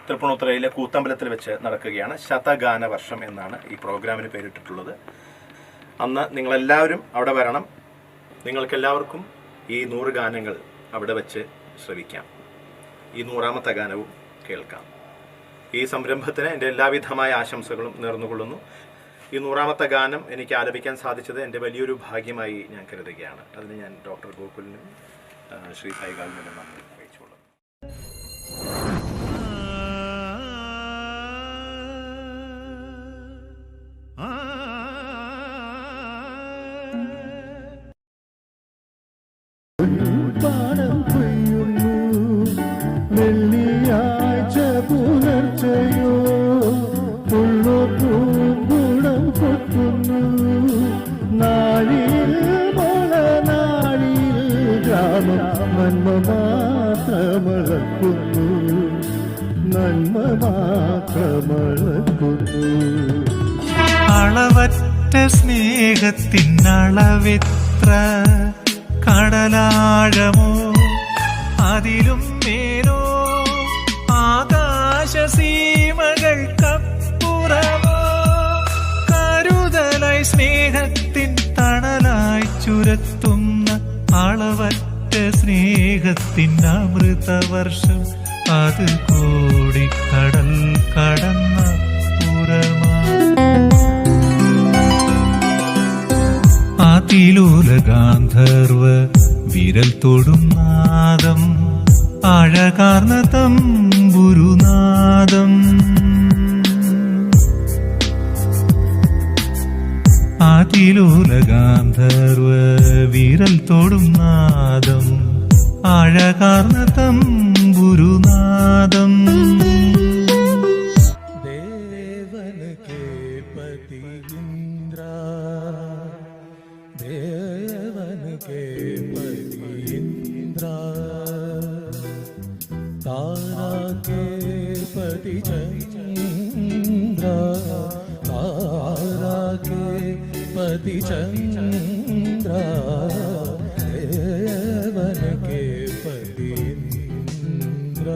തൃപ്പൂണിത്തുറയിലെ കൂത്തമ്പലത്തിൽ വെച്ച് നടക്കുകയാണ്. ശതഗാന വർഷം എന്നാണ് ഈ പ്രോഗ്രാമിന് പേരിട്ടിട്ടുള്ളത്. അന്ന് നിങ്ങളെല്ലാവരും അവിടെ വരണം. നിങ്ങൾക്കെല്ലാവർക്കും ഈ 100 ഗാനങ്ങൾ അവിടെ വെച്ച് ശ്രവിക്കാം. ഈ 100ാമത്തെ ഗാനവും കേൾക്കാം. ഈ സംരംഭത്തിന് എൻ്റെ എല്ലാവിധമായ ആശംസകളും നേർന്നുകൊള്ളുന്നു. ഈ 100ാമത്തെ ഗാനം എനിക്ക് ആലപിക്കാൻ സാധിച്ചത് എൻ്റെ വലിയൊരു ഭാഗ്യമായി ഞാൻ കരുതുകയാണ്. അതിന് ഞാൻ ഡോക്ടർ ഗോകുലിനും ശ്രീ സൈഗാലിനും നന്ദി അറിയിച്ചുകൊള്ളുന്നു. വെള്ളിയാഴ്ച പുലർച്ചയോ ഗുണം കൊത്തുന്നു. നാഴിയിൽ മലനാഴിയിൽ ഗ്രാമം നന്മ മാത്രമളക്കുന്നു, നന്മ മാത്രമളക്കുന്നു. അളവറ്റ സ്നേഹത്തിനളവെത്ര കടലാഴമോ അതിലും മേലോ ആകാശസീമകൾക്കപ്പുറമോ കരുതലായി സ്നേഹത്തിൻ തണലായി ചുരത്തുന്ന അളവറ്റ സ്നേഹത്തിൻ അമൃതവർഷം അത് കോടിക്കടൽ കടന്ന പുറമാ. അതിലോല ഗാന്ധർവ വിരൽ തൊടും നാദം അഴകാർന്ന തമ്പുരുനാദം. അതിലോല ഗാന്ധർവ വിരൽ തൊടും നാദം അഴകാർന്ന തമ്പുരുനാദം. ദേവന് കേ പതി ഇന്ദ്ര, ദേവന് കേ പതി ഇന്ദ്ര. तारा के पति चंद्र, तारा के पति चंद्र, देवन के पति इंद्र.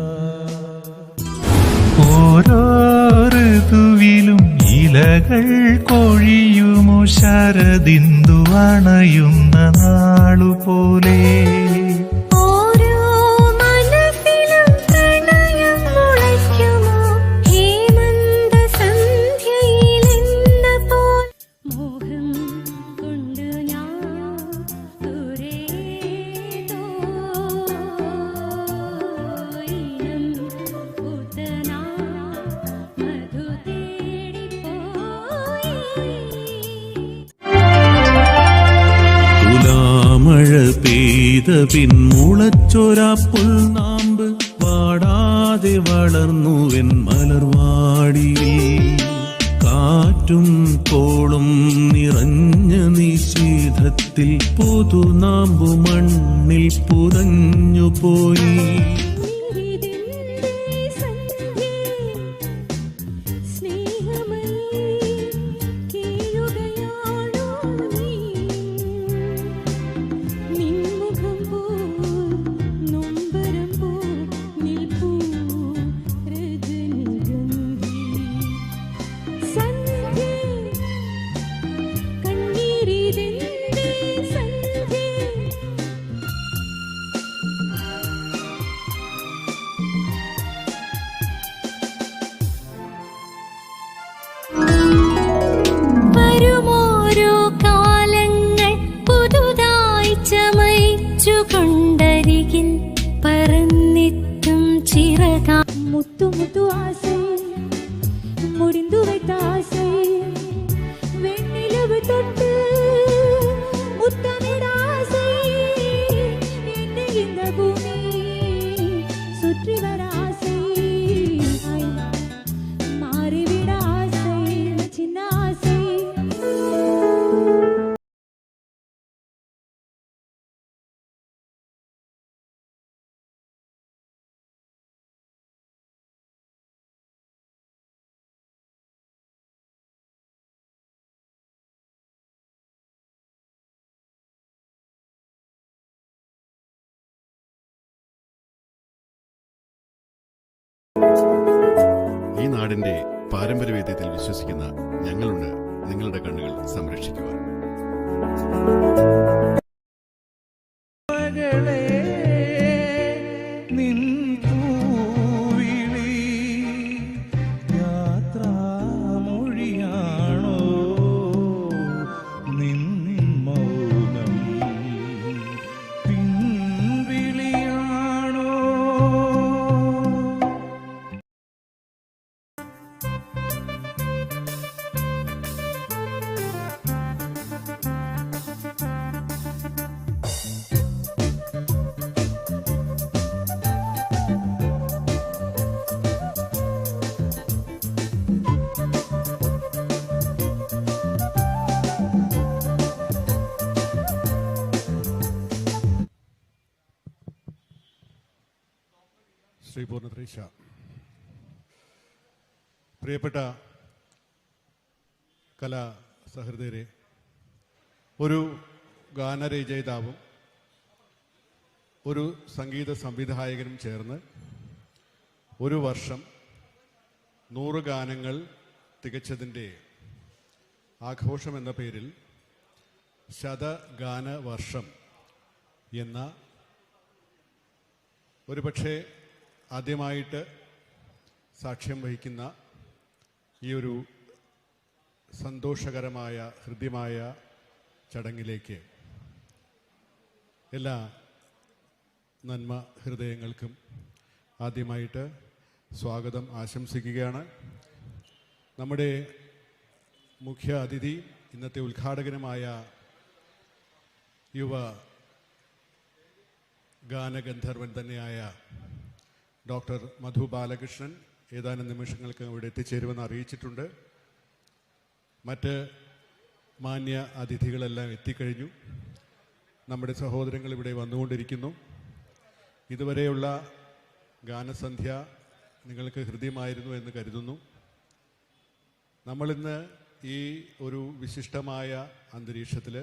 ഓരോ ഋതുവിലും ഇലകൾ കൊഴിയുമോ ശരദിന്ദു അണയുന്ന നാളുപോലെ മഴ പെയ്ത പിൻമുളച്ചൊരാ പുൽനാമ്പ് വാടാതെ വളർന്നുവെൻ മലർവാടിയിൽ. കാറ്റും കോളും നിറഞ്ഞ നിശീധത്തിൽ പുതുനാമ്പു മണ്ണിൽ പുതഞ്ഞുപോയി. കൊണ്ടരികിൽ പറന്നെത്തും ചിറകാ മുത്തു മുത്തു ആസை മുടിന്തു வைத்த ஆசை വെണ്ണിലവ് തൊട്ട് മുത്തമിട ஆசை എന്നെ இந்த ഭൂമി சுற்றி வர ஆசை മാറിവിട ஆசை ചിന്ന ஆசை. നാടിന്റെ പാരമ്പര്യവേദ്യത്തിൽ വിശ്വസിക്കുന്ന ഞങ്ങളുണ്ട് നിങ്ങളുടെ കണ്ണുകൾ സംരക്ഷിക്കുക. നിൻ പൂവിളി യാത്രാമൊഴിയാണോ, നിൻ മൗനം പിൻവിളിയാണോ? ശ്രീ പൂർണ്ണത്രേശ, പ്രിയപ്പെട്ട കലാ സഹൃദയരെ, ഒരു ഗാനരചയിതാവും ഒരു സംഗീത സംവിധായകനും ചേർന്ന് ഒരു വർഷം 100 ഗാനങ്ങൾ തികച്ചതിൻ്റെ ആഘോഷമെന്ന പേരിൽ ശതഗാനവർഷം എന്ന ഒരുപക്ഷെ ആദ്യമായിട്ട് സാക്ഷ്യം വഹിക്കുന്ന ഈ ഒരു സന്തോഷകരമായ ഹൃദ്യമായ ചടങ്ങിലേക്ക് എല്ലാ നന്മ ഹൃദയങ്ങൾക്കും ആദ്യമായിട്ട് സ്വാഗതം ആശംസിക്കുകയാണ്. നമ്മുടെ മുഖ്യ അതിഥി ഇന്നത്തെ ഉദ്ഘാടകനുമായ യുവ ഗാനഗന്ധർവൻ തന്നെയായ ഡോക്ടർ മധു ബാലകൃഷ്ണൻ ഏതാനും നിമിഷങ്ങൾക്ക് ഇവിടെ എത്തിച്ചേരുമെന്ന് അറിയിച്ചിട്ടുണ്ട്. മറ്റ് മാന്യ അതിഥികളെല്ലാം എത്തിക്കഴിഞ്ഞു. നമ്മുടെ സഹോദരങ്ങൾ ഇവിടെ വന്നുകൊണ്ടിരിക്കുന്നു. ഇതുവരെയുള്ള ഗാനസന്ധ്യ നിങ്ങൾക്ക് ഹൃദ്യമായിരുന്നു എന്ന് കരുതുന്നു. നമ്മളിന്ന് ഈ ഒരു വിശിഷ്ടമായ അന്തരീക്ഷത്തിൽ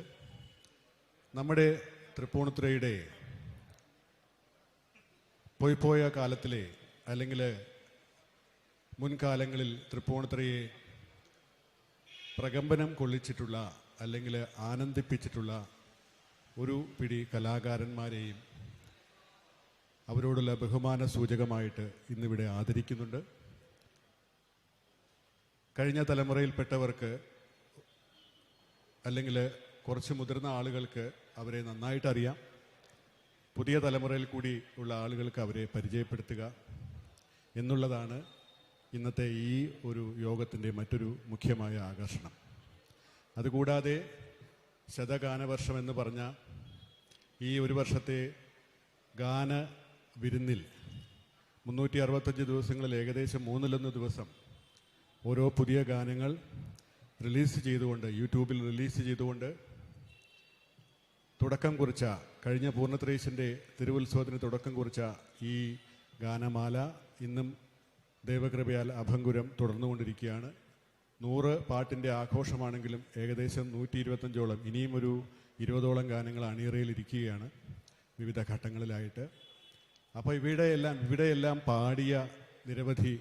നമ്മുടെ തൃപ്പൂണിത്തുറയുടെ പോയ കാലത്തിലെ അല്ലെങ്കിൽ മുൻകാലങ്ങളിൽ തൃപ്പൂണിത്തുറയെ പ്രകമ്പനം കൊള്ളിച്ചിട്ടുള്ള അല്ലെങ്കിൽ ആനന്ദിപ്പിച്ചിട്ടുള്ള ഒരു പിടി കലാകാരന്മാരെയും അവരോടുള്ള ബഹുമാന സൂചകമായിട്ട് ഇന്നിവിടെ ആദരിക്കുന്നുണ്ട്. കഴിഞ്ഞ തലമുറയിൽപ്പെട്ടവർക്ക് അല്ലെങ്കിൽ കുറച്ച് മുതിർന്ന ആളുകൾക്ക് അവരെ നന്നായിട്ട് അറിയാം. പുതിയ തലമുറയിൽ കൂടി ഉള്ള ആളുകൾക്ക് അവരെ പരിചയപ്പെടുത്തുക എന്നുള്ളതാണ് ഇന്നത്തെ ഈ ഒരു യോഗത്തിൻ്റെ മറ്റൊരു മുഖ്യമായ ആകർഷണം. അതുകൂടാതെ ശതഗാനവർഷം എന്ന് പറഞ്ഞ ഈ ഒരു വർഷത്തെ ഗാന വിരുന്നിൽ 365 ദിവസങ്ങളിൽ ഏകദേശം 1/3 ദിവസം ഓരോ പുതിയ ഗാനങ്ങൾ റിലീസ് ചെയ്തുകൊണ്ട് യൂട്യൂബിൽ റിലീസ് ചെയ്തുകൊണ്ട് തുടക്കം കുറിച്ച കഴിഞ്ഞ പൂർണ്ണത്രേശൻ്റെ തിരുവുത്സവത്തിന് തുടക്കം കുറിച്ച ഈ ഗാനമാല ഇന്നും ദൈവകൃപയാൽ അഭംഗുരം തുടർന്നുകൊണ്ടിരിക്കുകയാണ്. 100 പാട്ടിൻ്റെ ആഘോഷമാണെങ്കിലും ഏകദേശം 125ഓളം ഇനിയും ഒരു 20ഓളം ഗാനങ്ങൾ അണിയറയിലിരിക്കുകയാണ് വിവിധ ഘട്ടങ്ങളിലായിട്ട്. അപ്പോൾ ഇവിടെയെല്ലാം പാടിയ നിരവധി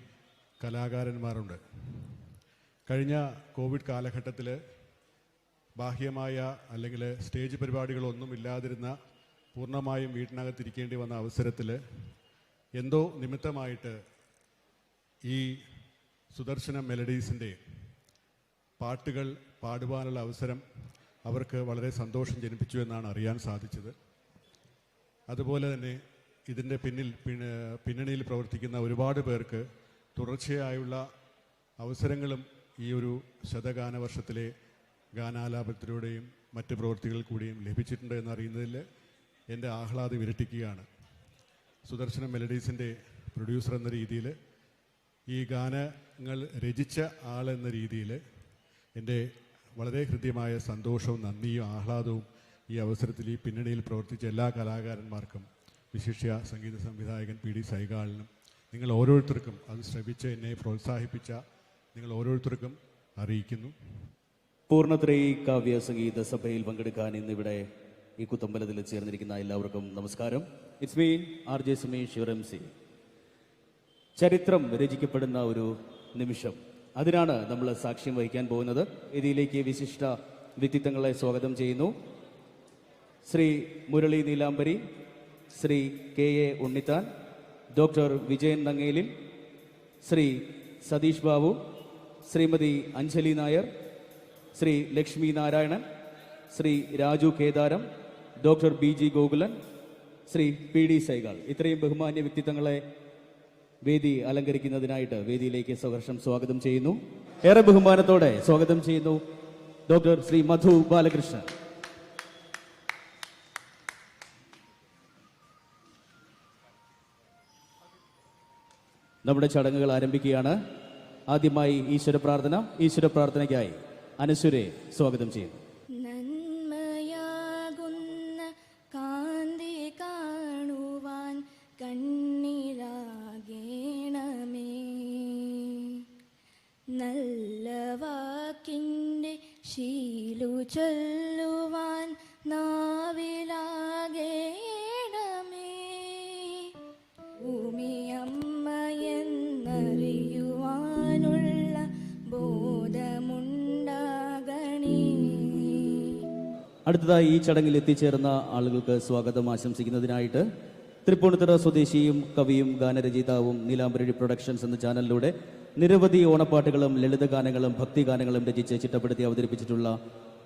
കലാകാരന്മാരുണ്ട്. കഴിഞ്ഞ കോവിഡ് കാലഘട്ടത്തിൽ ബാഹ്യമായ അല്ലെങ്കിൽ സ്റ്റേജ് പരിപാടികളൊന്നും ഇല്ലാതിരുന്ന പൂർണ്ണമായും വീട്ടിനകത്തിരിക്കേണ്ടി വന്ന അവസരത്തിൽ എന്തോ നിമിത്തമായിട്ട് ഈ സുദർശന മെലഡീസിൻ്റെ പാട്ടുകൾ പാടുവാനുള്ള അവസരം അവർക്ക് വളരെ സന്തോഷം ജനിപ്പിച്ചു എന്നാണ് അറിയാൻ സാധിച്ചത്. അതുപോലെ തന്നെ ഇതിൻ്റെ പിന്നണിയിൽ പ്രവർത്തിക്കുന്ന ഒരുപാട് പേർക്ക് തുടർച്ചയായുള്ള അവസരങ്ങളും ഈ ഒരു ശതഗാനവർഷത്തിലെ ഗാനാലാപനത്തിലൂടെയും മറ്റ് പ്രവൃത്തികൾ കൂടിയും ലഭിച്ചിട്ടുണ്ട് എന്നറിയുന്നതിൽ എൻ്റെ ആഹ്ലാദം ഇരട്ടിക്കുകയാണ്. സുദർശന മെലഡീസിൻ്റെ പ്രൊഡ്യൂസർ എന്ന രീതിയിൽ ഈ ഗാനങ്ങൾ രചിച്ച ആളെന്ന രീതിയിൽ എൻ്റെ വളരെ ഹൃദ്യമായ സന്തോഷവും നന്ദിയും ആഹ്ലാദവും ഈ അവസരത്തിൽ ഈ പിന്നണിയിൽ പ്രവർത്തിച്ച എല്ലാ കലാകാരന്മാർക്കും വിശിഷ്യ സംഗീത സംവിധായകൻ പി ഡി സൈഗാളിനും നിങ്ങൾ ഓരോരുത്തർക്കും അത് ശ്രമിച്ച് എന്നെ പ്രോത്സാഹിപ്പിച്ച നിങ്ങൾ ഓരോരുത്തർക്കും അറിയിക്കുന്നു. പൂർണ്ണത്രയി കാവ്യ സംഗീത സഭയിൽ പങ്കെടുക്കാൻ ഇന്നിവിടെ ഈ കുത്തമ്പലത്തിൽ ചേർന്നിരിക്കുന്ന എല്ലാവർക്കും നമസ്കാരം. It's me R J Sumesh your MC. ചരിത്രം രചിക്കപ്പെടുന്ന ഒരു നിമിഷം. അതിനാണ് നമ്മൾ സാക്ഷ്യം വഹിക്കാൻ പോകുന്നത്. ഇതിലേക്ക് വിശിഷ്ട വ്യക്തിത്വങ്ങളെ സ്വാഗതം ചെയ്യുന്നു. Shri Murali Neelambari, Shri KA Unnithan, doctor Vijayan Nangelil, Shri Satheesh Babu, Shrimati Anjali Nair, Shri Lakshmi Narayanan, Shri Raju Kedaram, doctor BG Gokulan, Shri PD Saigal. ഇത്രയും ബഹുമാന്യ വ്യക്തിത്വങ്ങളെ വേദി അലങ്കരിക്കുന്നതിനായിട്ട് വേദിയിലേക്ക് സഹർഷം സ്വാഗതം ചെയ്യുന്നു. ഏറെ ബഹുമാനത്തോടെ സ്വാഗതം ചെയ്യുന്നു ഡോക്ടർ ശ്രീ മധു ബാലകൃഷ്ണൻ. നമ്മുടെ ചടങ്ങുകൾ ആരംഭിക്കുകയാണ്. ആദ്യമായി ഈശ്വര പ്രാർത്ഥനയ്ക്കായി അനശ്വരെ സ്വാഗതം ചെയ്യുന്നു. നന്മയാകുന്ന കാന്തി കാണുവാൻ കണ്ണിലാകേണമേ, നല്ല വാക്കിൻ്റെ ശീലു ചൊല്ലുവാൻ നാവിലാകേണമേ, ഭൂമിയമ്മയെന്നറിയുവാനുള്ള ബോധമുണ്ടാകണേ. അടുത്തതായി ഈ ചടങ്ങിൽ എത്തിച്ചേർന്ന ആളുകൾക്ക് സ്വാഗതം ആശംസിക്കുന്നതിനായിട്ട് തൃപ്പൂണിത്തുറ സ്വദേശിയും കവിയും ഗാനരചയിതാവും നീലാംബരി പ്രൊഡക്ഷൻസ് എന്ന ചാനലിലൂടെ നിരവധി ഓണപ്പാട്ടുകളും ലളിതഗാനങ്ങളും ഭക്തിഗാനങ്ങളും രചിച്ച് ചിട്ടപ്പെടുത്തി അവതരിപ്പിച്ചിട്ടുള്ള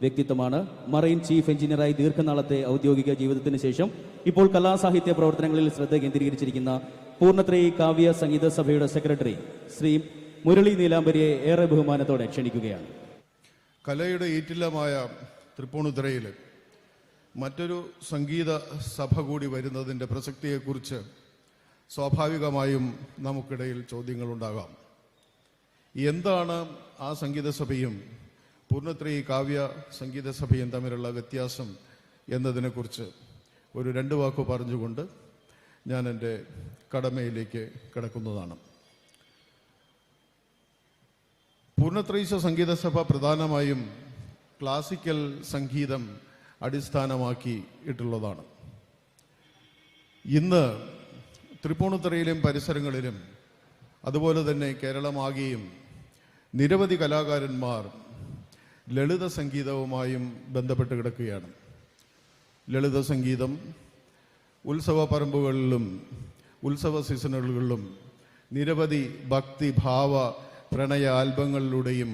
വ്യക്തിത്വമാണ്. മറൈൻ ചീഫ് എഞ്ചിനീയറായി ദീർഘനാളത്തെ ഔദ്യോഗിക ജീവിതത്തിന് ശേഷം ഇപ്പോൾ കലാസാഹിത്യ പ്രവർത്തനങ്ങളിൽ ശ്രദ്ധ കേന്ദ്രീകരിച്ചിരിക്കുന്ന പൂർണ്ണത്രയി കാവ്യ സംഗീത സഭയുടെ സെക്രട്ടറി ശ്രീ മുരളി നീലാംബരിയെ ഏറെ ബഹുമാനത്തോടെ ക്ഷണിക്കുകയാണ്. കലയുടെ ഈറ്റില്ലമായ തൃപ്പൂണിത്തുറയിൽ മറ്റൊരു സംഗീത സഭ കൂടി വരുന്നതിൻ്റെ പ്രസക്തിയെക്കുറിച്ച് സ്വാഭാവികമായും നമുക്കിടയിൽ ചോദ്യങ്ങളുണ്ടാകാം. എന്താണ് ആ സംഗീത സഭയും പൂർണ്ണത്രയി കാവ്യ സംഗീത സഭയും തമ്മിലുള്ള വ്യത്യാസം എന്നതിനെക്കുറിച്ച് ഒരു 2 വാക്ക് പറഞ്ഞുകൊണ്ട് ഞാൻ എൻ്റെ കടമയിലേക്ക് കിടക്കുന്നതാണ്. പൂർണ്ണത്രയീശ സംഗീത സഭ പ്രധാനമായും ക്ലാസിക്കൽ സംഗീതം അടിസ്ഥാനമാക്കി ഇട്ടുള്ളതാണ്. ഇന്ന് തൃപ്പൂണിത്തുറയിലും പരിസരങ്ങളിലും അതുപോലെ തന്നെ കേരളമാകെയും നിരവധി കലാകാരന്മാർ ലളിത സംഗീതവുമായും ബന്ധപ്പെട്ട് കിടക്കുകയാണ്. ലളിത സംഗീതം ഉത്സവ പറമ്പുകളിലും ഉത്സവ സീസണുകളിലും നിരവധി ഭക്തിഭാവ പ്രണയ ആൽബങ്ങളിലൂടെയും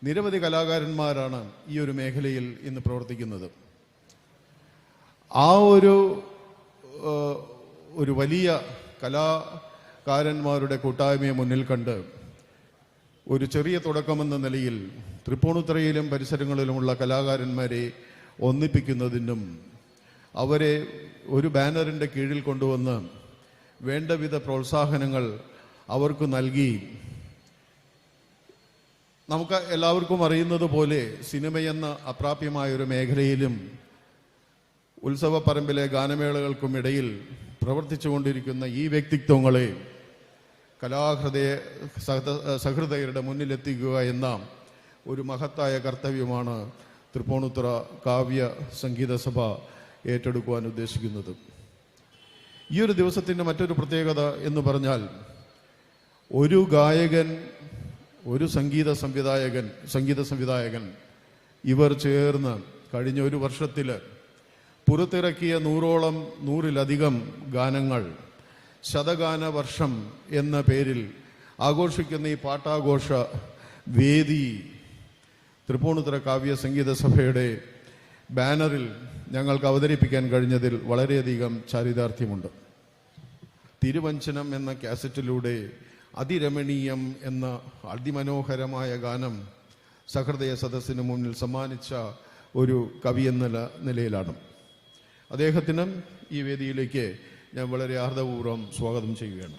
നിരവധി കലാകാരന്മാരാണ് ഈ ഒരു മേഖലയിൽ ഇന്ന് പ്രവർത്തിക്കുന്നത്. ആ ഒരു വലിയ കലാകാരന്മാരുടെ കൂട്ടായ്മയെ മുന്നിൽ കണ്ട് ഒരു ചെറിയ തുടക്കമെന്ന നിലയിൽ തൃപ്പൂണിത്തുറയിലും പരിസരങ്ങളിലുമുള്ള കലാകാരന്മാരെ ഒന്നിപ്പിക്കുന്നതിനും അവരെ ഒരു ബാനറിൻ്റെ കീഴിൽ കൊണ്ടുവന്ന് വേണ്ടവിധ പ്രോത്സാഹനങ്ങൾ അവർക്ക് നൽകി, നമുക്ക് എല്ലാവർക്കും അറിയുന്നത് പോലെ സിനിമയെന്ന അപ്രാപ്യമായൊരു മേഖലയിലും ഉത്സവ പറമ്പിലെ ഗാനമേളകൾക്കും ഇടയിൽ പ്രവർത്തിച്ചുകൊണ്ടിരിക്കുന്ന ഈ വ്യക്തിത്വങ്ങളെ സഹൃദയരുടെ മുന്നിലെത്തിക്കുക എന്ന ഒരു മഹത്തായ കർത്തവ്യമാണ് തൃപ്പൂണിത്തുറ കാവ്യ സംഗീത സഭ ഏറ്റെടുക്കുവാൻ ഉദ്ദേശിക്കുന്നത്. ഈ ഒരു ദിവസത്തിൻ്റെ മറ്റൊരു പ്രത്യേകത എന്ന് പറഞ്ഞാൽ ഒരു ഗായകൻ, ഒരു സംഗീത സംവിധായകൻ ഇവർ ചേർന്ന് കഴിഞ്ഞ ഒരു വർഷത്തിൽ പുറത്തിറക്കിയ 100-ലധികം ഗാനങ്ങൾ ശതഗാന വർഷം എന്ന പേരിൽ ആഘോഷിക്കുന്ന ഈ പാട്ടാഘോഷ വേദി തൃപ്പൂണിത്തുറ കാവ്യ സംഗീത സഭയുടെ ബാനറിൽ ഞങ്ങൾക്ക് അവതരിപ്പിക്കാൻ കഴിഞ്ഞതിൽ വളരെയധികം ചാരിതാർത്ഥ്യമുണ്ട്. തിരുവഞ്ചനം എന്ന കാസറ്റിലൂടെ അതിരമണീയം എന്ന അതിമനോഹരമായ ഗാനം സഹൃദയ സദസ്സിന് മുന്നിൽ സമ്മാനിച്ച ഒരു കവി എന്ന നിലയിലാണ്. അദ്ദേഹത്തിനും ഈ വേദിയിലേക്ക് ഞാൻ വളരെ ആർദ്രപൂർവ്വം സ്വാഗതം ചെയ്യുകയാണ്.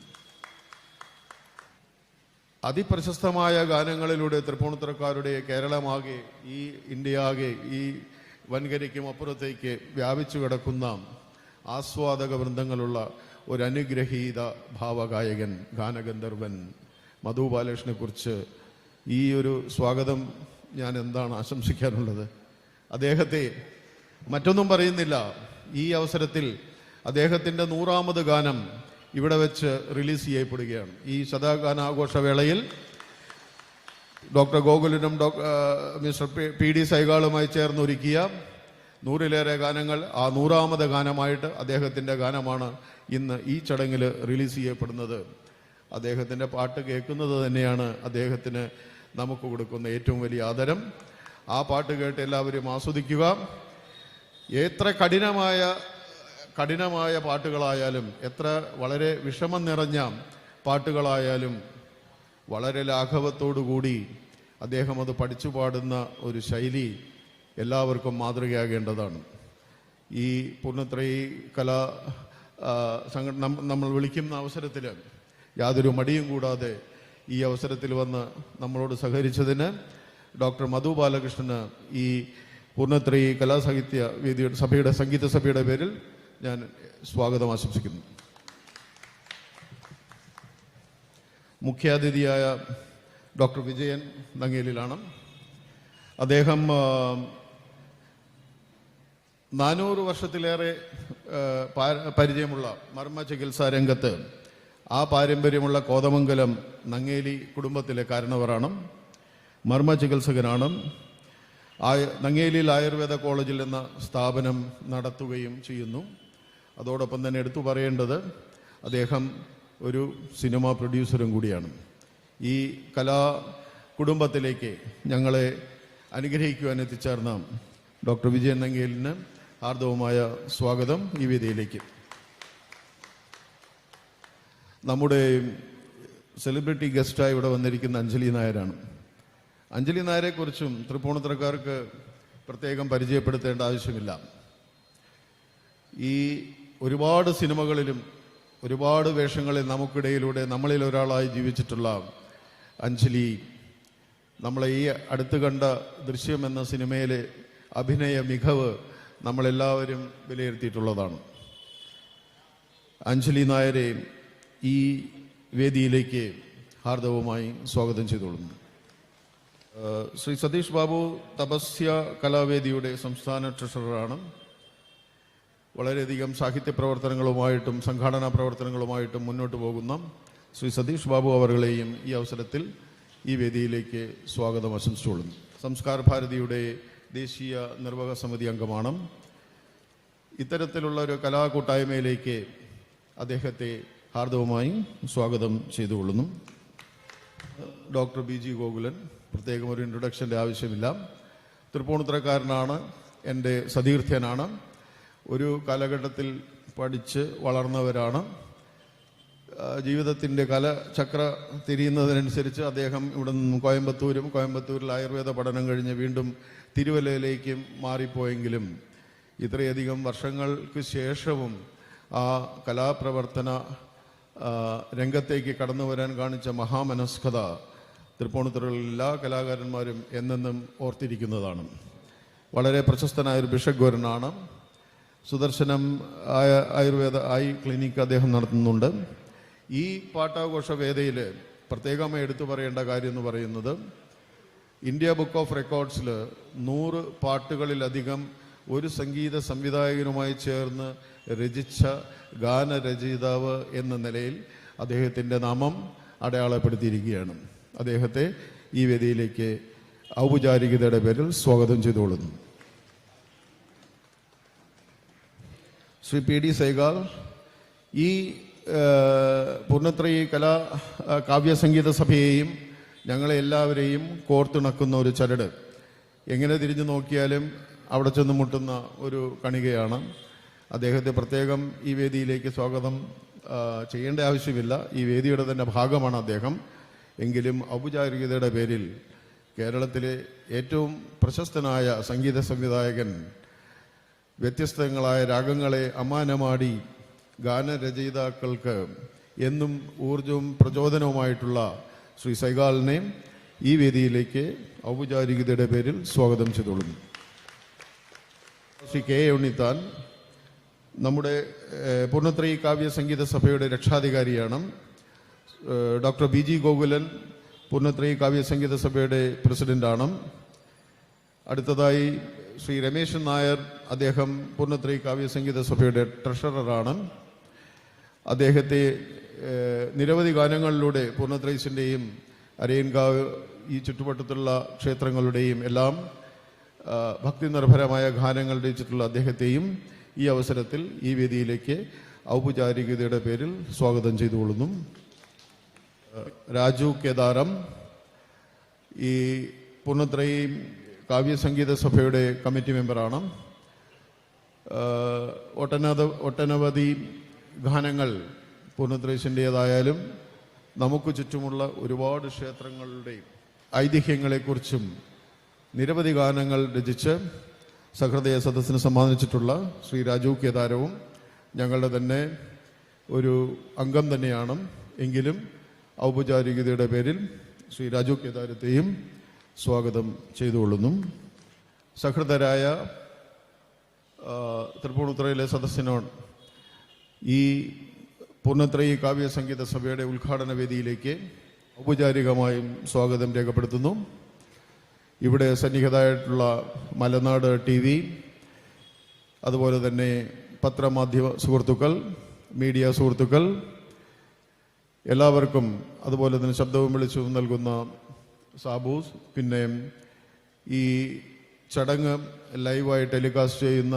അതിപ്രശസ്തമായ ഗാനങ്ങളിലൂടെ തൃപ്പൂണിത്തുറക്കാരുടെ കേരളമാകെ, ഈ ഇന്ത്യയാകെ, ഈ വൻകരയ്ക്കും അപ്പുറത്തേക്ക് വ്യാപിച്ചു കിടക്കുന്ന ആസ്വാദക വൃന്ദങ്ങളുള്ള ഒരു അനുഗ്രഹീത ഭാവഗായകൻ, ഗാനഗന്ധർവൻ മധു ബാലകൃഷ്ണനെ കുറിച്ച് ഈ ഒരു സ്വാഗതം ഞാൻ എന്താണ് ആശംസിക്കാനുള്ളത്? അദ്ദേഹത്തെ മറ്റൊന്നും പറയുന്നില്ല. ഈ അവസരത്തിൽ അദ്ദേഹത്തിൻ്റെ 100ാമത് ഗാനം ഇവിടെ വെച്ച് റിലീസ് ചെയ്യപ്പെടുകയാണ്. ഈ ശതഗാനാഘോഷവേളയിൽ ഡോക്ടർ ഗോകുലനും മിസ്റ്റർ പി ഡി സൈഗാളുമായി ചേർന്ന് ഒരുക്കിയ 100-ലേറെ ഗാനങ്ങൾ, ആ 100ാമത് ഗാനമായിട്ട് അദ്ദേഹത്തിൻ്റെ ഗാനമാണ് ഇന്ന് ഈ ചടങ്ങിൽ റിലീസ് ചെയ്യപ്പെടുന്നത്. അദ്ദേഹത്തിൻ്റെ പാട്ട് കേൾക്കുന്നത് തന്നെയാണ് അദ്ദേഹത്തിന് നമുക്ക് കൊടുക്കുന്ന ഏറ്റവും വലിയ ആദരം. ആ പാട്ട് കേട്ട് എല്ലാവരും ആസ്വദിക്കുക. എത്ര കഠിനമായ പാട്ടുകളായാലും, എത്ര വളരെ വിഷമം നിറഞ്ഞ പാട്ടുകളായാലും വളരെ ലാഘവത്തോടുകൂടി അദ്ദേഹം അത് പഠിച്ചു പാടുന്ന ഒരു ശൈലി എല്ലാവർക്കും മാതൃകയാകേണ്ടതാണ്. ഈ പൂർണ്ണത്രയി കലാ സംഘടന നമ്മൾ വിളിക്കുന്ന അവസരത്തിൽ യാതൊരു മടിയും കൂടാതെ ഈ അവസരത്തിൽ വന്ന് നമ്മളോട് സഹകരിച്ചതിന് ഡോക്ടർ മധു ബാലകൃഷ്ണന് ഈ പൂർണ്ണത്രയി കലാസാഹിത്യ വേദിയുടെ സംഗീത സഭയുടെ പേരിൽ ഞാൻ സ്വാഗതം ആശംസിക്കുന്നു. മുഖ്യാതിഥിയായ ഡോക്ടർ വിജയൻ നങ്ങേലിലാണ്. അദ്ദേഹം 400 വർഷത്തിലേറെ പരിചയമുള്ള മർമ്മ ചികിത്സാ രംഗത്ത് ആ പാരമ്പര്യമുള്ള കോതമംഗലം നങ്ങേലി കുടുംബത്തിലെ കാരണവരാണ്. മർമ്മ ചികിത്സകനാണ്. നങ്ങേലിയിൽ ആയുർവേദ കോളേജിൽ എന്ന സ്ഥാപനം നടത്തുകയും ചെയ്യുന്നു. അതോടൊപ്പം തന്നെ എടുത്തു പറയേണ്ടത് അദ്ദേഹം ഒരു സിനിമ പ്രൊഡ്യൂസറും കൂടിയാണ്. ഈ കലാ കുടുംബത്തിലേക്ക് ഞങ്ങളെ അനുഗ്രഹിക്കുവാൻ എത്തിച്ചേർന്ന ഡോക്ടർ വിജയൻ നങ്ങേലിന് ഹാർദവമായ സ്വാഗതം ഈ വേദിയിലേക്ക്. നമ്മുടെ സെലിബ്രിറ്റി ഗസ്റ്റായി ഇവിടെ വന്നിരിക്കുന്ന അഞ്ജലി നായരാണ്. അഞ്ജലി നായരെക്കുറിച്ചും തൃപ്പൂണിത്തുറക്കാർക്ക് പ്രത്യേകം പരിചയപ്പെടുത്തേണ്ട ആവശ്യമില്ല. ഈ ഒരുപാട് സിനിമകളിലും ഒരുപാട് വേഷങ്ങളിൽ നമുക്കിടയിലൂടെ നമ്മളിൽ ഒരാളായി ജീവിച്ചിട്ടുള്ള അഞ്ജലി നമ്മളെ ഈ അടുത്ത് കണ്ട ദൃശ്യം എന്ന സിനിമയിലെ അഭിനയ മികവ് നമ്മളെല്ലാവരും വിലയിരുത്തിയിട്ടുള്ളതാണ്. അഞ്ജലി നായരെ ഈ വേദിയിലേക്ക് ഹാർദവമായി സ്വാഗതം ചെയ്തുകൊള്ളുന്നു. ശ്രീ സതീഷ് ബാബു തപസ്യ കലാവേദിയുടെ സംസ്ഥാന ട്രഷററാണ്. വളരെയധികം സാഹിത്യ പ്രവർത്തനങ്ങളുമായിട്ടും സംഘാടനാ പ്രവർത്തനങ്ങളുമായിട്ടും മുന്നോട്ട് പോകുന്ന ശ്രീ സതീഷ് ബാബു അവരുടെയും ഈ അവസരത്തിൽ ഈ വേദിയിലേക്ക് സ്വാഗതം ആശംസിച്ചുകൊള്ളുന്നു. സംസ്കാര ഭാരതിയുടെ ദേശീയ നിർവാഹക സമിതി അംഗമാണ്. ഇത്തരത്തിലുള്ള ഒരു കലാകൂട്ടായ്മയിലേക്ക് അദ്ദേഹത്തെ ഹാർദവമായി സ്വാഗതം ചെയ്തുകൊള്ളുന്നു. ഡോക്ടർ ബി ജി ഗോകുലൻ, പ്രത്യേകം ഒരു ഇൻട്രൊഡക്ഷൻ്റെ ആവശ്യമില്ല. തൃപ്പൂണിത്തുറക്കാരനാണ്, എൻ്റെ സതീർത്ഥ്യനാണ്. ഒരു കാലഘട്ടത്തിൽ പഠിച്ച് വളർന്നവരാണ്. ജീവിതത്തിൻ്റെ കലചക്ര തിരിയുന്നതിനനുസരിച്ച് അദ്ദേഹം ഇവിടെ നിന്നും കോയമ്പത്തൂരിൽ ആയുർവേദ പഠനം കഴിഞ്ഞ് വീണ്ടും തിരുവല്ലയിലേക്ക് മാറിപ്പോയെങ്കിലും ഇത്രയധികം വർഷങ്ങൾക്ക് ശേഷവും ആ കലാപ്രവർത്തന രംഗത്തേക്ക് കടന്നു വരാൻ കാണിച്ച മഹാമനസ്കത തൃപ്പൂണിത്തുറയിലെ എല്ലാ കലാകാരന്മാരും എന്നെന്നും ഓർത്തിരിക്കുന്നതാണ്. വളരെ പ്രശസ്തനായൊരു ഭിഷഗ്വരനാണ്. സുദർശനം ആയുർവേദ ക്ലിനിക്ക് അദ്ദേഹം നടത്തുന്നുണ്ട്. ഈ പാട്ടാഘോഷ വേദിയിൽ പ്രത്യേകമായി എടുത്തു പറയേണ്ട കാര്യം എന്ന് പറയുന്നത് ഇന്ത്യ ബുക്ക് ഓഫ് റെക്കോർഡ്സിൽ 100 പാട്ടുകളിലധികം ഒരു സംഗീത സംവിധായകനുമായി ചേർന്ന് രചിച്ച ഗാനരചയിതാവ് എന്ന നിലയിൽ അദ്ദേഹത്തിൻ്റെ നാമം അടയാളപ്പെടുത്തിയിരിക്കുകയാണ്. അദ്ദേഹത്തെ ഈ വേദിയിലേക്ക് ഔപചാരികതയുടെ പേരിൽ സ്വാഗതം ചെയ്തുകൊള്ളുന്നു. ശ്രീ പി ഡി സൈഗാൾ ഈ പൂർണ്ണത്രയി കാവ്യ സംഗീത സഭയെയും ഞങ്ങളെ എല്ലാവരെയും കോർത്തിണക്കുന്ന ഒരു ചരട്. എങ്ങനെ തിരിഞ്ഞു നോക്കിയാലും അവിടെ ചെന്ന് മുട്ടുന്ന ഒരു കണികയാണ്. അദ്ദേഹത്തെ പ്രത്യേകം ഈ വേദിയിലേക്ക് സ്വാഗതം ചെയ്യേണ്ട ആവശ്യമില്ല. ഈ വേദിയുടെ തന്നെ ഭാഗമാണ് അദ്ദേഹം. എങ്കിലും ഔപചാരികതയുടെ പേരിൽ കേരളത്തിലെ ഏറ്റവും പ്രശസ്തനായ സംഗീത സംവിധായകൻ വ്യത്യസ്തങ്ങളായ രാഗങ്ങളെ അമ്മാനമാടി ഗാനരചയിതാക്കൾക്ക് എന്നും ഊർജവും പ്രചോദനവുമായിട്ടുള്ള ശ്രീ സൈഗാളിനെ ഈ വേദിയിലേക്ക് ഔപചാരികതയുടെ പേരിൽ സ്വാഗതം ചെയ്തുകൊള്ളുന്നു. ശ്രീ കെ എ ഉണ്ണിത്താൻ നമ്മുടെ പൂർണ്ണത്രയി കാവ്യ സംഗീത സഭയുടെ രക്ഷാധികാരിയാണ്. Doctor B G Gokulan Poornathrayi കാവ്യ സംഗീത സഭയുടെ പ്രസിഡന്റാണ്. അടുത്തതായി ശ്രീ രമേശൻ നായർ, അദ്ദേഹം പൂർണ്ണത്രയി കാവ്യ സംഗീത സഭയുടെ ട്രഷററാണ്. അദ്ദേഹത്തെ നിരവധി ഗാനങ്ങളിലൂടെ പൂർണ്ണത്രയിസിൻ്റെയും അരയൻകാവ് ഈ ചുറ്റുവട്ടത്തുള്ള ക്ഷേത്രങ്ങളുടെയും എല്ലാം ഭക്തി നിർഭരമായ ഗാനങ്ങൾ രചിച്ചിട്ടുള്ള അദ്ദേഹത്തെയും ഈ അവസരത്തിൽ ഈ വേദിയിലേക്ക് ഔപചാരികതയുടെ പേരിൽ സ്വാഗതം ചെയ്തുകൊള്ളുന്നു. രാജു കേദാരം ഈ പൂർണ്ണത്രയി കാവ്യസംഗീത സഭയുടെ കമ്മിറ്റി മെമ്പറാണ്. ഒട്ടനവധി ഗാനങ്ങൾ പൂർണ്ണത്രേശൻ്റേതായാലും നമുക്ക് ചുറ്റുമുള്ള ഒരുപാട് ക്ഷേത്രങ്ങളുടെയും ഐതിഹ്യങ്ങളെക്കുറിച്ചും നിരവധി ഗാനങ്ങൾ രചിച്ച് സഹൃദയ സദസ്സിന് സമ്മാനിച്ചിട്ടുള്ള ശ്രീ രാജു കേദാരവും ഞങ്ങളുടെ തന്നെ ഒരു അംഗം തന്നെയാണ്. എങ്കിലും ഔപചാരികതയുടെ പേരിൽ ശ്രീ രാജു കേദാരത്തെയും സ്വാഗതം ചെയ്തുകൊള്ളുന്നു. സഹൃദരായ തൃപ്പൂണിത്തുറയിലെ സദസ്സിനോട് ഈ പൂർണ്ണത്രയി കാവ്യ സംഗീത സഭയുടെ ഉദ്ഘാടന വേദിയിലേക്ക് ഔപചാരികമായും സ്വാഗതം രേഖപ്പെടുത്തുന്നു. ഇവിടെ സന്നിഹിതരായിട്ടുള്ള മലനാട് TV, അതുപോലെ തന്നെ പത്രമാധ്യമ സുഹൃത്തുക്കൾ, മീഡിയ സുഹൃത്തുക്കൾ എല്ലാവർക്കും, അതുപോലെ തന്നെ ശബ്ദവും വിളിച്ചു നൽകുന്ന സാബൂസ്, പിന്നെ ഈ ചടങ്ങ് ലൈവായി ടെലികാസ്റ്റ് ചെയ്യുന്ന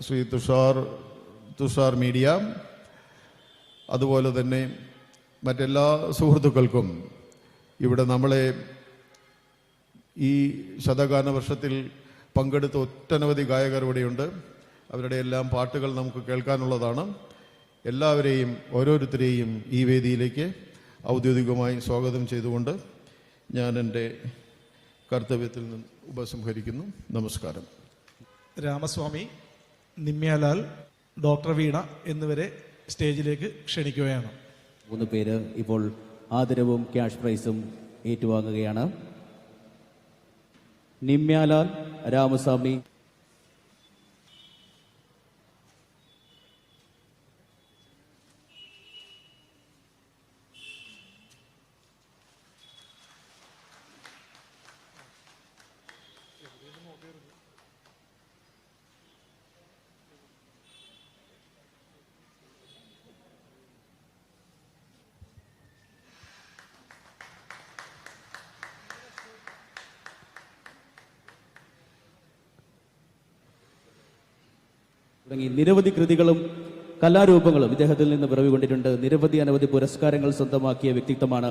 ശ്രീ തുഷാർ മീഡിയ, അതുപോലെ തന്നെ മറ്റെല്ലാ സുഹൃത്തുക്കൾക്കും, ഇവിടെ നമ്മളെ ഈ ശതഗാന വർഷത്തിൽ പങ്കെടുത്ത ഒട്ടനവധി ഗായകർ ഇവിടെയുണ്ട്. അവരുടെ എല്ലാം പാട്ടുകൾ നമുക്ക് കേൾക്കാനുള്ളതാണ്. എല്ലാവരെയും ഓരോരുത്തരെയും ഈ വേദിയിലേക്ക് ഔദ്യോഗികമായി സ്വാഗതം ചെയ്തുകൊണ്ട് ഞാൻ എൻ്റെ കർത്തവ്യത്തിൽ നിന്ന് ഉപസംഹരിക്കുന്നു. നമസ്കാരം. രാമസ്വാമി, നിമ്യാലാൽ, ഡോക്ടർ വീണ എന്നിവരെ സ്റ്റേജിലേക്ക് ക്ഷണിക്കുകയാണ്. 3 പേര് ഇപ്പോൾ ആദരവും ക്യാഷ് പ്രൈസും ഏറ്റുവാങ്ങുകയാണ്. നിമ്യാലാൽ, രാമസ്വാമി, തുടങ്ങി നിരവധി കൃതികളും കലാരൂപങ്ങളും ഇദ്ദേഹത്തിൽ നിന്ന് പിറവികൊണ്ടിട്ടുണ്ട്. അനവധി പുരസ്കാരങ്ങൾ സ്വന്തമാക്കിയ വ്യക്തിത്വമാണ്.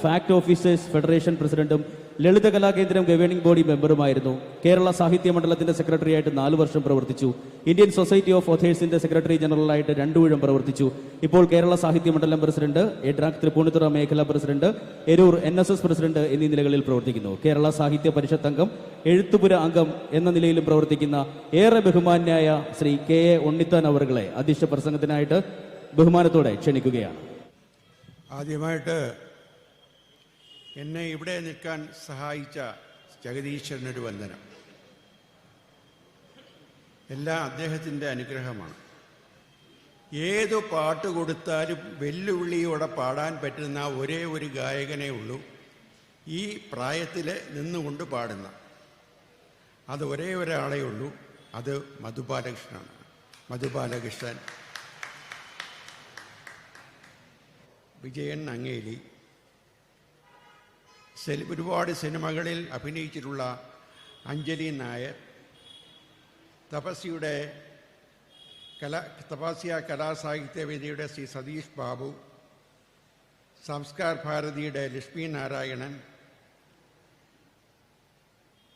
ഫാക്ട് ഓഫീസേഴ്സ് ഫെഡറേഷൻ പ്രസിഡന്റും ലളിത കലാകേന്ദ്രം ഗവേണിംഗ് ബോഡി മെമ്പറുമായിരുന്നു. കേരള സാഹിത്യ മണ്ഡലത്തിന്റെ സെക്രട്ടറിയായിട്ട് 4 വർഷം പ്രവർത്തിച്ചു. ഇന്ത്യൻ സൊസൈറ്റി ഓഫ് ഓഥേഴ്സിന്റെ സെക്രട്ടറി ജനറലായിട്ട് 2 ഊഴം പ്രവർത്തിച്ചു. ഇപ്പോൾ കേരള സാഹിത്യ മണ്ഡലം പ്രസിഡന്റ്, എഡ്രാക് തൃപ്പൂണിത്തുറ മേഖലാ പ്രസിഡന്റ്, എരൂർ NSS പ്രസിഡന്റ് എന്നീ നിലകളിൽ പ്രവർത്തിക്കുന്നു. കേരള സാഹിത്യ പരിഷത്ത് അംഗം, എഴുത്തുപുര അംഗം എന്ന നിലയിലും പ്രവർത്തിക്കുന്ന ഏറെ ബഹുമാന്യായ ശ്രീ KA ഉണ്ണിത്താൻ അവറുകളെ അധ്യക്ഷ പ്രസംഗത്തിനായിട്ട് ബഹുമാനത്തോടെ ക്ഷണിക്കുകയാണ്. ആദ്യമായിട്ട് എന്നെ ഇവിടെ നിൽക്കാൻ സഹായിച്ച ജഗദീശ്വരനൊരു വന്ദനം. എല്ലാം അദ്ദേഹത്തിൻ്റെ അനുഗ്രഹമാണ്. ഏതു പാട്ട് കൊടുത്താലും വെല്ലുവിളിയോടെ പാടാൻ പറ്റുന്ന ഒരേ ഒരു ഗായകനേ ഉള്ളൂ ഈ പ്രായത്തിൽ നിന്നുകൊണ്ട് പാടുന്ന. അത് ഒരേ ഒരാളേ ഉള്ളൂ, അത് മധുബാലകൃഷ്ണനാണ്. മധുബാലകൃഷ്ണൻ, വിജയൻ അങ്ങേലി, ഒരുപാട് സിനിമകളിൽ അഭിനയിച്ചിട്ടുള്ള അഞ്ജലി നായർ, തപസ്യ കലാസാഹിത്യവേദിയുടെ ശ്രീ സതീഷ് ബാബു, സംസ്കാർ ഭാരതിയുടെ ലക്ഷ്മി നാരായണൻ,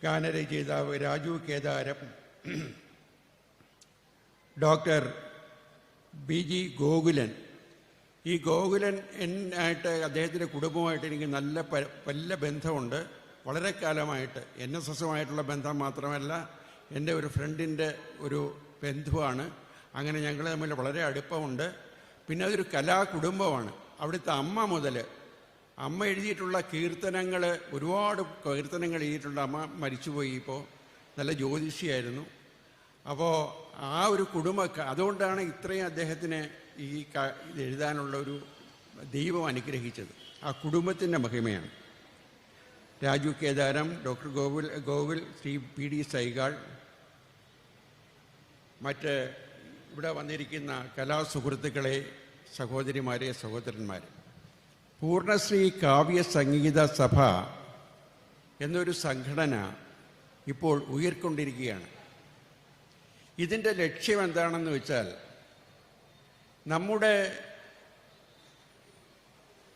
ഗാനരചയിതാവ് രാജു കേദാരം, ഡോക്ടർ BG ഗോകുലൻ. ഈ ഗോകുലൻ ആയിട്ട് അദ്ദേഹത്തിൻ്റെ കുടുംബമായിട്ട് എനിക്ക് നല്ല ബന്ധമുണ്ട്. വളരെ കാലമായിട്ട് NSSുമായിട്ടുള്ള ബന്ധം മാത്രമല്ല, എൻ്റെ ഒരു ഫ്രണ്ടിൻ്റെ ഒരു ബന്ധുവാണ്. അങ്ങനെ ഞങ്ങൾ തമ്മിൽ വളരെ അടുപ്പമുണ്ട്. പിന്നെ അതൊരു കലാകുടുംബമാണ്. അവിടുത്തെ അമ്മ മുതൽ, അമ്മ എഴുതിയിട്ടുള്ള കീർത്തനങ്ങൾ, ഒരുപാട് കീർത്തനങ്ങൾ എഴുതിയിട്ടുള്ള അമ്മ മരിച്ചുപോയി. ഇപ്പോൾ നല്ല ജ്യോതിഷിയായിരുന്നു. അപ്പോൾ ആ ഒരു അതുകൊണ്ടാണ് ഇത്രയും അദ്ദേഹത്തിന് ഇത് എഴുതാനുള്ള ഒരു ദൈവം അനുഗ്രഹിച്ചത്. ആ കുടുംബത്തിൻ്റെ മഹിമയാണ്. രാജു കേദാരം, ഡോക്ടർ ഗോകുൽ, ശ്രീ PD സൈഗാൾ, മറ്റ് ഇവിടെ വന്നിരിക്കുന്ന കലാസുഹൃത്തുക്കളെ, സഹോദരിമാരെ, സഹോദരന്മാരെ, പൂർണ്ണശ്രീ കാവ്യ സംഗീത സഭ എന്നൊരു സംഘടന ഇപ്പോൾ ഉയർക്കൊണ്ടിരിക്കുകയാണ്. ഇതിൻ്റെ ലക്ഷ്യം എന്താണെന്ന് വെച്ചാൽ, നമ്മുടെ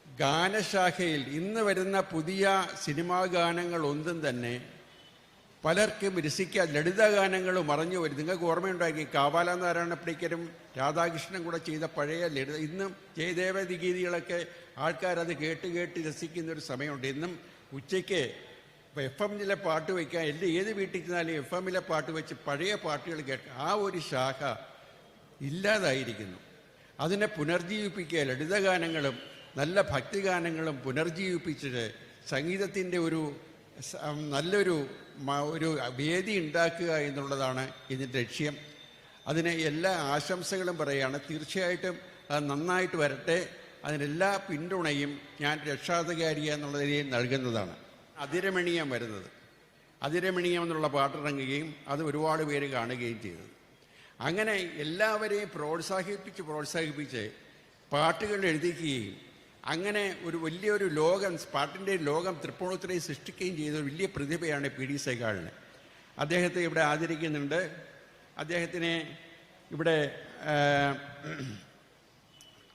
ഗാനശാഖയിൽ ഇന്ന് വരുന്ന പുതിയ സിനിമാ ഗാനങ്ങൾ ഒന്നും തന്നെ പലർക്കും രസിക്കാൻ, ലളിതഗാനങ്ങൾ മറഞ്ഞു വരും. നിങ്ങൾക്ക് ഓർമ്മയുണ്ടാക്കി കാവാല നാരായണ പണിക്കരും രാധാകൃഷ്ണൻ കൂടെ ചെയ്ത പഴയ ലളിത, ഇന്നും ജയദേവതി ഗീതികളൊക്കെ ആൾക്കാരത് കേട്ട് കേട്ട് രസിക്കുന്ന ഒരു സമയമുണ്ട്. ഇന്നും ഉച്ചയ്ക്ക് FM-ലെ പാട്ട് വയ്ക്കാൻ ഏത് വീട്ടിൽ ചെന്നാലും FM-ലെ പാട്ട് വെച്ച് പഴയ പാട്ടുകൾ കേൾക്കുക. ആ ഒരു ശാഖ ഇല്ലാതായിരിക്കുന്നു. അതിനെ പുനർജീവിപ്പിക്കുക, ലളിതഗാനങ്ങളും നല്ല ഭക്തിഗാനങ്ങളും പുനർജീവിപ്പിച്ചിട്ട് സംഗീതത്തിൻ്റെ നല്ലൊരു വേദി ഉണ്ടാക്കുക എന്നുള്ളതാണ് ഇതിൻ്റെ ലക്ഷ്യം. അതിന് എല്ലാ ആശംസകളും പറയുകയാണ്. തീർച്ചയായിട്ടും അത് നന്നായിട്ട് വരട്ടെ. അതിനെല്ലാ പിന്തുണയും ഞാൻ രക്ഷാധികാരി എന്നുള്ള നിലയിൽ നൽകുന്നതാണ്. അതിരമണീയം വരുന്നത്, അതിരമണീയം എന്നുള്ള പാട്ടിറങ്ങുകയും അത് ഒരുപാട് പേര് കാണുകയും ചെയ്തത്. അങ്ങനെ എല്ലാവരെയും പ്രോത്സാഹിപ്പിച്ച് പാട്ടുകൾ എഴുതിക്കുകയും അങ്ങനെ ഒരു വലിയൊരു ലോകം, പാട്ടിൻ്റെ ലോകം തൃപ്പൂണിത്തുറയിൽ സൃഷ്ടിക്കുകയും ചെയ്ത ഒരു വലിയ പ്രതിഭയാണ് PD സൈഗാളിന്. അദ്ദേഹത്തെ ഇവിടെ ആദരിക്കുന്നുണ്ട്. അദ്ദേഹത്തിനെ ഇവിടെ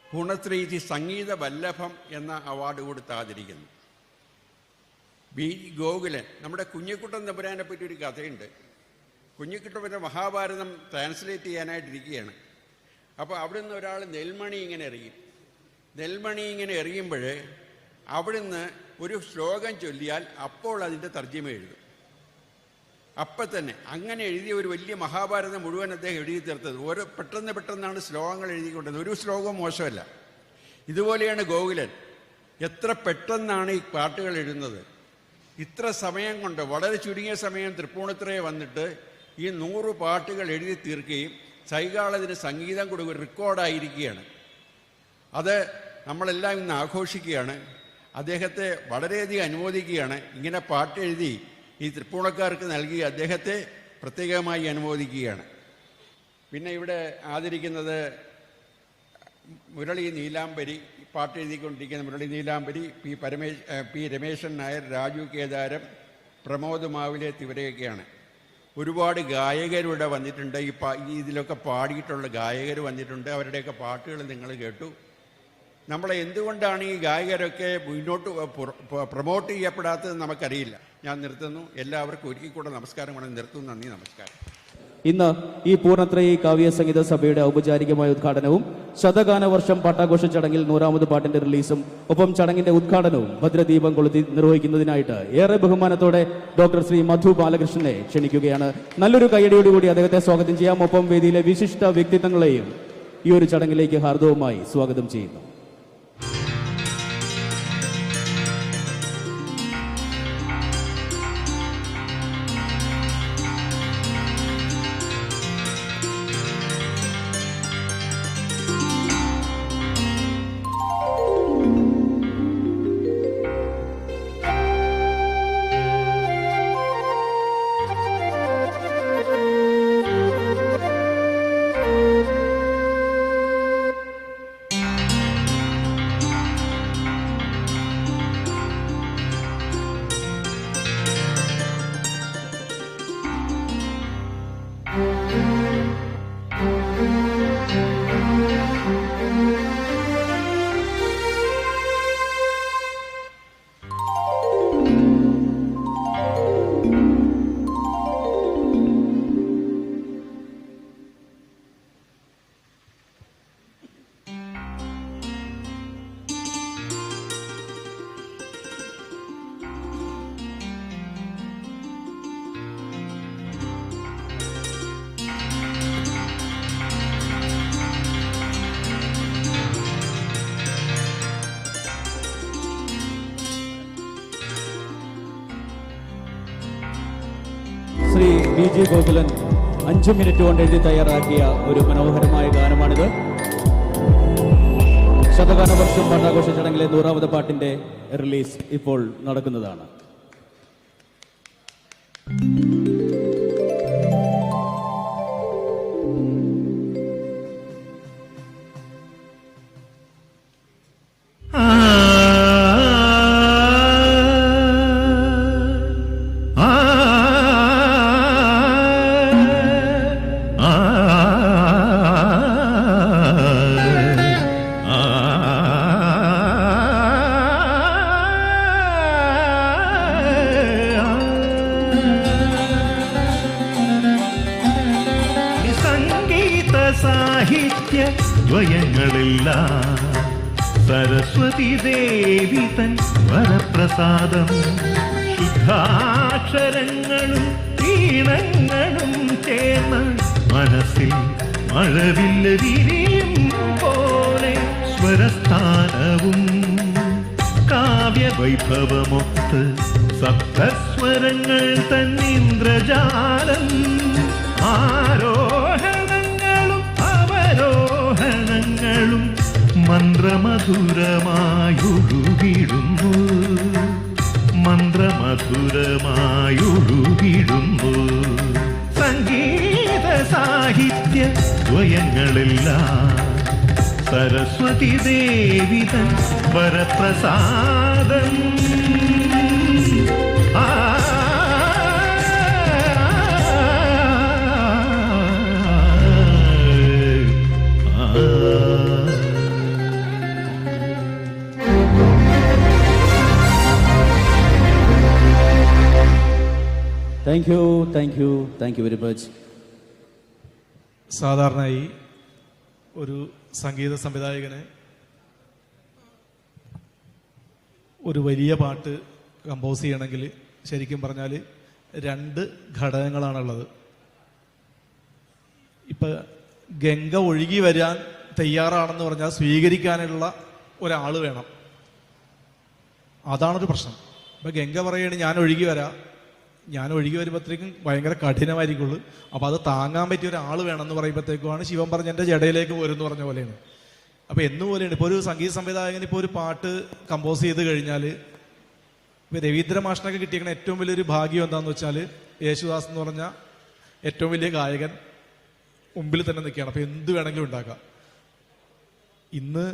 പൂർണ്ണശ്രീ സംഗീത വല്ലഭം എന്ന അവാർഡ് കൊടുത്ത് ആദരിക്കുന്നു. ഗോകുലൻ, നമ്മുടെ കുഞ്ഞിക്കുട്ടൻ തമ്പുരാനെ പറ്റി ഒരു കഥയുണ്ട്. കുഞ്ഞിക്കുട്ടൻ്റെ മഹാഭാരതം ട്രാൻസ്ലേറ്റ് ചെയ്യാനായിട്ടിരിക്കുകയാണ്. അപ്പോൾ അവിടുന്ന് ഒരാൾ നെൽമണി ഇങ്ങനെ എറിയുമ്പോൾ അവിടുന്ന് ഒരു ശ്ലോകം ചൊല്ലിയാൽ അപ്പോൾ അതിൻ്റെ തർജ്ജിമ എഴുതും. അപ്പം തന്നെ അങ്ങനെ എഴുതിയ ഒരു വലിയ മഹാഭാരതം മുഴുവൻ അദ്ദേഹം എഴുതി തീർത്തത്. പെട്ടെന്നാണ് ശ്ലോകങ്ങൾ എഴുതിക്കൊണ്ടത്. ഒരു ശ്ലോകവും മോശമല്ല. ഇതുപോലെയാണ് ഗോകുലൻ. എത്ര പെട്ടെന്നാണ് ഈ പാട്ടുകൾ എഴുതുന്നത്. ഇത്ര സമയം കൊണ്ട്, വളരെ ചുരുങ്ങിയ സമയം തൃപ്പൂണിത്തുറയെ വന്നിട്ട് ഈ 100 പാട്ടുകൾ എഴുതി തീർക്കുകയും സൈഗാളതിന് സംഗീതം കൊടുക്കുക, റെക്കോർഡായിരിക്കുകയാണ്. അത് നമ്മളെല്ലാം ഇന്ന് ആഘോഷിക്കുകയാണ്. അദ്ദേഹത്തെ വളരെയധികം അനുമോദിക്കുകയാണ്. ഇങ്ങനെ പാട്ട് എഴുതി ഈ തൃപ്പൂണിക്കാർക്ക് നൽകി അദ്ദേഹത്തെ പ്രത്യേകമായി അനുമോദിക്കുകയാണ്. പിന്നെ ഇവിടെ ആദരിക്കുന്നത് മുരളി നീലാംബരി, പാട്ട് എഴുതിക്കൊണ്ടിരിക്കുന്ന മുരളി നീലാംബരി, പി രമേശൻ നായർ, രാജു കേദാരം, പ്രമോദ് മാവിലേത്ത്, ഇവരെയൊക്കെയാണ്. ഒരുപാട് ഗായകരുടെ വന്നിട്ടുണ്ട്. ഇതിലൊക്കെ പാടിയിട്ടുള്ള ഗായകർ വന്നിട്ടുണ്ട്. അവരുടെയൊക്കെ പാട്ടുകൾ നിങ്ങൾ കേട്ടു. നമ്മളെ എന്തുകൊണ്ടാണ് ഈ ഗായകരൊക്കെ മുന്നോട്ട് പ്രൊമോട്ട് ചെയ്യപ്പെടാത്തത് നമുക്കറിയില്ല. ഞാൻ നിർത്തുന്നു. എല്ലാവർക്കും ഒരിക്കൽ കൂടെ നമസ്കാരം കൊണ്ട് നിർത്തുന്നു. നന്ദി, നമസ്കാരം. ഇന്ന് ഈ പൂർണ്ണത്രയി കാവ്യ സംഗീത സഭയുടെ ഔപചാരികമായ ഉദ്ഘാടനവും ശതഗാന വർഷം പാട്ടാഘോഷ ചടങ്ങിൽ 100ാമത് പാട്ടിന്റെ റിലീസും ഒപ്പം ചടങ്ങിന്റെ ഉദ്ഘാടനവും ഭദ്രദീപം കൊളുത്തി നിർവഹിക്കുന്നതിനായിട്ട് ഏറെ ബഹുമാനത്തോടെ ഡോക്ടർ ശ്രീ മധു ബാലകൃഷ്ണനെ ക്ഷണിക്കുകയാണ്. നല്ലൊരു കയ്യടിയോടുകൂടി അദ്ദേഹത്തെ സ്വാഗതം ചെയ്യാം. ഒപ്പം വേദിയിലെ വിശിഷ്ട വ്യക്തിത്വങ്ങളെയും ഈ ഒരു ചടങ്ങിലേക്ക് ഹാർദവുമായി സ്വാഗതം ചെയ്യുന്നു. ശ്രീ BG ഗോകുലൻ 5 മിനിറ്റ് കൊണ്ട് എഴുതി തയ്യാറാക്കിയ ഒരു മനോഹരമായ ഗാനമാണിത്. ശതഗാന വർഷം പാട്ടാഘോഷ ചടങ്ങിലെ 100ാമത് പാട്ടിന്റെ റിലീസ് ഇപ്പോൾ നടക്കുന്നതാണ്. ആ ദ്വയങ്ങളെല്ലാം സരസ്വതി ദേവി തൻ വരപ്രസാദം. ശുദ്ധാക്ഷരങ്ങളും ഈണങ്ങളും ചേർന്ന് മനസ്സിൽ മഴവില്ല വിരിയും പോലെ സ്വരസ്ഥാനവും കാവ്യവൈഭവമൊത്ത് സപ്തസ്വരങ്ങൾ തന്നിന്ദ്രജാലം. ആരോഹണങ്ങളും അവരോഹണങ്ങളും മന്ത്രമധുരമായൊഴുകിടുന്നു, മന്ത്രമധുരമായൊഴുകിടുന്നു. സംഗീത സാഹിത്യ ദ്വയങ്ങളെല്ലാം സരസ്വതി ദേവി തൻ വരപ്രസാദം. Thank you very much. സാധാരണയായി ഒരു സംഗീത സംവിധായകന് ഒരു വലിയ പാട്ട് കമ്പോസ് ചെയ്യണമെങ്കിൽ ശരിക്കും പറഞ്ഞാൽ 2 ഘടകങ്ങളാണുള്ളത്. ഇപ്പം ഗംഗ ഒഴുകി വരാൻ തയ്യാറാണെന്ന് പറഞ്ഞാൽ സ്വീകരിക്കാനുള്ള ഒരാൾ വേണം. അതാണൊരു പ്രശ്നം. ഇപ്പം ഗംഗ പറയുകയാണ് ഞാൻ ഒഴുകി വരാം, ഞാൻ ഒഴുകി വരുമ്പോഴത്തേക്കും ഭയങ്കര കഠിനമായിരിക്കുള്ളൂ. അപ്പോൾ അത് താങ്ങാൻ പറ്റിയ ഒരാൾ വേണമെന്ന് പറയുമ്പോഴത്തേക്കുമാണ് ശിവൻ പറഞ്ഞ എൻ്റെ ജടയിലേക്ക് പോരെന്ന് പറഞ്ഞ പോലെയാണ്. അപ്പോൾ എന്നുപോലെയാണ് ഇപ്പോൾ ഒരു സംഗീത സംവിധായകൻ ഇപ്പോൾ ഒരു പാട്ട് കമ്പോസ് ചെയ്ത് കഴിഞ്ഞാൽ, ഇപ്പോൾ രവീന്ദ്ര മാഷിനൊക്കെ കിട്ടിയിരിക്കുന്ന ഏറ്റവും വലിയൊരു ഭാഗ്യം എന്താണെന്ന് വെച്ചാൽ യേശുദാസ് എന്ന് പറഞ്ഞ ഏറ്റവും വലിയ ഗായകൻ മുമ്പിൽ തന്നെ നിൽക്കുകയാണ്. അപ്പോൾ എന്ത് വേണമെങ്കിലും ഉണ്ടാക്കാം. ഇന്ന്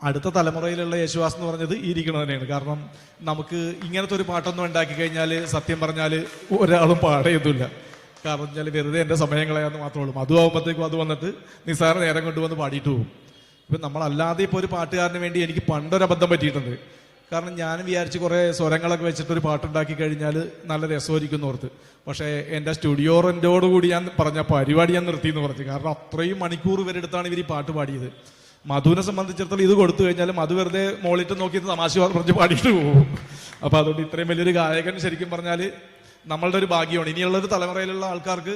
അടുത്ത തലമുറയിലുള്ള യേശുദാസ് എന്ന് പറഞ്ഞത് ഈ ഇരിക്കണം തന്നെയാണ്. കാരണം നമുക്ക് ഇങ്ങനത്തെ ഒരു പാട്ടൊന്നും ഉണ്ടാക്കി കഴിഞ്ഞാൽ സത്യം പറഞ്ഞാൽ ഒരാളും പാടുന്നില്ല. കാരണം വെച്ചാൽ വെറുതെ എൻ്റെ സമയം കളയാന്ന് മാത്രമേ ഉള്ളൂ. മധു ആകുമ്പോഴത്തേക്കും അത് വന്നിട്ട് നിസ്സാര നേരം കൊണ്ടുവന്ന് പാടിയിട്ട് പോകും. ഇപ്പം നമ്മളല്ലാതെ ഇപ്പോൾ ഒരു പാട്ടുകാരന് വേണ്ടി എനിക്ക് പണ്ടൊരബദ്ധം പറ്റിയിട്ടുണ്ട്. കാരണം ഞാൻ വിചാരിച്ച് കുറേ സ്വരങ്ങളൊക്കെ വെച്ചിട്ടൊരു പാട്ടുണ്ടാക്കി കഴിഞ്ഞാൽ നല്ല രസമായിരിക്കും ഓർത്ത്. പക്ഷേ എൻ്റെ സ്റ്റുഡിയോ റെൻ്റോടുകൂടി ഞാൻ പറഞ്ഞ പരിപാടി ഞാൻ നിർത്തിയെന്ന് പറഞ്ഞു. കാരണം അത്രയും മണിക്കൂർ ഇവരെടുത്താണ് ഇവർ ഈ പാട്ട് പാടിയത്. മധുവിനെ സംബന്ധിച്ചിടത്തോളം ഇത് കൊടുത്തു കഴിഞ്ഞാൽ മധു വെറുതെ മോളിട്ട് നോക്കിയിട്ട് തമാശ പറഞ്ഞ് പാടിയിട്ട് പോകും. അപ്പോൾ അതുകൊണ്ട് ഇത്രയും വലിയൊരു ഗായകൻ ശരിക്കും പറഞ്ഞാൽ നമ്മളുടെ ഒരു ഭാഗ്യമാണ്. ഇനിയുള്ളൊരു തലമുറയിലുള്ള ആൾക്കാർക്ക്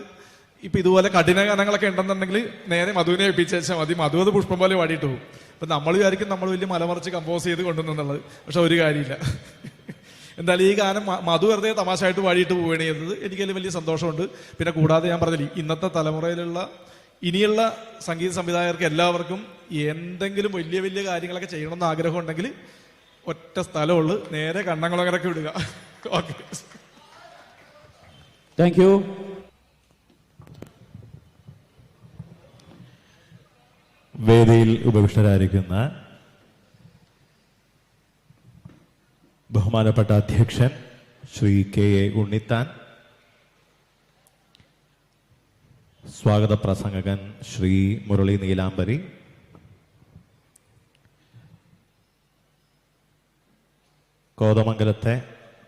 ഇപ്പം ഇതുപോലെ കഠിന ഗാനങ്ങളൊക്കെ ഉണ്ടെന്നുണ്ടെങ്കിൽ നേരെ മധുവിനെ ഏൽപ്പിച്ചാൽ മതി. മധു അത് പുഷ്പം പോലെ പാടിയിട്ട് പോകും. അപ്പം നമ്മൾ വിചാരിക്കും നമ്മൾ വലിയ മലമറിച്ച് കമ്പോസ് ചെയ്ത് കൊണ്ടുവന്നുള്ളത്. പക്ഷെ ഒരു കാര്യമില്ല. എന്തായാലും ഈ ഗാനം മധു വെറുതെ തമാശയായിട്ട് പാടിയിട്ട് പോവുകയാണ് ചെയ്തത്. എനിക്കതിൽ വലിയ സന്തോഷമുണ്ട്. പിന്നെ കൂടാതെ ഞാൻ പറഞ്ഞില്ല, ഇന്നത്തെ തലമുറയിലുള്ള ഇനിയുള്ള സംഗീത സംവിധായകർക്ക് എല്ലാവർക്കും എന്തെങ്കിലും വലിയ വലിയ കാര്യങ്ങളൊക്കെ ചെയ്യണമെന്ന് ആഗ്രഹം ഉണ്ടെങ്കിൽ ഒറ്റ സ്ഥലമുള്ളൂ, നേരെ കണ്ണംകുളങ്ങരക്ക് വിടുക. Okay, thank you. വേദിയിൽ ഉപവിഷ്ടരായിരിക്കുന്ന ബഹുമാനപ്പെട്ട അധ്യക്ഷൻ ശ്രീ KA ഉണ്ണിത്താൻ, സ്വാഗത പ്രസംഗകൻ ശ്രീ മുരളി നീലാംബരി, കോതമംഗലത്തെ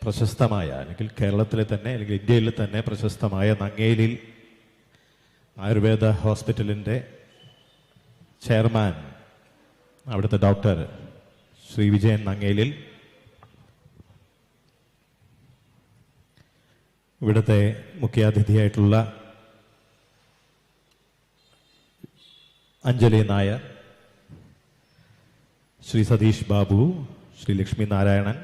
പ്രശസ്തമായ അല്ലെങ്കിൽ കേരളത്തിലെ തന്നെ അല്ലെങ്കിൽ ഇന്ത്യയിൽ തന്നെ പ്രശസ്തമായ നങ്ങേലിൽ ആയുർവേദ ഹോസ്പിറ്റലിൻ്റെ ചെയർമാൻ, അവിടുത്തെ ഡോക്ടർ ശ്രീ വിജയൻ നങ്ങേലിൽ, ഇവിടുത്തെ മുഖ്യാതിഥിയായിട്ടുള്ള അഞ്ജലി നായർ, ശ്രീ സതീഷ് ബാബു, ശ്രീ ലക്ഷ്മി നാരായണൻ,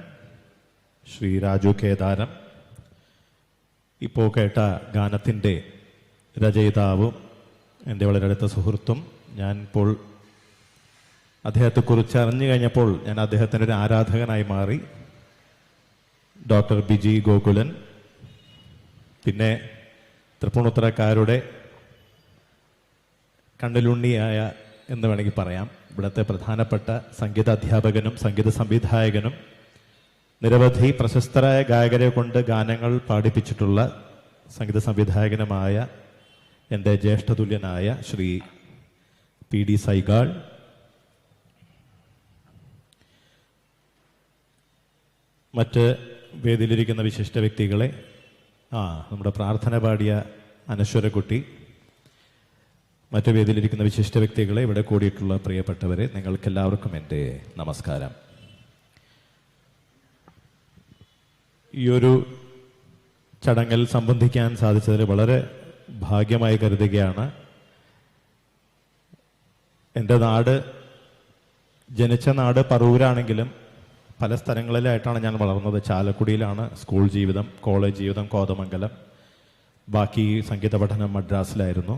ശ്രീ രാജു കേദാരം, ഇപ്പോൾ കേട്ട ഗാനത്തിൻ്റെ രചയിതാവും എൻ്റെ വളരെ അടുത്ത സുഹൃത്തും, ഞാൻ ഇപ്പോൾ അദ്ദേഹത്തെക്കുറിച്ച് അറിഞ്ഞു കഴിഞ്ഞപ്പോൾ ഞാൻ അദ്ദേഹത്തിൻ്റെ ഒരു ആരാധകനായി മാറി, ഡോക്ടർ ബിജി ഗോകുലൻ. പിന്നെ തൃപ്പൂണിത്തുറക്കാരുടെ കണ്ണിലുണ്ണിയായ എന്ന് വേണമെങ്കിൽ പറയാം, ഇവിടുത്തെ പ്രധാനപ്പെട്ട സംഗീത അധ്യാപകനും സംഗീത സംവിധായകനും നിരവധി പ്രശസ്തരായ ഗായകരെ കൊണ്ട് ഗാനങ്ങൾ പാടിപ്പിച്ചിട്ടുള്ള സംഗീത സംവിധായകനുമായ എൻ്റെ ജ്യേഷ്ഠതുല്യനായ ശ്രീ PD സൈഗാൾ, മറ്റ് വേദിയിലിരിക്കുന്ന വിശിഷ്ട വ്യക്തികളെ, നമ്മുടെ പ്രാർത്ഥന പാടിയ അനശ്വരക്കുട്ടി, മറ്റു വേദിയിലിരിക്കുന്ന വിശിഷ്ട വ്യക്തികളെ, ഇവിടെ കൂടിയിട്ടുള്ള പ്രിയപ്പെട്ടവരെ, നിങ്ങൾക്കെല്ലാവർക്കും എൻ്റെ നമസ്കാരം. ഈ ഒരു ചടങ്ങിൽ സംബന്ധിക്കാൻ സാധിച്ചതിൽ വളരെ ഭാഗ്യമായി കരുതുകയാണ്. എൻ്റെ നാട്, ജനിച്ച നാട് പറവൂരാണെങ്കിലും പല സ്ഥലങ്ങളിലായിട്ടാണ് ഞാൻ വളർന്നത്. ചാലക്കുടിയിലാണ് സ്കൂൾ ജീവിതം, കോളേജ് ജീവിതം കോതമംഗലം, ബാക്കി സംഗീത പഠനം മദ്രാസിലായിരുന്നു.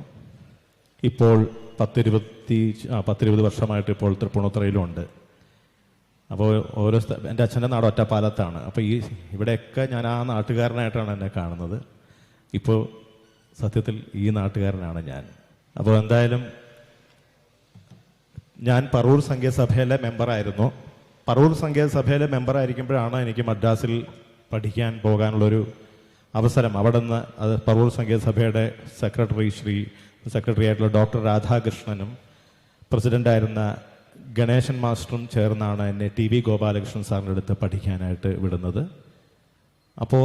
ഇപ്പോൾ 10-20 വർഷമായിട്ട് ഇപ്പോൾ തൃപ്പൂണിത്തുറയിലുണ്ട്. അപ്പോൾ ഓരോ എൻ്റെ അച്ഛൻ്റെ നാട് ഒറ്റപ്പാലത്താണ്. അപ്പോൾ ഇവിടെയൊക്കെ ഞാൻ ആ നാട്ടുകാരനായിട്ടാണ് എന്നെ കാണുന്നത്. ഇപ്പോൾ സത്യത്തിൽ ഈ നാട്ടുകാരനാണ് ഞാൻ. അപ്പോൾ എന്തായാലും ഞാൻ പറവൂർ സംഗീത സഭയിലെ മെമ്പറായിരുന്നു. പറവൂർ സംഗീത സഭയിലെ മെമ്പറായിരിക്കുമ്പോഴാണ് എനിക്ക് മദ്രാസിൽ പഠിക്കാൻ പോകാനുള്ളൊരു അവസരം. അവിടെ നിന്ന് അത് പറവൂർ സംഗീത സഭയുടെ സെക്രട്ടറി ആയിട്ടുള്ള ഡോക്ടർ രാധാകൃഷ്ണനും പ്രസിഡൻ്റായിരുന്ന ഗണേശൻ മാസ്റ്ററും ചേർന്നാണ് എന്നെ TV ഗോപാലകൃഷ്ണൻ സാറിൻ്റെ അടുത്ത് പഠിക്കാനായിട്ട് വിടുന്നത്. അപ്പോൾ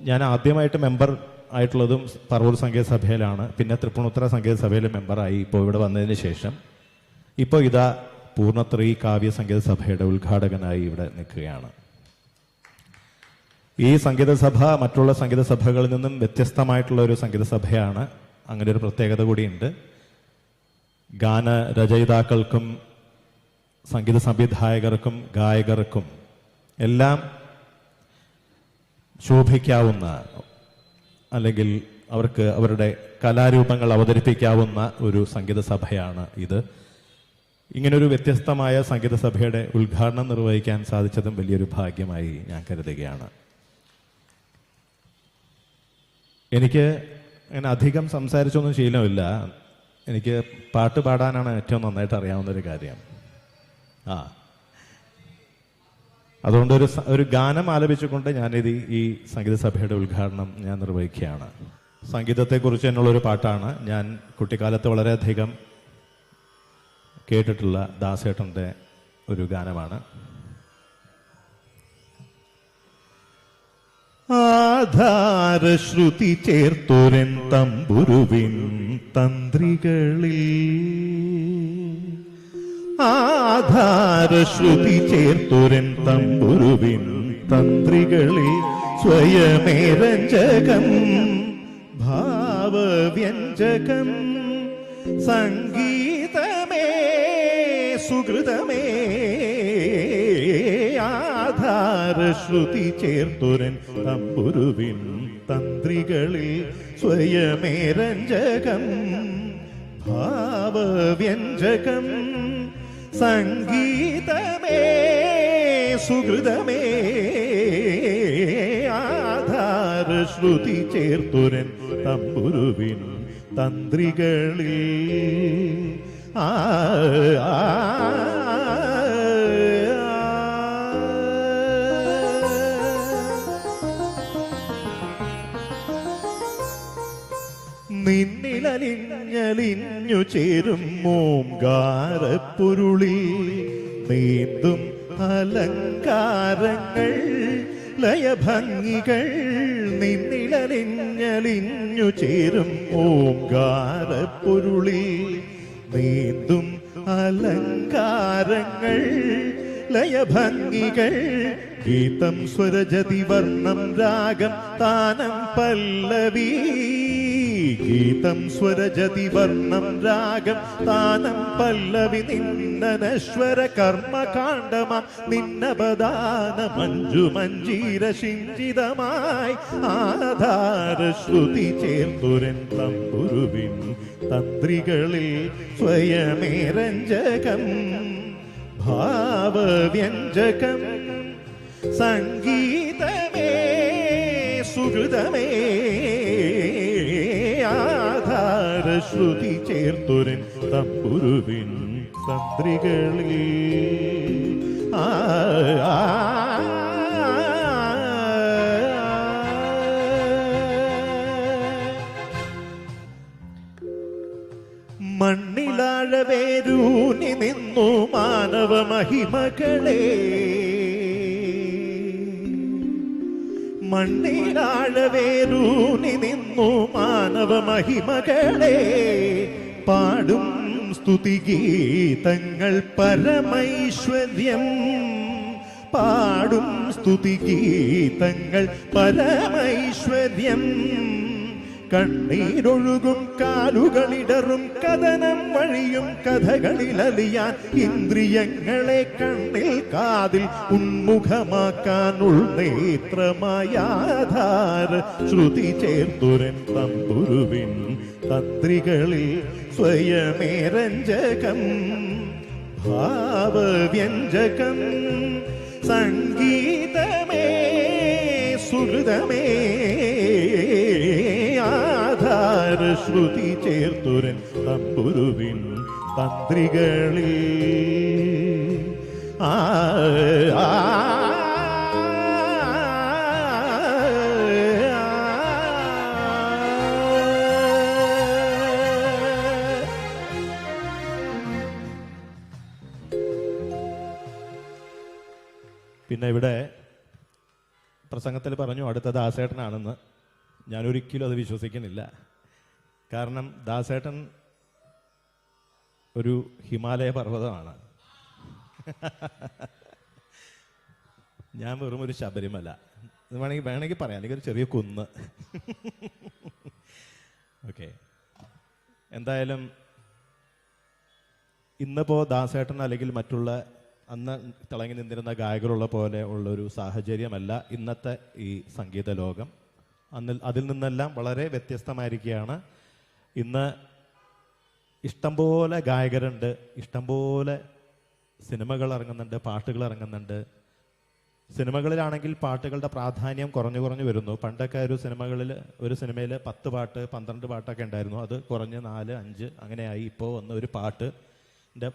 ഞാൻ ആദ്യമായിട്ട് മെമ്പർ ആയിട്ടുള്ളതും പറവൂർ സംഗീത സഭയിലാണ്. പിന്നെ തൃപ്പൂണിത്തുറ സംഗീത സഭയിൽ മെമ്പറായി ഇപ്പോൾ ഇവിടെ വന്നതിന് ശേഷം ഇപ്പോൾ ഇതാ പൂർണ്ണത്രി കാവ്യ സംഗീത സഭയുടെ ഉദ്ഘാടകനായി ഇവിടെ നിൽക്കുകയാണ്. ഈ സംഗീത സഭ മറ്റുള്ള സംഗീത സഭകളിൽ നിന്നും വ്യത്യസ്തമായിട്ടുള്ള ഒരു സംഗീത സഭയാണ്. അങ്ങനെ ഒരു പ്രത്യേകത കൂടിയുണ്ട്. ഗാന രചയിതാക്കൾക്കും സംഗീത സംവിധായകർക്കും ഗായകർക്കും എല്ലാം ശോഭിക്കാവുന്ന, അല്ലെങ്കിൽ അവർക്ക് അവരുടെ കലാരൂപങ്ങൾ അവതരിപ്പിക്കാവുന്ന ഒരു സംഗീത സഭയാണ് ഇത്. ഇങ്ങനൊരു വ്യത്യസ്തമായ സംഗീത സഭയുടെ ഉദ്ഘാടനം നിർവഹിക്കാൻ സാധിച്ചതും വലിയൊരു ഭാഗ്യമായി ഞാൻ കരുതുകയാണ്. എനിക്ക് അങ്ങനെ അധികം സംസാരിച്ചൊന്നും ശീലമില്ല. എനിക്ക് പാട്ട് പാടാനാണ് ഏറ്റവും നന്നായിട്ട് അറിയാവുന്നൊരു കാര്യം. അതുകൊണ്ട് ഒരു ഗാനം ആലപിച്ചുകൊണ്ട് ഞാനിത് ഈ സംഗീത സഭയുടെ ഉദ്ഘാടനം ഞാൻ നിർവഹിക്കുകയാണ്. സംഗീതത്തെക്കുറിച്ച് എന്നുള്ളൊരു പാട്ടാണ്. ഞാൻ കുട്ടിക്കാലത്ത് വളരെയധികം കേട്ടിട്ടുള്ള ദാസേട്ടൻ്റെ ഒരു ഗാനമാണ്. ആധാരശ്രുതി ചേർത്തൊരൻ തമ്പുരുവിൻ തന്ത്രികളിൽ, ആധാരശ്രുതി ചേർത്തൊരൻ തമ്പുരുവിൻ തന്ത്രികളിൽ സ്വയമേരഞ്ജകം ഭാവവ്യഞ്ജകം സംഗീതമേ സുഹൃതമേ. ആധാരശ്രുതി ചേർത്തൊരൻ തമ്പുരുവിൻ തന്ത്രികളിൽ സ്വയമേരഞ്ജകം ഭാവവ്യഞ്ജകം സംഗീതമേ സുഹൃതമേ. ആധാരശ്രുതി ചേർത്തൊരൻ തമ്പുരുവിൻ തന്ത്രികളിൽ നിന്നിലലിഞ്ഞലിഞ്ഞു ചേരും ഓംകാരപ്പൊരുളിൽ നീന്തും അലങ്കാരങ്ങൾ ലയഭംഗികൾ. നിന്നിലലിഞ്ഞലിഞ്ഞു ചേരും ഓംകാരപ്പൊരുളിൽ നീന്തും അലങ്കാരങ്ങൾ ലയഭംഗികൾ. ഗീതം സ്വരജതി വർണ്ണം രാഗം താനം പല്ലവി. ഗീതം സ്വരജതി വർണ്ണം രാഗം താനം പല്ലവി. നിന്നനശ്വര കർമ്മകാണ്ഡമ നിന്നപദാന മഞ്ജു മഞ്ജീര ശിഞ്ചിതമായി. ആധാരശ്രുതി ചേർത്തൊരൻ തമ്പുരുവിൻ തന്ത്രികളിൽ സ്വയമേരഞ്ജകം ഭാവവ്യഞ്ജകം സംഗീതമേ സുഹൃതമേ. ആധാരശ്രുതി ചേർത്തൊരൻ തമ്പുരുവിൻ തന്ത്രികളിൽ മണ്ണിലാഴവേരൂനി നിന്നു മാനവ മഹിമകളെ. മണ്ണിലാഴവേരൂനി നിന്നു മാനവ മഹിമകളെ. പാടും സ്തുതിഗീതങ്ങൾ പരമൈശ്വര്യം, പാടും സ്തുതിഗീതങ്ങൾ പരമൈശ്വര്യം. കണ്ണീരൊഴുകും കാലുകളിടറും കഥനം വഴിയും കഥകളിലലിയാൻ ഇന്ദ്രിയങ്ങളെ കണ്ണിൽ കാതിൽ ഉന്മുഖമാക്കാൻ ഉൾനേത്രമായാധാര ശ്രുതി ചേർത്തുരൻ തമ്പുരുവിൻ തന്ത്രികളിൽ സ്വയമേരഞ്ജകം ഭാവവ്യഞ്ജകം. സംഗീതമേ സുഹൃതമേ ആധാര ശ്രുതി ചേർത്തുരൻ തമ്പുരുവിൻ തന്ത്രികളിൽ ആ പിന്നെ ഇവിടെ പ്രസംഗത്തിൽ പറഞ്ഞു അടുത്ത ദാസേട്ടനാണെന്ന്. ഞാനൊരിക്കലും അത് വിശ്വസിക്കുന്നില്ല. കാരണം ദാസേട്ടൻ ഒരു ഹിമാലയ പർവ്വതമാണ്. ഞാൻ വെറും ഒരു ശബരിമല. ഇത് വേണമെങ്കിൽ പറയാം, അല്ലെങ്കിൽ ഒരു ചെറിയ കുന്ന്. ഓക്കെ, എന്തായാലും ഇന്നിപ്പോൾ ദാസേട്ടൻ അല്ലെങ്കിൽ മറ്റുള്ള അന്ന് തിളങ്ങി നിന്നിരുന്ന ഗായകരുള്ള പോലെ ഉള്ളൊരു സാഹചര്യമല്ല ഇന്നത്തെ ഈ സംഗീത ലോകം. അതിൽ നിന്നെല്ലാം വളരെ വ്യത്യസ്തമായിരിക്കുകയാണ്. ഇന്ന് ഇഷ്ടംപോലെ ഗായകരുണ്ട്, ഇഷ്ടംപോലെ സിനിമകൾ ഇറങ്ങുന്നുണ്ട്, പാട്ടുകൾ ഇറങ്ങുന്നുണ്ട്. സിനിമകളിലാണെങ്കിൽ പാട്ടുകളുടെ പ്രാധാന്യം കുറഞ്ഞു വരുന്നു. പണ്ടൊക്കെ ഒരു സിനിമയിൽ 10 പാട്ട് 12 പാട്ടൊക്കെ ഉണ്ടായിരുന്നു. അത് കുറഞ്ഞ് 4, 5 അങ്ങനെയായി. ഇപ്പോൾ വന്ന്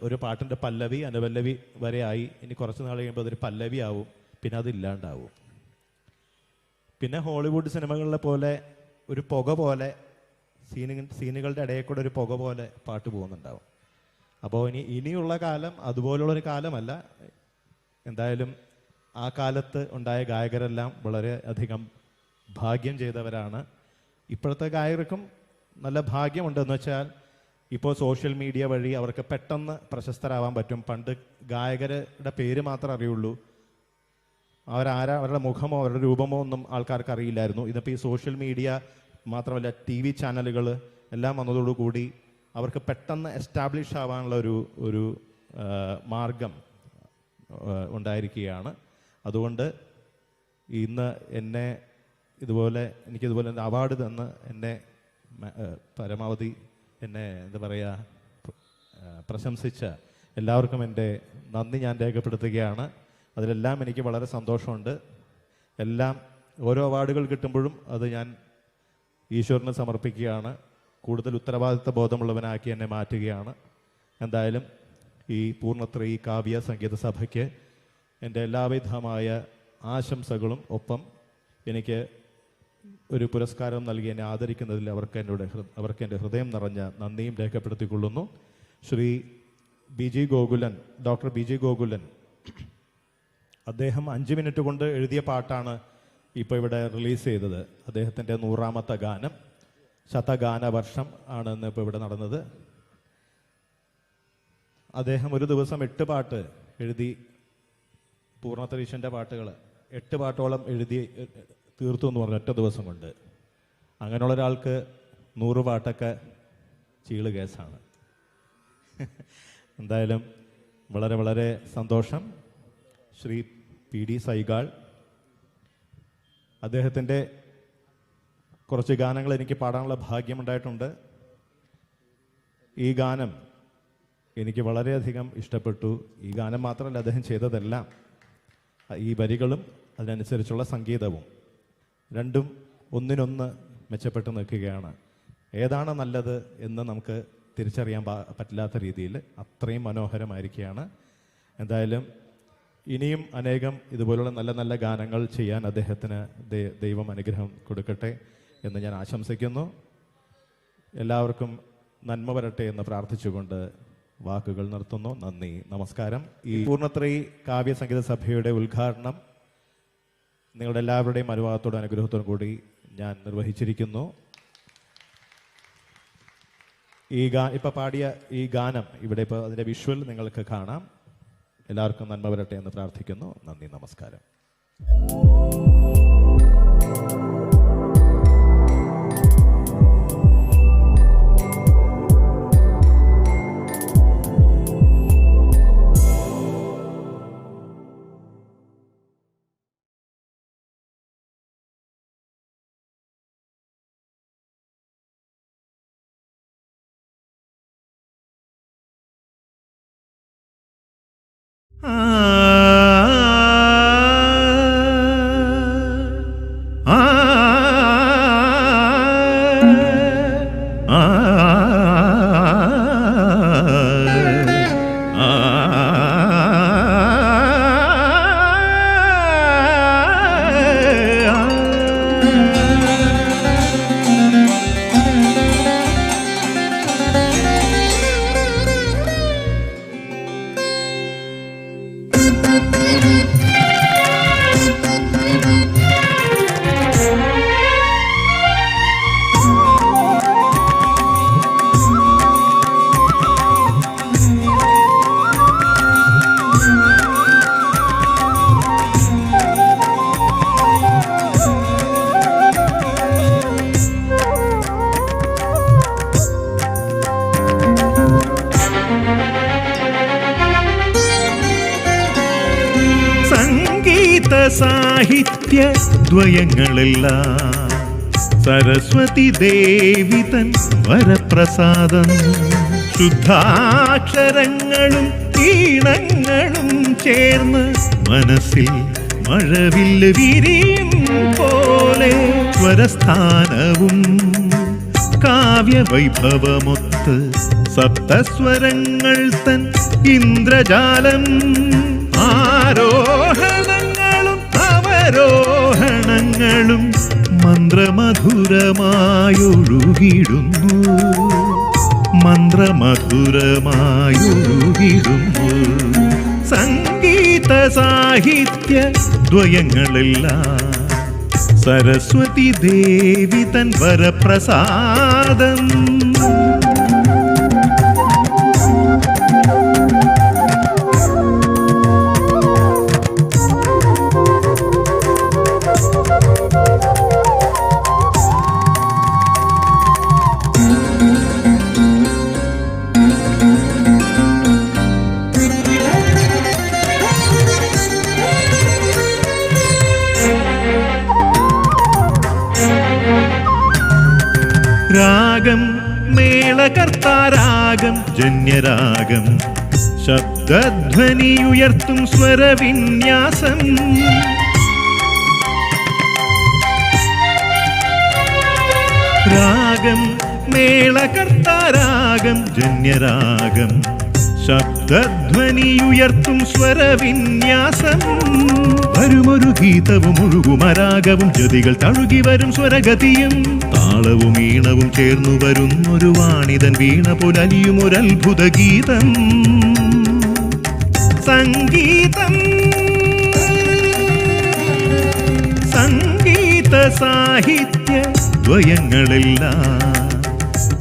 ഒരു പാട്ടിൻ്റെ പല്ലവി അനുപല്ലവി വരെ ആയി. ഇനി കുറച്ച് നാൾ കഴിയുമ്പോൾ അതൊരു പല്ലവി ആവും, പിന്നെ അത് ഇല്ലാണ്ടാവും. പിന്നെ ഹോളിവുഡ് സിനിമകളിലെ പോലെ ഒരു പുക പോലെ സീനുകളുടെ ഇടയിൽ കൂടെ ഒരു പുക പോലെ പാട്ട് പോകുന്നുണ്ടാവും. അപ്പോൾ ഇനിയുള്ള കാലം അതുപോലുള്ളൊരു കാലമല്ല. എന്തായാലും ആ കാലത്ത് ഉണ്ടായ ഗായകരെല്ലാം വളരെ അധികം ഭാഗ്യം ചെയ്തവരാണ്. ഇപ്പോഴത്തെ ഗായകർക്കും നല്ല ഭാഗ്യമുണ്ടെന്ന് വെച്ചാൽ ഇപ്പോൾ സോഷ്യൽ മീഡിയ വഴി അവർക്ക് പെട്ടെന്ന് പ്രശസ്തരാവാൻ പറ്റും. പണ്ട് ഗായകരുടെ പേര് മാത്രമേ അറിയുള്ളൂ, അവരുടെ മുഖമോ അവരുടെ രൂപമോ ഒന്നും ആൾക്കാർക്ക് അറിയില്ലായിരുന്നു. ഇതിപ്പോൾ ഈ സോഷ്യൽ മീഡിയ മാത്രമല്ല TV ചാനലുകൾ എല്ലാം വന്നതോടുകൂടി അവർക്ക് പെട്ടെന്ന് എസ്റ്റാബ്ലിഷ് ആവാനുള്ള ഒരു മാർഗം ഉണ്ടായിരിക്കുകയാണ്. അതുകൊണ്ട് ഇന്ന് എനിക്കിതുപോലെ അവാർഡ് തന്ന് എന്നെ പരമാവധി എന്താ പറയുക പ്രശംസിച്ച എല്ലാവർക്കും എൻ്റെ നന്ദി ഞാൻ രേഖപ്പെടുത്തുകയാണ്. അതിലെല്ലാം എനിക്ക് വളരെ സന്തോഷമുണ്ട്. ഓരോ അവാർഡുകൾ കിട്ടുമ്പോഴും അത് ഞാൻ ഈശ്വരന് സമർപ്പിക്കുകയാണ്. കൂടുതൽ ഉത്തരവാദിത്വ ബോധമുള്ളവനാക്കി എന്നെ മാറ്റുകയാണ്. എന്തായാലും ഈ പൂർണ്ണത്രയി കാവ്യ സംഗീത സഭയ്ക്ക് എൻ്റെ എല്ലാവിധമായ ആശംസകളും ഒപ്പം എനിക്ക് ഒരു പുരസ്കാരം നൽകി എന്നെ ആദരിക്കുന്നതിൽ അവർക്ക് എൻ്റെ ഹൃദയം നിറഞ്ഞ നന്ദിയും രേഖപ്പെടുത്തിക്കൊള്ളുന്നു. Shri doctor B G Gokulan അദ്ദേഹം 5 മിനിറ്റ് കൊണ്ട് എഴുതിയ പാട്ടാണ് ഇപ്പോൾ ഇവിടെ റിലീസ് ചെയ്തത്. അദ്ദേഹത്തിൻ്റെ 100ാമത്തെ ഗാനം ശതഗാന വർഷം ആണ് ഇന്ന് ഇപ്പോൾ ഇവിടെ നടന്നത്. അദ്ദേഹം ഒരു ദിവസം 8 പാട്ട് എഴുതി, പൂർണ്ണത്രയീശൻ്റെ പാട്ടുകൾ 8 പാട്ടോളം എഴുതി തീർത്തു എന്ന് പറഞ്ഞു ഒറ്റ ദിവസം കൊണ്ട്. അങ്ങനെയുള്ള ഒരാൾക്ക് 100 പാട്ടൊക്കെ ചീള് കേസാണ്. എന്തായാലും വളരെ വളരെ സന്തോഷം. ശ്രീ PD സൈഗാൾ, അദ്ദേഹത്തിൻ്റെ കുറച്ച് ഗാനങ്ങൾ എനിക്ക് പാടാനുള്ള ഭാഗ്യമുണ്ടായിട്ടുണ്ട്. ഈ ഗാനം എനിക്ക് വളരെയധികം ഇഷ്ടപ്പെട്ടു. ഈ ഗാനം മാത്രമല്ല, അദ്ദേഹം ചെയ്തതെല്ലാം, ഈ വരികളും അതിനനുസരിച്ചുള്ള സംഗീതവും രണ്ടും ഒന്നിനൊന്ന് മെച്ചപ്പെട്ട് നിൽക്കുകയാണ്. ഏതാണ് നല്ലത് എന്ന് നമുക്ക് തിരിച്ചറിയാൻ പറ്റില്ലാത്ത രീതിയിൽ അത്രയും മനോഹരമായിരിക്കുകയാണ്. എന്തായാലും ഇനിയും അനേകം ഇതുപോലുള്ള നല്ല നല്ല ഗാനങ്ങൾ ചെയ്യാൻ അദ്ദേഹത്തിന് ദൈവം അനുഗ്രഹം കൊടുക്കട്ടെ എന്ന് ഞാൻ ആശംസിക്കുന്നു. എല്ലാവർക്കും നന്മ വരട്ടെ എന്ന് പ്രാർത്ഥിച്ചുകൊണ്ട് വാക്കുകൾ നിർത്തുന്നു. നന്ദി, നമസ്കാരം. ഈ പൂർണ്ണത്രയി കാവ്യ സംഗീത സഭയുടെ ഉദ്ഘാടനം നിങ്ങളുടെ എല്ലാവരുടെയും അനുവാദത്തോടും അനുഗ്രഹത്തോടും കൂടി ഞാൻ നിർവഹിച്ചിരിക്കുന്നു. ഇപ്പോൾ പാടിയ ഈ ഗാനം ഇവിടെ ഇപ്പോൾ അതിൻ്റെ വിഷ്വൽ നിങ്ങൾക്ക് കാണാം. എല്ലാവർക്കും നന്മ വരട്ടെ എന്ന് പ്രാർത്ഥിക്കുന്നു. നന്ദി, നമസ്കാരം. സാഹിത്യ ദ്വയങ്ങളെല്ലാം സരസ്വതി ദേവി തൻ വരപ്രസാദം. ശുദ്ധാക്ഷരങ്ങളും ഈണങ്ങളും ചേർന്ന് മനസ്സിൽ മഴവില്ല് വിരിയും പോലെ സ്വരസ്ഥാനവും കാവ്യവൈഭവമൊത്ത് സപ്തസ്വരങ്ങൾ തൻ ഇന്ദ്രജാലം. ആരോഹണങ്ങളും അവരോഹണങ്ങളും മന്ത്രമധുരമായൊഴുകിടുന്നു, മന്ത്രമധുരമായൊഴുകിടുന്നു. സംഗീത സാഹിത്യ ദ്വയങ്ങളെല്ലാം സരസ്വതി ദേവി തൻ വരപ്രസാദം. രാഗം മേളകർത്താരാഗം ജന്യരാഗം ശബ്ദധ്വനിയുയർത്തും സ്വരവിന്യാസം. രാഗം മേളകർത്താരാഗം ജന്യരാഗം ശബ്ദധ്വനിയുയർത്തും സ്വരവിന്യാസം. വരുമൊരു ഗീതവും ഒഴുകുമരാഗവും ജതികൾ തഴുകി വരും സ്വരഗതിയും താളവും ഈണവും ചേർന്നു വരുന്നൊരു വാണിതൻ വീണ പോലലിയും ഒരത്ഭുത ഗീതം. സംഗീതം സംഗീത സാഹിത്യ ദ്വയങ്ങളെല്ലാം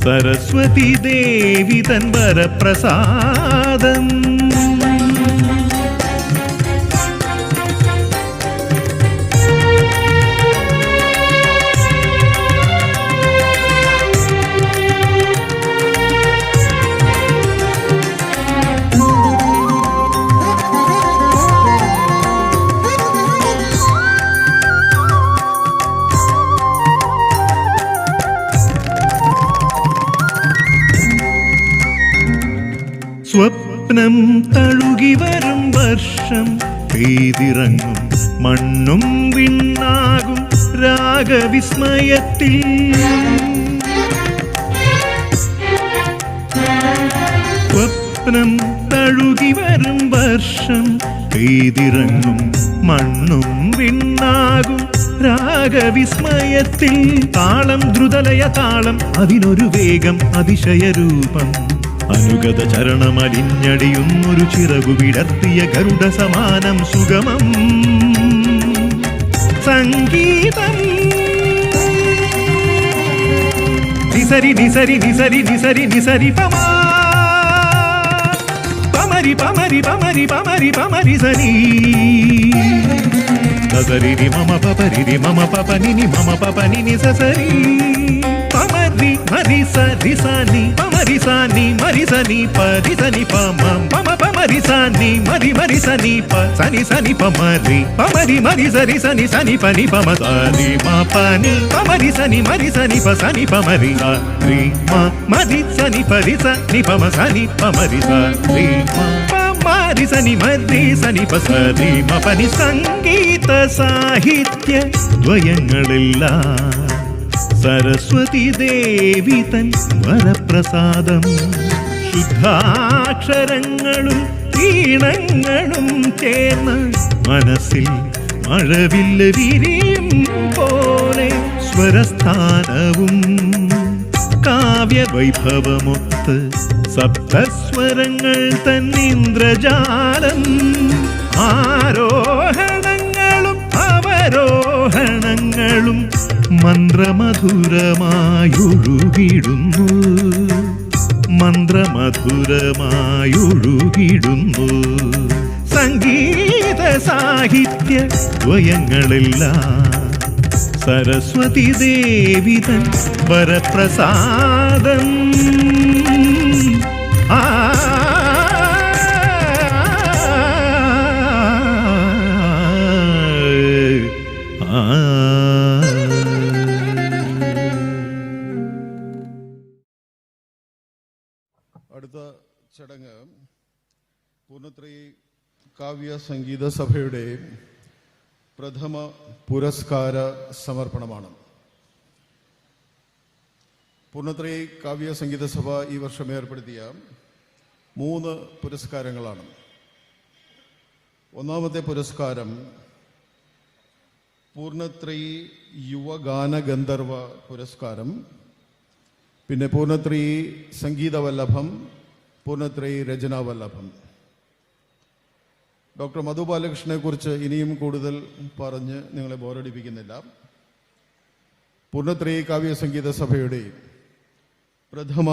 സരസ്വതി ദേവി തൻ വരപ്രസാദം. സ്വപ്നം തഴുകി വരും വർഷം പെയ്തിറങ്ങും മണ്ണും വിണ്ണാകും രാഗവിസ്മയത്തിൽ. സ്വപ്നം തഴുകി വരും വർഷം പെയ്തിറങ്ങും മണ്ണും വിണ്ണാകും രാഗവിസ്മയത്തിൽ. താളം ദ്രുതലയ താളം, അതിനൊരു വേഗം അതിശയരൂപം. അനുഗത ചരണമലിഞ്ഞടിയുന്നൊരു ചിറകു വിടർത്തിയ ഗരുഡ സമാനം സുഗമം. സംഗീതം నిసరి నిసరి నిసరి నిసరి నిసరి పమా పమరి పమరి పమరి పమరి పమరి సరి సరి మమ పపరి మమ పపని మమ పపని సరి పమరి మరి సరి సని పమరి సని మరి సని పరి సని పమ పమ పమరి సని మరి మరి సని ప సని సని పమరి పమరి మరి సరి సని సని పని పమ సరి మా పని పమరి సని మరి సని ప సని పమరి సరి మా మరి సని పరి సని పమ సని పమరి సరి మా పమరి సని మరి సని ప సరి మ పని സംഗീത സാഹിത്യ ദ്വയങ്ങളെല്ലാം സരസ്വതി ദേവി തൻ വരപ്രസാദം ശുദ്ധാക്ഷരങ്ങളും ഈണങ്ങളും ചേർന്ന് മനസ്സിൽ മഴവില്ല് വിരിയും പോലെ സ്വരസ്ഥാനവും കാവ്യവൈഭവമൊത്ത് സപ്തസ്വരങ്ങൾ തന്നിന്ദ്രജാലം ആരോഹണങ്ങളും അവരോഹണങ്ങളും മന്ത്രമധുരമായൊഴുകിടുന്നു മന്ത്രമധുരമായൊഴുകിടുന്നു സംഗീത സാഹിത്യ ദ്വയങ്ങളെല്ലാം സരസ്വതി ദേവി തൻ വരപ്രസാദം ആ അടുത്ത ചടങ്ങ് പൂർണ്ണത്രയി കാവ്യ സംഗീത സഭയുടെ പ്രഥമ പുരസ്കാര സമർപ്പണമാണ്. പൂർണ്ണത്രയി കാവ്യ സംഗീത സഭ ഈ വർഷം ഏർപ്പെടുത്തിയ 3 പുരസ്കാരങ്ങളാണ്. ഒന്നാമത്തെ പുരസ്കാരം പൂർണ്ണത്രയി യുവഗാന ഗന്ധർവ പുരസ്കാരം, പിന്നെ പൂർണ്ണത്രയി സംഗീത വല്ലഭം, പൂർണ്ണത്രയി രചനാ വല്ലഭം. ഡോക്ടർ മധു ബാലകൃഷ്ണനെ കുറിച്ച് ഇനിയും കൂടുതൽ പറഞ്ഞ് നിങ്ങളെ ബോറടിപ്പിക്കുന്നില്ല. പൂർണ്ണത്രയി കാവ്യ സംഗീത സഭയുടെ പ്രഥമ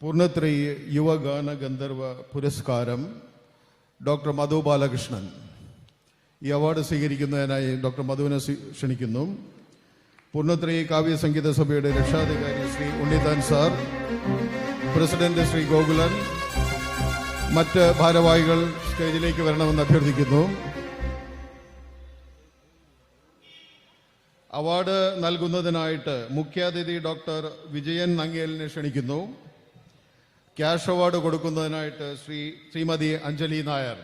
പൂർണ്ണത്രയി യുവഗാന ഗന്ധർവ പുരസ്കാരം ഡോക്ടർ മധു ബാലകൃഷ്ണൻ. ഈ അവാർഡ് സ്വീകരിക്കുന്നതിനായി ഡോക്ടർ മധുവിനെ ക്ഷണിക്കുന്നു. പൂർണ്ണത്രയി കാവ്യ സംഗീത സഭയുടെ രക്ഷാധികാരി ശ്രീ ഉണ്ണിത്താൻ സാർ, പ്രസിഡന്റ് ശ്രീ ഗോകുലൻ, മറ്റ് ഭാരവാഹികൾ സ്റ്റേജിലേക്ക് വരണമെന്ന് അഭ്യർത്ഥിക്കുന്നു. അവാർഡ് നൽകുന്നതിനായിട്ട് മുഖ്യാതിഥി ഡോക്ടർ വിജയൻ നങ്ങേലിനെ ക്ഷണിക്കുന്നു. ക്യാഷ് അവാർഡ് കൊടുക്കുന്നതിനായിട്ട് ശ്രീമതി അഞ്ജലി നായർ.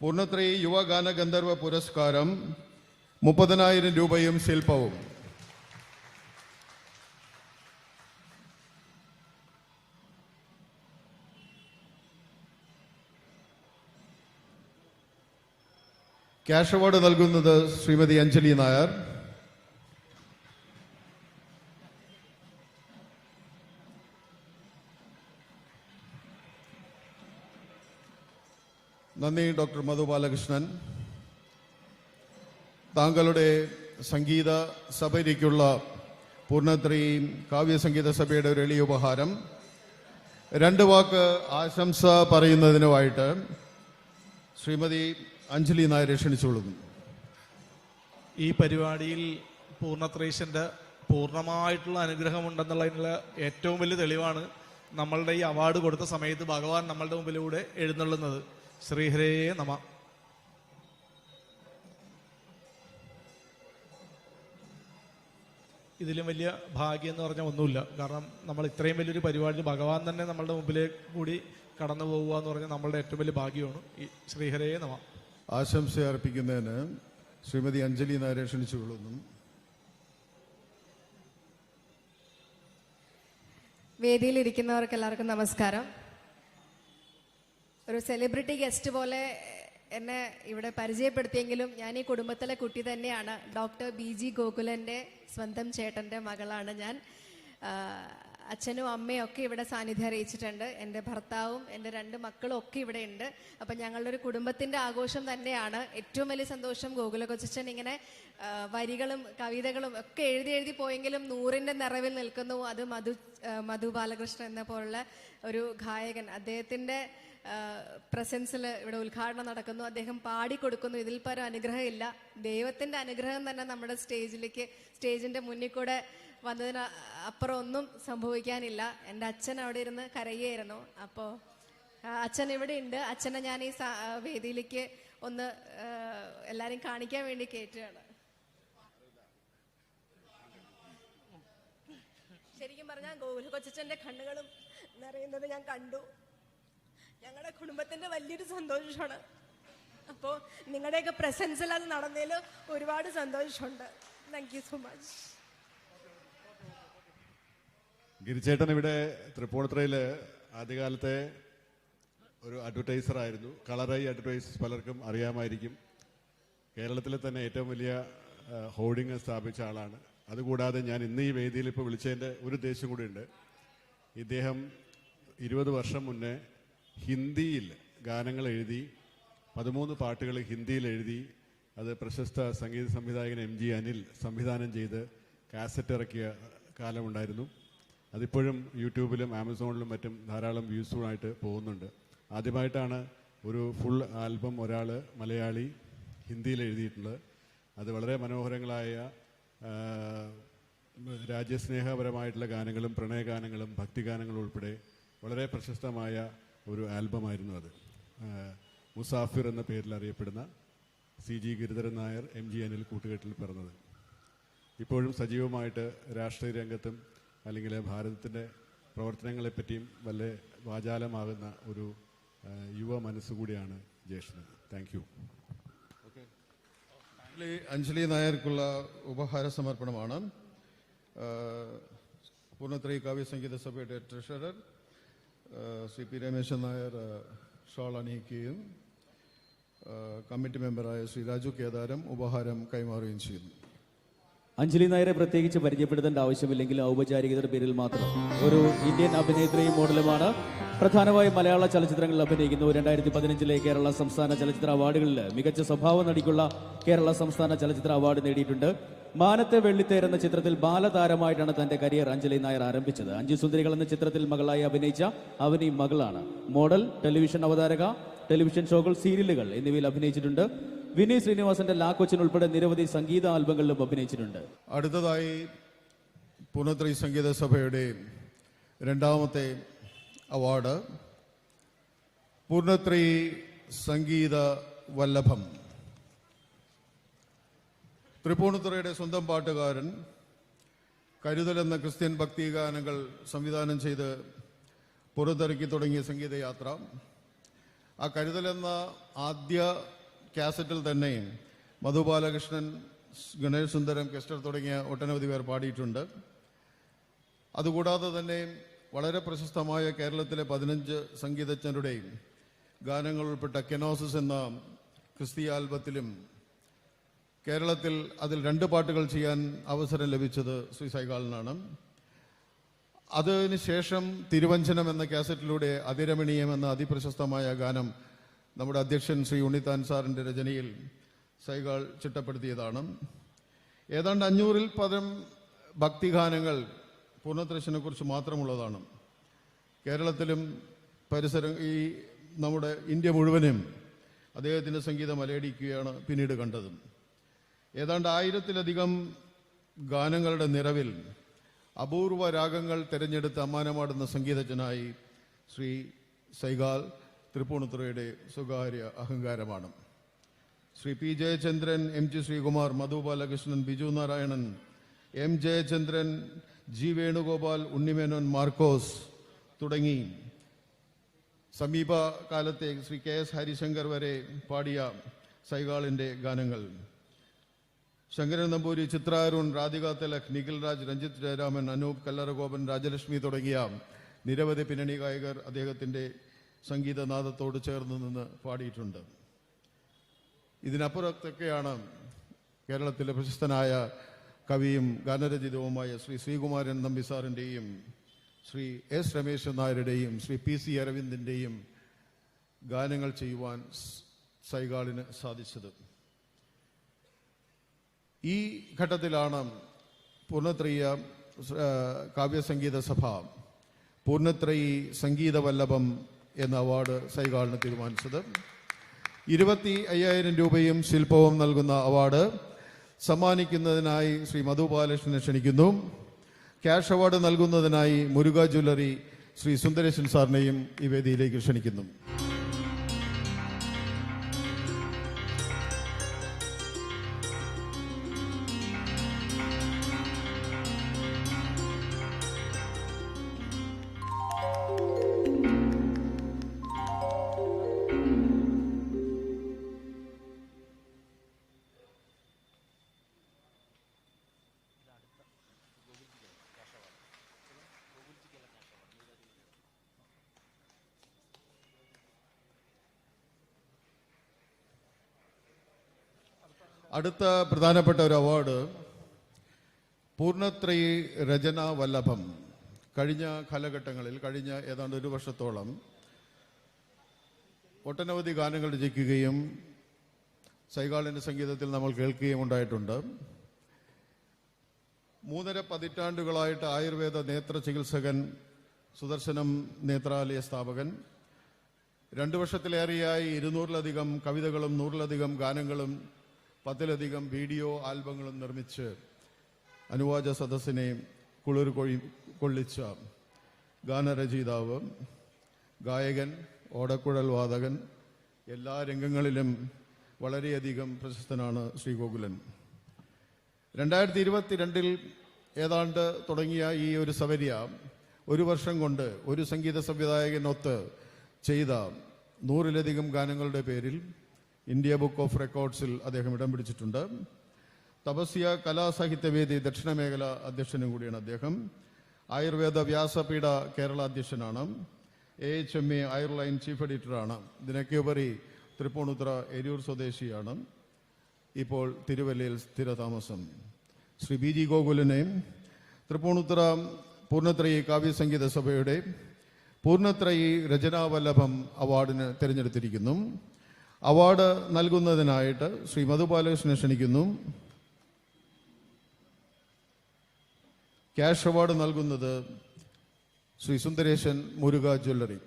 പൂർണ്ണത്രയി യുവഗാന ഗന്ധർവ പുരസ്കാരം 30,000 രൂപയും ശില്പവും. ക്യാഷ് അവാർഡ് നൽകുന്നത് ശ്രീമതി അഞ്ജലി നായർ. നന്ദി ഡോക്ടർ മധു ബാലകൃഷ്ണൻ. താങ്കളുടെ സംഗീത സഭയിലേക്കുള്ള പൂർണ്ണത്രയി കാവ്യ സംഗീത സഭയുടെ ഒരു എളിയ ഉപഹാരം. 2 വാക്ക് ആശംസ പറയുന്നതിനുമായിട്ട് ശ്രീമതി അഞ്ജലി നായരെ ക്ഷണിച്ചുകൊള്ളുന്നു. ഈ പരിപാടിയിൽ പൂർണ്ണത്രയീശൻ്റെ പൂർണ്ണമായിട്ടുള്ള അനുഗ്രഹമുണ്ടെന്നുള്ളതിനുള്ള ഏറ്റവും വലിയ തെളിവാണ് നമ്മളുടെ ഈ അവാർഡ് കൊടുത്ത സമയത്ത് ഭഗവാൻ നമ്മളുടെ മുമ്പിലൂടെ എഴുന്നള്ളുന്നത്. ശ്രീഹരേ നമ. ഇതിലും വലിയ ഭാഗ്യം എന്ന് പറഞ്ഞാൽ ഒന്നുമില്ല. കാരണം നമ്മൾ ഇത്രയും വലിയൊരു പരിപാടി ഭഗവാൻ തന്നെ നമ്മളുടെ മുമ്പിലേക്ക് കൂടി കടന്നു പോകുക എന്ന് പറഞ്ഞാൽ നമ്മളുടെ ഏറ്റവും വലിയ ഭാഗ്യമാണ്. ഈ ശ്രീഹരേ നമ. ആശംസ അർപ്പിക്കുന്നതിന് ശ്രീമതി അഞ്ജലി നായരെ ക്ഷണിച്ചുകൊള്ളുന്നു. വേദിയിലിരിക്കുന്നവർക്ക് എല്ലാവർക്കും നമസ്കാരം. ഒരു സെലിബ്രിറ്റി ഗസ്റ്റ് പോലെ എന്നെ ഇവിടെ പരിചയപ്പെടുത്തിയെങ്കിലും ഞാൻ ഈ കുടുംബത്തിലെ കുട്ടി തന്നെയാണ്. ഡോക്ടർ BG ഗോകുലൻ്റെ സ്വന്തം ചേട്ടൻ്റെ മകളാണ് ഞാൻ. അച്ഛനും അമ്മയും ഒക്കെ ഇവിടെ സാന്നിധ്യം അറിയിച്ചിട്ടുണ്ട്. എൻ്റെ ഭർത്താവും എൻ്റെ 2 മക്കളും ഒക്കെ ഇവിടെ ഉണ്ട്. അപ്പം ഞങ്ങളുടെ ഒരു കുടുംബത്തിൻ്റെ ആഘോഷം തന്നെയാണ്. ഏറ്റവും വലിയ സന്തോഷം ഗോകുല കൊച്ചച്ഛൻ ഇങ്ങനെ വരികളും കവിതകളും ഒക്കെ എഴുതി പോയെങ്കിലും 100ന്റെ നിറവിൽ നിൽക്കുന്നു. അത് മധു ബാലകൃഷ്ണൻ എന്ന പോലുള്ള ഒരു ഗായകൻ, അദ്ദേഹത്തിൻ്റെ പ്രസൻസിൽ ഇവിടെ ഉദ്ഘാടനം നടക്കുന്നു. അദ്ദേഹം പാടിക്കൊടുക്കുന്നു. ഇതിൽ പരം അനുഗ്രഹം ഇല്ല. ദൈവത്തിൻ്റെ അനുഗ്രഹം തന്നെ നമ്മുടെ സ്റ്റേജിൻ്റെ മുന്നിൽ കൂടെ വന്നതിന് അപ്പുറം ഒന്നും സംഭവിക്കാനില്ല. എൻ്റെ അച്ഛൻ അവിടെ ഇരുന്ന് കരയായിരുന്നു. അപ്പോൾ അച്ഛൻ ഇവിടെ ഉണ്ട്. അച്ഛനെ ഞാൻ ഈ വേദിയിലേക്ക് ഒന്ന് എല്ലാവരെയും കാണിക്കാൻ വേണ്ടി കയറ്റുകയാണ്. ശരിക്കും പറഞ്ഞാൽ ഗോകുല കൊച്ചച്ഛൻ്റെ കണ്ണുകളും നിറയുന്നത് ഞാൻ കണ്ടു. ഞങ്ങളുടെ കുടുംബത്തിൻ്റെ വലിയൊരു സന്തോഷമാണ്. അപ്പോൾ നിങ്ങളുടെയൊക്കെ പ്രസൻസിൽ അത് നടന്നതിൽ ഒരുപാട് സന്തോഷമുണ്ട്. Thank you so much. ഗിരിച്ചേട്ടൻ ഇവിടെ തൃപ്പൂണിത്തുറയിൽ ആദ്യകാലത്തെ ഒരു അഡ്വർടൈസർ ആയിരുന്നു. കളറൈ അഡ്വർടൈസ് പലർക്കും അറിയാമായിരിക്കും. കേരളത്തിലെ തന്നെ ഏറ്റവും വലിയ ഹോർഡിംഗ് സ്ഥാപിച്ച ആളാണ്. അതുകൂടാതെ ഞാൻ ഇന്ന് ഈ വേദിയിൽ ഇപ്പോൾ വിളിച്ചതിൻ്റെ ഒരു ഉദ്ദേശം കൂടിയുണ്ട്. ഇദ്ദേഹം 20 വർഷം മുന്നേ ഹിന്ദിയിൽ ഗാനങ്ങൾ എഴുതി 13 പാട്ടുകൾ ഹിന്ദിയിൽ എഴുതി അത് പ്രശസ്ത സംഗീത സംവിധായകൻ MG അനിൽ സംവിധാനം ചെയ്ത് കാസറ്റ് ഇറക്കിയ കാലമുണ്ടായിരുന്നു. അതിപ്പോഴും യൂട്യൂബിലും ആമസോണിലും മറ്റും ധാരാളം വ്യൂസുമായിട്ട് പോകുന്നുണ്ട്. ആദ്യമായിട്ടാണ് ഒരു ഫുൾ ആൽബം ഒരാൾ മലയാളി ഹിന്ദിയിൽ എഴുതിയിട്ടുള്ളത്. അത് വളരെ മനോഹരങ്ങളായ രാജ്യസ്നേഹപരമായിട്ടുള്ള ഗാനങ്ങളും പ്രണയഗാനങ്ങളും ഭക്തിഗാനങ്ങളും ഉൾപ്പെടെ വളരെ പ്രശസ്തമായ ഒരു ആൽബമായിരുന്നു അത്. മുസാഫിർ എന്ന പേരിൽ അറിയപ്പെടുന്ന CG ഗിരിധരൻ നായർ MG അനിൽ കൂട്ടുകെട്ടിൽ പിറന്നത്. ഇപ്പോഴും സജീവമായിട്ട് രാഷ്ട്രീയ രംഗത്തും അല്ലെങ്കിൽ ഭാരതത്തിൻ്റെ പ്രവർത്തനങ്ങളെപ്പറ്റിയും വല്ല വാചാലമാകുന്ന ഒരു യുവ മനസ്സുകൂടിയാണ് ജ്യേഷ്ഠൻ. Thank you. അഞ്ജലി നായർക്കുള്ള ഉപഹാര സമർപ്പണമാണ്. പൂർണ്ണത്രയി കാവ്യ സംഗീത സഭയുടെ treasurer CP Rameshan Nair shawl അണിയിക്കുകയും കമ്മിറ്റി മെമ്പറായ ശ്രീ രാജു കേദാരം ഉപഹാരം കൈമാറുകയും ചെയ്യുന്നു. അഞ്ജലി നായരെ പ്രത്യേകിച്ച് പരിചയപ്പെടുത്തേണ്ട ആവശ്യമില്ലെങ്കിൽ ഔപചാരികതയുടെ പേരിൽ മാത്രം ഒരു ഇന്ത്യൻ അഭിനേത്രിയും മോഡലുമാണ്. പ്രധാനമായും മലയാള ചലച്ചിത്രങ്ങളിൽ അഭിനയിക്കുന്നു. 2015 കേരള സംസ്ഥാന ചലച്ചിത്ര അവാർഡുകളിൽ മികച്ച സ്വഭാവ നടിക്കുള്ള കേരള സംസ്ഥാന ചലച്ചിത്ര അവാർഡ് നേടിയിട്ടുണ്ട്. മാനത്തെ വെള്ളിത്തേർ എന്ന ചിത്രത്തിൽ ബാലതാരമായിട്ടാണ് തന്റെ കരിയർ അഞ്ജലി നായർ ആരംഭിച്ചത്. 5 സുന്ദരികൾ എന്ന ചിത്രത്തിൽ മകളായി അഭിനയിച്ച അവനി മകളാണ്. മോഡൽ, ടെലിവിഷൻ അവതാരക, ടെലിവിഷൻ ഷോകൾ, സീരിയലുകൾ എന്നിവയിൽ അഭിനയിച്ചിട്ടുണ്ട്. വിനീത് ശ്രീനിവാസന്റെ ലാ കൊച്ചിൻ ഉൾപ്പെടെ നിരവധി സംഗീത ആൽബങ്ങളിലും അഭിനയിച്ചിട്ടുണ്ട്. അടുത്തതായി പൂർണ്ണത്രയി സംഗീത സഭയുടെ 2ാമത്തെ അവാർഡ് പൂർണ്ണത്രയി സംഗീത വല്ലഭം. തൃപ്പൂണിത്തുറയുടെ സ്വന്തം പാട്ടുകാരൻ, കരുതൽ എന്ന ക്രിസ്ത്യൻ ഭക്തിഗാനങ്ങൾ സംവിധാനം ചെയ്ത് പുറത്തിറക്കി തുടങ്ങിയ സംഗീതയാത്ര. ആ കരുതൽ എന്ന ആദ്യ കാസറ്റിൽ തന്നെ മധു ബാലകൃഷ്ണൻ, ഗണേഷ് സുന്ദരം, കെസ്റ്റർ തുടങ്ങിയ ഒട്ടനവധി പേർ പാടിയിട്ടുണ്ട്. അതുകൂടാതെ തന്നെ വളരെ പ്രശസ്തമായ കേരളത്തിലെ 15 സംഗീതജ്ഞരുടെയും ഗാനങ്ങൾ ഉൾപ്പെട്ട കെനോസിസ് എന്ന ക്രിസ്തീയ ആൽബത്തിലും കേരളത്തിൽ അതിൽ 2 പാട്ടുകൾ ചെയ്യാൻ അവസരം ലഭിച്ചത് ശ്രീ സൈഗാളിനാണ്. അതിനുശേഷം തിരുവഞ്ചനം എന്ന കാസറ്റിലൂടെ അതിരമണീയം എന്ന അതിപ്രശസ്തമായ ഗാനം നമ്മുടെ അധ്യക്ഷൻ ശ്രീ ഉണ്ണിത്താൻ സാറിൻ്റെ രചനയിൽ സൈഗാൾ ചിട്ടപ്പെടുത്തിയതാണ്. ഏതാണ്ട് 500-ൽ പരം ഭക്തിഗാനങ്ങൾ പൂർണ്ണത്രയിനെ കുറിച്ച് മാത്രമുള്ളതാണ്. കേരളത്തിലും ഈ നമ്മുടെ ഇന്ത്യ മുഴുവനും അദ്ദേഹത്തിൻ്റെ സംഗീതം അലയടിക്കുകയാണ് പിന്നീട് കണ്ടത്. ഏതാണ്ട് 1000-ലധികം ഗാനങ്ങളുടെ നിറവിൽ അപൂർവ രാഗങ്ങൾ തിരഞ്ഞെടുത്ത് അമ്മാനമാടുന്ന സംഗീതജ്ഞനായി ശ്രീ സൈഗാൾ തൃപ്പൂണിത്തുറയുടെ സ്വകാര്യ അഹങ്കാരമാണ്. Shri P. Jayachandran, MG Sreekumar, Madhu Balakrishnan, Biju Narayanan, M. Jayachandran, G. Venugopal, Unni Menon, Markose തുടങ്ങി സമീപകാലത്തെ ശ്രീ KS ഹരിശങ്കർ വരെ പാടിയ സൈഗാളിൻ്റെ ഗാനങ്ങൾ, ശങ്കരൻ നമ്പൂരി, ചിത്ര അരുൺ, രാധിക തിലക്, നിഖിൽ രാജ്, രഞ്ജിത്ത് ജയരാമൻ, അനൂപ് കല്ലറഗോപൻ, രാജലക്ഷ്മി തുടങ്ങിയ നിരവധി പിന്നണി ഗായകർ അദ്ദേഹത്തിൻ്റെ സംഗീതനാദത്തോട് ചേർന്ന് നിന്ന് പാടിയിട്ടുണ്ട്. ഇതിനപ്പുറത്തൊക്കെയാണ് കേരളത്തിലെ പ്രശസ്തനായ കവിയും ഗാനരചിതവുമായ ശ്രീ ശ്രീകുമാരൻ നമ്പിസാറിൻ്റെയും ശ്രീ എസ് രമേശൻ നായരുടെയും ശ്രീ പി സി അരവിന്ദിൻ്റെയും ഗാനങ്ങൾ ചെയ്യുവാൻ സൈഗാളിന് സാധിച്ചത്. ഈ ഘട്ടത്തിലാണ് പൂർണ്ണത്രയ കാവ്യസംഗീത സഭ പൂർണ്ണത്രയി സംഗീത വല്ലഭം എന്ന അവാർഡ് സൈഗാളിന് തീരുമാനിച്ചത്. 25,000 രൂപയും ശില്പവും നൽകുന്ന അവാർഡ് സമ്മാനിക്കുന്നതിനായി ശ്രീ മധു ബാലകൃഷ്ണനെ ക്ഷണിക്കുന്നു. ക്യാഷ് അവാർഡ് നൽകുന്നതിനായി മുരുക ജ്വല്ലറി ശ്രീ സുന്ദരേശൻ സാറിനെയും ഈ വേദിയിലേക്ക് ക്ഷണിക്കുന്നു. അടുത്ത പ്രധാനപ്പെട്ട ഒരു അവാർഡ് പൂർണ്ണത്രയി രചന വല്ലഭം. കഴിഞ്ഞ കാലഘട്ടങ്ങളിൽ കഴിഞ്ഞ ഏതാണ്ട് 1 വർഷത്തോളം ഒട്ടനവധി ഗാനങ്ങൾ രചിക്കുകയും സൈഗാളിൻ്റെ സംഗീതത്തിൽ നമ്മൾ കേൾക്കുകയും ഉണ്ടായിട്ടുണ്ട്. 3.5 പതിറ്റാണ്ടുകളായിട്ട് ആയുർവേദ നേത്ര ചികിത്സകൻ, സുദർശനം നേത്രാലയ സ്ഥാപകൻ, 2 വർഷത്തിലേറെയായി 200-ലധികം കവിതകളും 100-ലധികം ഗാനങ്ങളും 10-ലധികം വീഡിയോ ആൽബങ്ങളും നിർമ്മിച്ച് അനുവാച സദസ്സിനെ കുളിർ കൊള്ളിച്ച ഗാനരചയിതാവ്, ഗായകൻ, ഓടക്കുഴൽ വാദകൻ, എല്ലാ രംഗങ്ങളിലും വളരെയധികം പ്രശസ്തനാണ് ശ്രീ ഗോകുലൻ. 2022 ഏതാണ്ട് തുടങ്ങിയ ഈ ഒരു സവര്യ 1 വർഷം കൊണ്ട് ഒരു സംഗീത സംവിധായകനൊത്ത് ചെയ്ത 100-ലധികം ഗാനങ്ങളുടെ പേരിൽ ഇന്ത്യ ബുക്ക് ഓഫ് റെക്കോർഡ്സിൽ അദ്ദേഹം ഇടം പിടിച്ചിട്ടുണ്ട്. തപസ്യ കലാസാഹിത്യവേദി ദക്ഷിണ മേഖല അധ്യക്ഷനും കൂടിയാണ് അദ്ദേഹം. ആയുർവേദ വ്യാസപീഠ കേരള അധ്യക്ഷനാണ്. AHMA അയർലൈൻ ചീഫ് എഡിറ്ററാണ്. ഇതിനൊക്കെ ഉപരി തൃപ്പൂണിത്തുറ എരൂർ സ്വദേശിയാണ്. ഇപ്പോൾ തിരുവല്ലയിൽ സ്ഥിരതാമസം. ശ്രീ BG ഗോകുലനെ തൃപ്പൂണിത്തുറ പൂർണ്ണത്രയി കാവ്യസംഗീത സഭയുടെ പൂർണ്ണത്രയി രചനാവല്ലഭം അവാർഡിന് തിരഞ്ഞെടുത്തിരിക്കുന്നു. അവാർഡ് നൽകുന്നതിനായിട്ട് ശ്രീ മധു ബാലകൃഷ്ണനെ ക്ഷണിക്കുന്നു. ക്യാഷ് അവാർഡ് നൽകുന്നത് ശ്രീ സുന്ദരേശൻ, മുരുക ജ്വല്ലറി.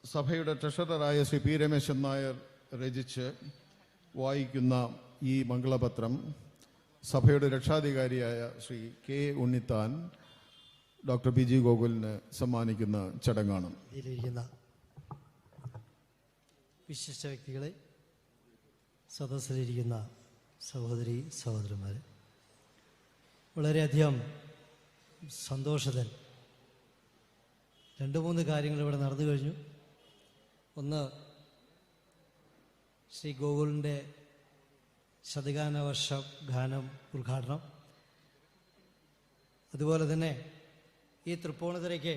സഭയുടെ ട്രഷററായ ശ്രീ പി രമേശൻ നായർ രചിച്ച് വായിക്കുന്ന ഈ മംഗളപത്രം സഭയുടെ രക്ഷാധികാരിയായ Shri K Unnithan doctor BG ഗോകുലിന് സമ്മാനിക്കുന്ന ചടങ്ങാണ്. ഇതിലിരിക്കുന്ന വിശിഷ്ട വ്യക്തികളെ, സദസ്സിലിരിക്കുന്ന സഹോദരി സഹോദരന്മാർ, വളരെയധികം സന്തോഷത്തിൽ 2-3 കാര്യങ്ങൾ ഇവിടെ നടന്നു കഴിഞ്ഞു. ഒന്ന്, ശ്രീ ഗോകുലിൻ്റെ ശതഗാനവർഷ ഗാനം ഉദ്ഘാടനം. അതുപോലെ തന്നെ ഈ തൃപ്പൂണിത്തുറയ്ക്ക്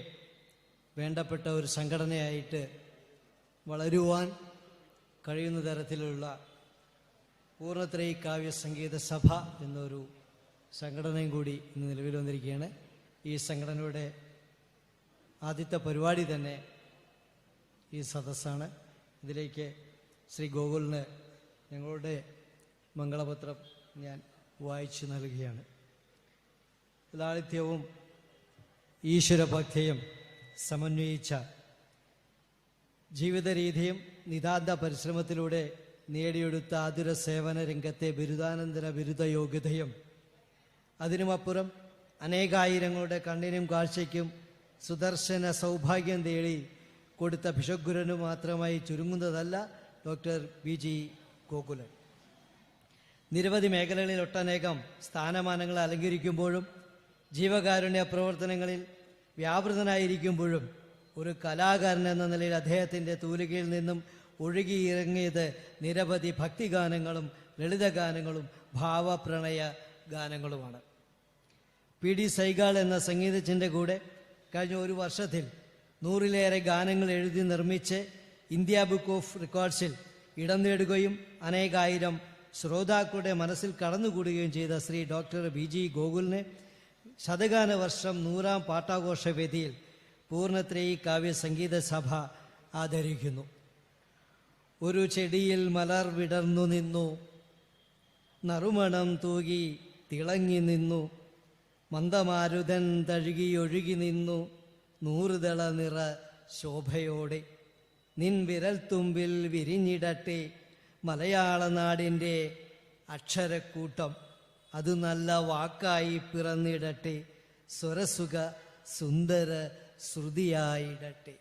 വേണ്ടപ്പെട്ട ഒരു സംഘടനയായിട്ട് വളരുവാൻ കഴിയുന്ന തരത്തിലുള്ള പൂർണ്ണത്രയി കാവ്യസംഗീത സഭ എന്നൊരു സംഘടനയും കൂടി ഇന്ന് നിലവിൽ വന്നിരിക്കുകയാണ്. ഈ സംഘടനയുടെ ആദ്യത്തെ പരിപാടി തന്നെ ഈ സദസ്സാണ്. ഇതിലേക്ക് ശ്രീ ഗോകുലിന് ഞങ്ങളുടെ മംഗളപത്രം ഞാൻ വായിച്ചു നൽകുകയാണ്. ലാളിത്യവും ഈശ്വരഭക്തിയും സമന്വയിച്ച ജീവിത രീതിയും നിതാന്ത പരിശ്രമത്തിലൂടെ നേടിയെടുത്ത ആതുര സേവന രംഗത്തെ ബിരുദാനന്തര ബിരുദ യോഗ്യതയും അതിനുമപ്പുറം അനേകായിരങ്ങളുടെ കണ്ണിനും കാഴ്ചയ്ക്കും സുദർശന സൗഭാഗ്യം തേടി കൊടുത്ത ഭിഷഗ്ഗുരനു മാത്രമായി ചുരുങ്ങുന്നതല്ല ഡോക്ടർ BG ഗോകുലൻ. നിരവധി മേഖലകളിൽ ഒട്ടനേകം സ്ഥാനമാനങ്ങൾ അലങ്കരിക്കുമ്പോഴും ജീവകാരുണ്യ പ്രവർത്തനങ്ങളിൽ വ്യാപൃതനായിരിക്കുമ്പോഴും ഒരു കലാകാരൻ എന്ന നിലയിൽ അദ്ദേഹത്തിൻ്റെ തൂലികയിൽ നിന്നും ഒഴുകിയിറങ്ങിയത് നിരവധി ഭക്തിഗാനങ്ങളും ലളിതഗാനങ്ങളും ഭാവപ്രണയ ഗാനങ്ങളുമാണ്. പി ഡി സൈഗാൾ എന്ന സംഗീതജ്ഞൻ്റെ കൂടെ കഴിഞ്ഞ ഒരു വർഷത്തിൽ 100-ലേറെ ഗാനങ്ങൾ എഴുതി നിർമ്മിച്ച് ഇന്ത്യ ബുക്ക് ഓഫ് റെക്കോർഡ്സിൽ ഇടം നേടുകയും അനേകായിരം ശ്രോതാക്കളുടെ മനസ്സിൽ കടന്നുകൂടുകയും ചെയ്ത ശ്രീ ഡോക്ടർ BG ഗോകുലിനെ ശതഗാന വർഷം 100-ാം പാട്ടാഘോഷ വേദിയിൽ പൂർണ്ണത്രയീ കാവ്യ സംഗീത സഭ ആദരിക്കുന്നു. ഒരു ചെടിയിൽ മലർ വിടർന്നു നിന്നു, നറുമണം തൂകി തിളങ്ങി നിന്നു, മന്ദമാരുതൻ തഴുകിയൊഴുകി നിന്നു, 100 ദള നിറ ശോഭയോടെ. നിൻ വിരൽത്തുമ്പിൽ വിരിഞ്ഞിടട്ടെ മലയാള നാടിൻ്റെ അക്ഷരക്കൂട്ടം, അത് നല്ല വാക്കായി പിറന്നിടട്ടെ, സ്വരസുഖ സുന്ദര ശ്രുതിയായിടട്ടെ.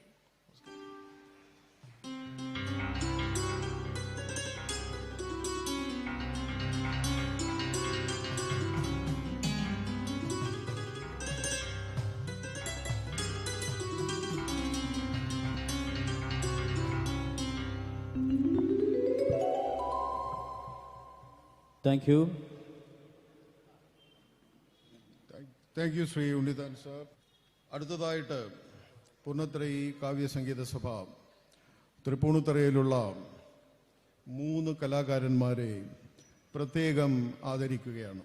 Thank you. Thank you Shri Unnithan sir. അടുത്തതായിട്ട് പൂർണ്ണത്രയീ കാവ്യ സംഗീത സഭ തൃപ്പൂണിത്തുറയിലുള്ള 3 കലാകാരന്മാരെ പ്രത്യേകം ആദരിക്കുകയാണ്.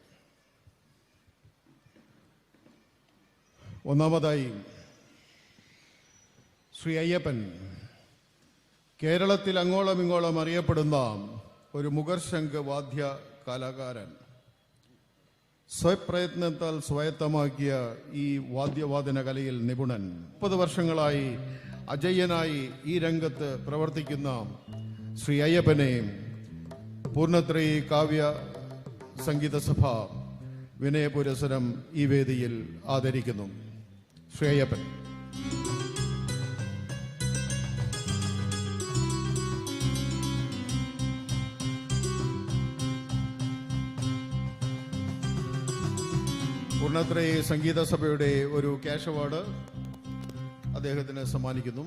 ഒന്നാമതായി ശ്രീ അയ്യപ്പൻ, കേരളത്തിൽ അങ്ങോളം ഇങ്ങോളം അറിയപ്പെടുന്ന ഒരു മുഖർശംഖ് വാദ്യ കലാകാരൻ. സ്വയപ്രയത്നത്താൽ സ്വായത്തമാക്കിയ ഈ വാദ്യവാദന കലയിൽ നിപുണൻ. 30 വർഷങ്ങളായി അജയ്യനായി ഈ രംഗത്ത് പ്രവർത്തിക്കുന്ന ശ്രീ അയ്യപ്പനെ പൂർണ്ണത്രയീ കാവ്യ സംഗീത സഭ വിനയപുരസരം ഈ വേദിയിൽ ആദരിക്കുന്നു. ശ്രീ അയ്യപ്പൻ. പൂർണ്ണത്രയീ സംഗീത സഭയുടെ ഒരു ക്യാഷ് അവാർഡ് അദ്ദേഹത്തിന് സമ്മാനിക്കുന്നു.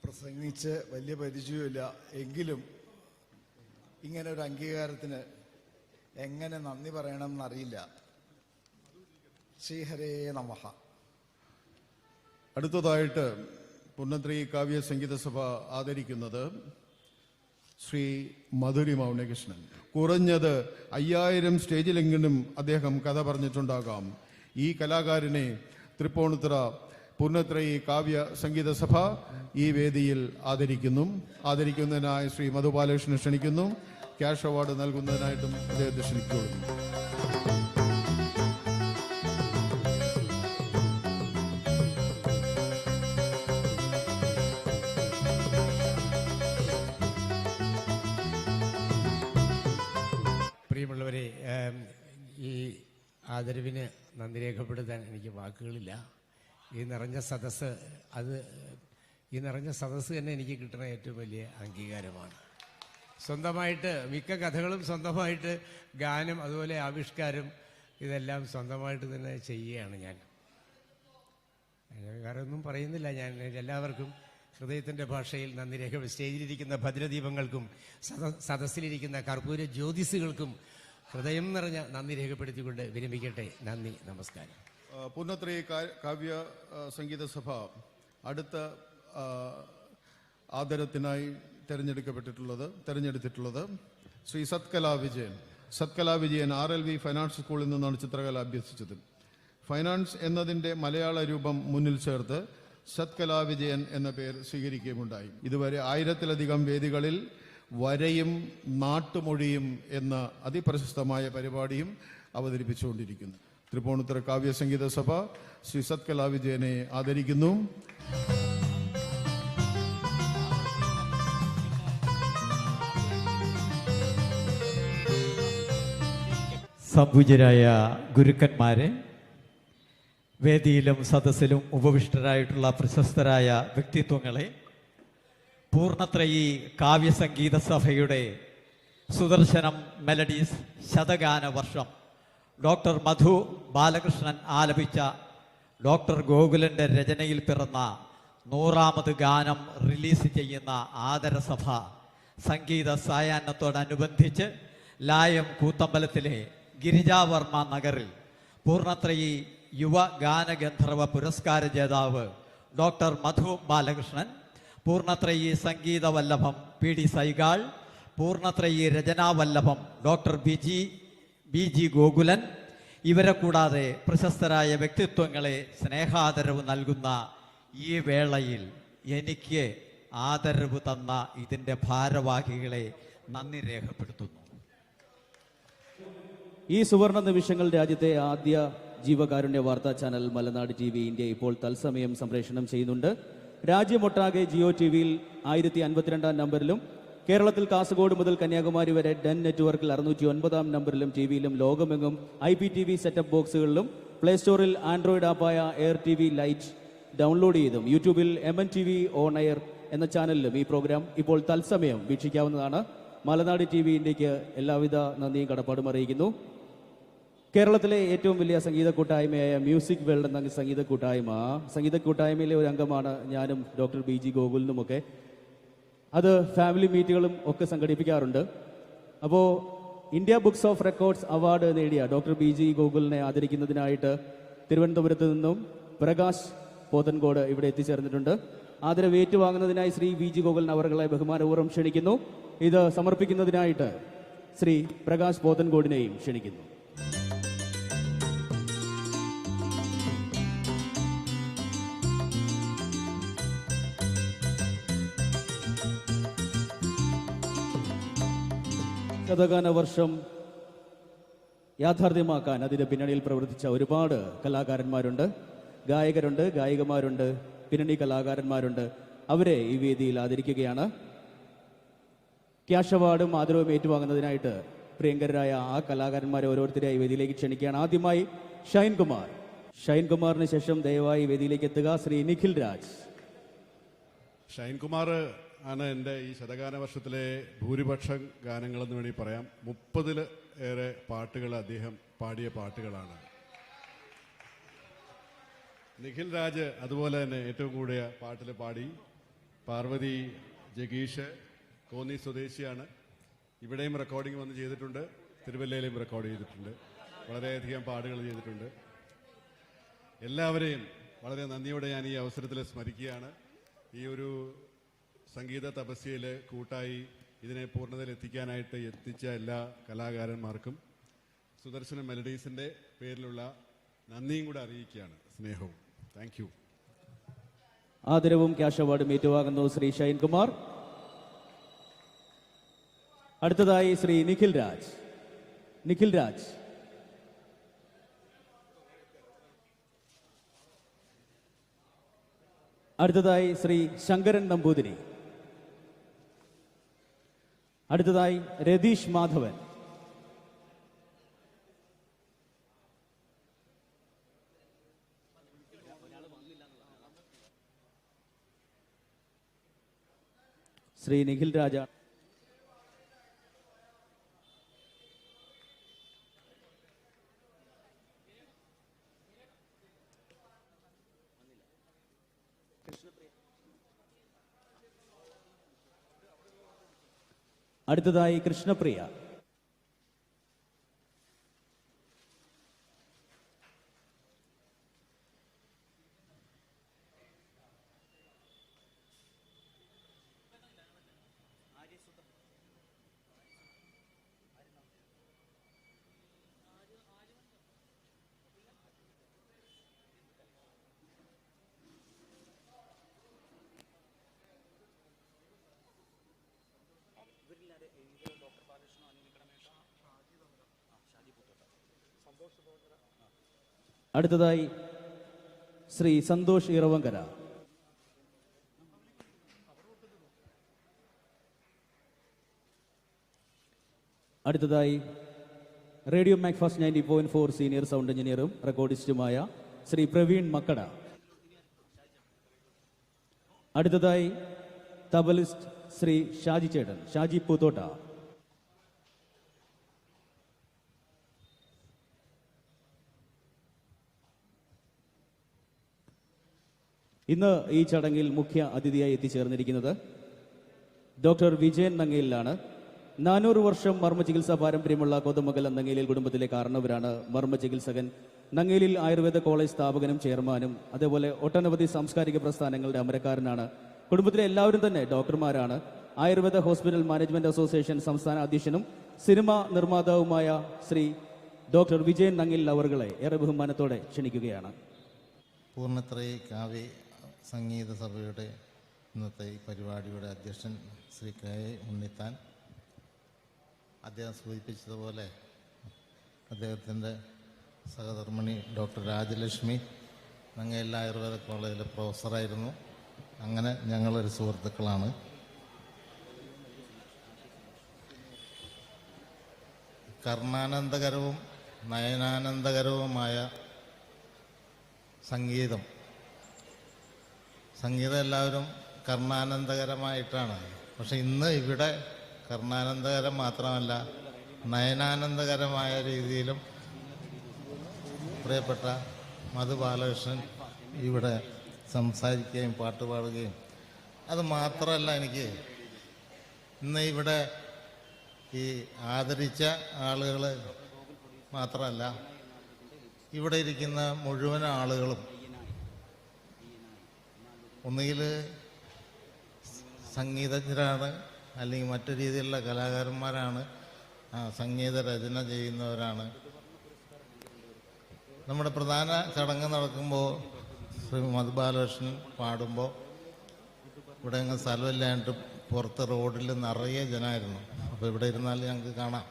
പ്രസംഗിച്ച് വലിയ പരിചയമില്ല, എങ്കിലും ഇങ്ങനെ ഒരു അംഗീകാരത്തിന് എങ്ങനെ നന്ദി പറയണം എന്നറിയില്ല. ശ്രീഹരേ നമഃ. അടുത്തതായിട്ട് പൂർണ്ണത്രയീ കാവ്യ സംഗീത സഭ ആദരിക്കുന്നത് ശ്രീ മധുരിമ ഉണ്ണികൃഷ്ണൻ. കുറഞ്ഞത് 5000 സ്റ്റേജിലെങ്കിലും അദ്ദേഹം കഥ പറഞ്ഞിട്ടുണ്ടാകാം. ഈ കലാകാരനെ തൃപ്പൂണിത്തുറ പൂർണ്ണത്രയീ കാവ്യ സംഗീത സഭ ഈ വേദിയിൽ ആദരിക്കുന്നതിനായി ശ്രീ മധുബാലകൃഷ്ണനെ ക്ഷണിക്കുന്നു. ക്യാഷ് അവാർഡ് നൽകുന്നതിനായിട്ടും അദ്ദേഹത്തെ ക്ഷണിക്കുന്നു. പ്രിയമുള്ളവരെ, ഈ ആദരവിന് നന്ദി രേഖപ്പെടുത്താൻ എനിക്ക് വാക്കുകളില്ല. ഈ നിറഞ്ഞ സദസ്സ് തന്നെ എനിക്ക് കിട്ടുന്ന ഏറ്റവും വലിയ അംഗീകാരമാണ്. സ്വന്തമായിട്ട് മിക്ക കഥകളും സ്വന്തമായിട്ട് ഗാനം, അതുപോലെ ആവിഷ്കാരം, ഇതെല്ലാം സ്വന്തമായിട്ട് തന്നെ ചെയ്യുകയാണ് ഞാൻ. വേറെ ഒന്നും പറയുന്നില്ല. ഞാൻ എല്ലാവർക്കും ഹൃദയത്തിൻ്റെ ഭാഷയിൽ നന്ദി സ്റ്റേജിലിരിക്കുന്ന ഭദ്രദീപങ്ങൾക്കും സദസ്സിലിരിക്കുന്ന കർപ്പൂര ജ്യോതിസുകൾക്കും ഹൃദയം നിറഞ്ഞ നന്ദി രേഖപ്പെടുത്തിക്കൊണ്ട് വിരമിക്കട്ടെ. നന്ദി, നമസ്കാരം. പൂർണ്ണത്രയീ കാവ്യ സംഗീത സഭ അടുത്ത ആദരത്തിനായി തെരഞ്ഞെടുത്തിട്ടുള്ളത് ശ്രീ സത്കലാ വിജയൻ. RLV ഫൈനാൻസ് സ്കൂളിൽ നിന്നാണ് ചിത്രകല അഭ്യസിച്ചത്. ഫൈനാൻസ് എന്നതിൻ്റെ മലയാള രൂപം മുന്നിൽ ചേർത്ത് സത്കലാ വിജയൻ എന്ന പേർ സ്വീകരിക്കുകയുണ്ടായി. ഇതുവരെ 1000-ലധികം വേദികളിൽ വരയും നാട്ടുമൊഴിയും എന്ന അതിപ്രശസ്തമായ പരിപാടിയും അവതരിപ്പിച്ചുകൊണ്ടിരിക്കുന്നു. തൃപ്പൂണിത്തുറ കാവ്യ സംഗീത സഭ ശ്രീ സത്കലാ വിജയനെ ആദരിക്കുന്നു. സംപൂജ്യരായ ഗുരുക്കന്മാരെ, വേദിയിലും സദസ്സിലും ഉപവിഷ്ടരായിട്ടുള്ള പ്രശസ്തരായ വ്യക്തിത്വങ്ങളെ, പൂർണ്ണത്രയീ കാവ്യസംഗീത സഭയുടെ സുദർശനം മെലഡീസ് ശതഗാന വർഷം ഡോക്ടർ മധു ബാലകൃഷ്ണൻ ആലപിച്ച ഡോക്ടർ ഗോകുലൻ്റെ രചനയിൽ പിറന്ന 100ാമത് ഗാനം റിലീസ് ചെയ്യുന്ന ആദരസഭ സംഗീത സായാഹ്നത്തോടനുബന്ധിച്ച് ലായം കൂത്തമ്പലത്തിലെ ഗിരിജാവർമ്മ നഗറിൽ പൂർണ്ണത്രയീ യുവ ഗാനഗന്ധർവ പുരസ്കാര ജേതാവ് ഡോക്ടർ മധു ബാലകൃഷ്ണൻ, പൂർണ്ണത്രയീ സംഗീതവല്ലഭം പി ഡി സൈഗാൾ, പൂർണ്ണത്രയീ രചനാവല്ലഭം ഡോക്ടർ ബി ജി ഗോകുലൻ, ഇവരെ കൂടാതെ പ്രശസ്തരായ വ്യക്തിത്വങ്ങളെ സ്നേഹാദരവ് നൽകുന്ന ഈ വേളയിൽ എനിക്ക് ആദരവ് തന്ന ഇതിൻ്റെ ഭാരവാഹികളെ നന്ദി രേഖപ്പെടുത്തുന്നു. ഈ സുവർണ നിമിഷങ്ങൾ രാജ്യത്തെ ആദ്യ ജീവകാരുണ്യ വാർത്താ ചാനൽ മലനാട് TV ഇന്ത്യ ഇപ്പോൾ തത്സമയം സംപ്രേഷണം ചെയ്യുന്നുണ്ട്. രാജ്യമൊട്ടാകെ ജിയോ TVയിൽ 1052 നമ്പറിലും കേരളത്തിൽ കാസർഗോഡ് മുതൽ കന്യാകുമാരി വരെ ഡെൻ നെറ്റ്വർക്കിൽ 609 നമ്പറിലും ടിവിയിലും ലോകമെങ്ങും IPTV സെറ്റപ്പ് ബോക്സുകളിലും പ്ലേ സ്റ്റോറിൽ ആൻഡ്രോയിഡ് ആപ്പായ എയർ TV ലൈറ്റ് ഡൗൺലോഡ് ചെയ്തും യൂട്യൂബിൽ MNTV ഓൺ എയർ എന്ന ചാനലിലും ഈ പ്രോഗ്രാം ഇപ്പോൾ തത്സമയം വീക്ഷിക്കാവുന്നതാണ്. മലനാട് TV ഇന്ത്യക്ക് എല്ലാവിധ നന്ദിയും കടപ്പാടും അറിയിക്കുന്നു. കേരളത്തിലെ ഏറ്റവും വലിയ സംഗീത കൂട്ടായ്മയായ മ്യൂസിക് വേൾഡ് എന്ന സംഗീത കൂട്ടായ്മയിലെ ഒരു അംഗമാണ് ഞാനും ഡോക്ടർ BG ഗോകുലിനുമൊക്കെ. അത് ഫാമിലി മീറ്റുകളും ഒക്കെ സംഘടിപ്പിക്കാറുണ്ട്. അപ്പോൾ India books of records award നേടിയ ഡോക്ടർ BG ഗോകുലിനെ ആദരിക്കുന്നതിനായിട്ട് തിരുവനന്തപുരത്ത് നിന്നും പ്രകാശ് പോത്തൻകോട് ഇവിടെ എത്തിച്ചേർന്നിട്ടുണ്ട്. ആദരവ് ഏറ്റുവാങ്ങുന്നതിനായി ശ്രീ BG ഗോകുലൻ അവരുടെ ബഹുമാനപൂർവ്വം ക്ഷണിക്കുന്നു. ഇത് സമർപ്പിക്കുന്നതിനായിട്ട് ശ്രീ പ്രകാശ് പോത്തൻകോടിനെയും ക്ഷണിക്കുന്നു. ശതഗാന വർഷം യാഥാർത്ഥ്യമാക്കാൻ അതിൻ്റെ പിന്നണിയിൽ പ്രവർത്തിച്ച ഒരുപാട് കലാകാരന്മാരുണ്ട്, ഗായകരുണ്ട്, ഗായികമാരുണ്ട്, പിന്നണി കലാകാരന്മാരുണ്ട്. അവരെ ഈ വേദിയിൽ ആദരിക്കുകയാണ്. ക്യാഷ് അവാർഡും ആദരവും ഏറ്റുവാങ്ങുന്നതിനായിട്ട് പ്രിയങ്കരായ ആ കലാകാരന്മാരെ ഓരോരുത്തരെയായി വേദിയിലേക്ക് ക്ഷണിക്കുകയാണ്. ആദ്യമായി ഷൈൻകുമാറിന് ശേഷം ദയവായി വേദിയിലേക്ക് എത്തുക ശ്രീ നിഖിൽ രാജ്. ഷൈൻകുമാർ ആണ് എൻ്റെ ഈ ശതഗാന വർഷത്തിലെ ഭൂരിപക്ഷ ഗാനങ്ങളെന്ന് വേണമെങ്കിൽ പറയാം. 30-ൽ ഏറെ പാട്ടുകൾ അദ്ദേഹം പാടിയ പാട്ടുകളാണ്. നിഖിൽ രാജ് അതുപോലെ തന്നെ ഏറ്റവും കൂടിയ പാട്ടിൽ പാടി. പാർവതി ജഗീഷ് കോന്നി സ്വദേശിയാണ്. ഇവിടെയും റെക്കോർഡിംഗ് വന്ന് ചെയ്തിട്ടുണ്ട്, തിരുവല്ലയിലും റെക്കോർഡ് ചെയ്തിട്ടുണ്ട്, വളരെയധികം പാട്ടുകൾ ചെയ്തിട്ടുണ്ട്. എല്ലാവരെയും വളരെ നന്ദിയോടെ ഞാൻ ഈ അവസരത്തിൽ സ്മരിക്കുകയാണ്. ഈ ഒരു സംഗീത തപസ്യയിൽ കൂട്ടായി ഇതിനെ പൂർണ്ണതയിൽ എത്തിക്കാനായിട്ട് എത്തിച്ച എല്ലാ കലാകാരന്മാർക്കും സുദർശന മെലഡീസിൻ്റെ പേരിലുള്ള നന്ദിയും കൂടെ അറിയിക്കുകയാണ്, സ്നേഹവും. Thank you. ആദരവും ക്യാഷ് അവാർഡും ഏറ്റുവാങ്ങുന്നു ശ്രീ ഷൈൻകുമാർ. അടുത്തതായി ശ്രീ നിഖിൽ രാജ്. അടുത്തതായി ശ്രീ ശങ്കരൻ നമ്പൂതിരി. അടുത്തതായി രതീഷ് മാധവൻ. ശ്രീ നിഖിൽ രാജ. അടുത്തതായി കൃഷ്ണപ്രിയ. അടുത്തതായി ശ്രീ സന്തോഷ് ഇറവങ്കര. അടുത്തതായി റേഡിയോ മാക്ഫാസ്റ്റ് 90.4 സീനിയർ സൗണ്ട് എഞ്ചിനീയറും റെക്കോർഡിസ്റ്റുമായ ശ്രീ പ്രവീൺ മക്കട. അടുത്തതായി തബലിസ്റ്റ് ശ്രീ ഷാജി ചേട്ടൻ, ഷാജി പൂത്തോട്ട. ഇന്ന് ഈ ചടങ്ങിൽ മുഖ്യ അതിഥിയായി എത്തിച്ചേർന്നിരിക്കുന്നത് ഡോക്ടർ വിജയൻ നങ്ങേലിലാണ്. 400 വർഷം മർമ്മ ചികിത്സാ പാരമ്പര്യമുള്ള കോതമംഗലം നങ്ങേലിൽ കുടുംബത്തിലെ കാരണവരാണ്. മർമ്മ ചികിത്സകൻ, നങ്ങേലിൽ ആയുർവേദ കോളേജ് സ്ഥാപകനും ചെയർമാനും, അതേപോലെ ഒട്ടനവധി സാംസ്കാരിക പ്രസ്ഥാനങ്ങളുടെ അമരക്കാരനാണ്. കുടുംബത്തിലെ എല്ലാവരും തന്നെ ഡോക്ടർമാരാണ്. ആയുർവേദ ഹോസ്പിറ്റൽ മാനേജ്മെന്റ് അസോസിയേഷൻ സംസ്ഥാന അധ്യക്ഷനും സിനിമാ നിർമ്മാതാവുമായ ശ്രീ ഡോക്ടർ വിജയൻ നങ്ങേലിൽ അവറുകളെ ഏറെ ബഹുമാനത്തോടെ ക്ഷണിക്കുകയാണ്. പൂർണ്ണത്രയി കാവ്യ സംഗീത സഭയുടെ ഇന്നത്തെ ഈ പരിപാടിയുടെ അധ്യക്ഷൻ ശ്രീ കെ ഉണ്ണിത്താൻ, അദ്ദേഹം സൂചിപ്പിച്ചതുപോലെ അദ്ദേഹത്തിൻ്റെ സഹധർമ്മിണി ഡോക്ടർ രാജലക്ഷ്മി നങ്ങേലിൽ ആയുർവേദ കോളേജിലെ പ്രൊഫസറായിരുന്നു. അങ്ങനെ ഞങ്ങളൊരു സുഹൃത്തുക്കളാണ്. കർണാനന്ദകരവും നയനാനന്ദകരവുമായ സംഗീതം എല്ലാവരും കർണാനന്ദകരമായിട്ടാണ്. പക്ഷെ ഇന്ന് ഇവിടെ കർണാനന്ദകരം മാത്രമല്ല, നയനാനന്ദകരമായ രീതിയിലും പ്രിയപ്പെട്ട മധു ബാലകൃഷ്ണൻ ഇവിടെ സംസാരിക്കുകയും പാട്ടുപാടുകയും, അത് മാത്രമല്ല, എനിക്ക് ഇന്ന് ഇവിടെ ഈ ആദരിച്ച ആളുകൾ മാത്രമല്ല, ഇവിടെ ഇരിക്കുന്ന മുഴുവൻ ആളുകളും ഒന്നുകിൽ സംഗീതജ്ഞരാണ്, അല്ലെങ്കിൽ മറ്റു രീതിയിലുള്ള കലാകാരന്മാരാണ്, സംഗീത രചന ചെയ്യുന്നവരാണ്. നമ്മുടെ പ്രധാന ചടങ്ങ് നടക്കുമ്പോൾ ശ്രീ മധു ബാലകൃഷ്ണൻ പാടുമ്പോൾ ഇവിടെ അങ്ങ് സ്ഥലമില്ലാണ്ട് പുറത്ത് റോഡിൽ നിറയെ ജനമായിരുന്നു. അപ്പോൾ ഇവിടെ ഇരുന്നാൽ ഞങ്ങൾക്ക് കാണാം.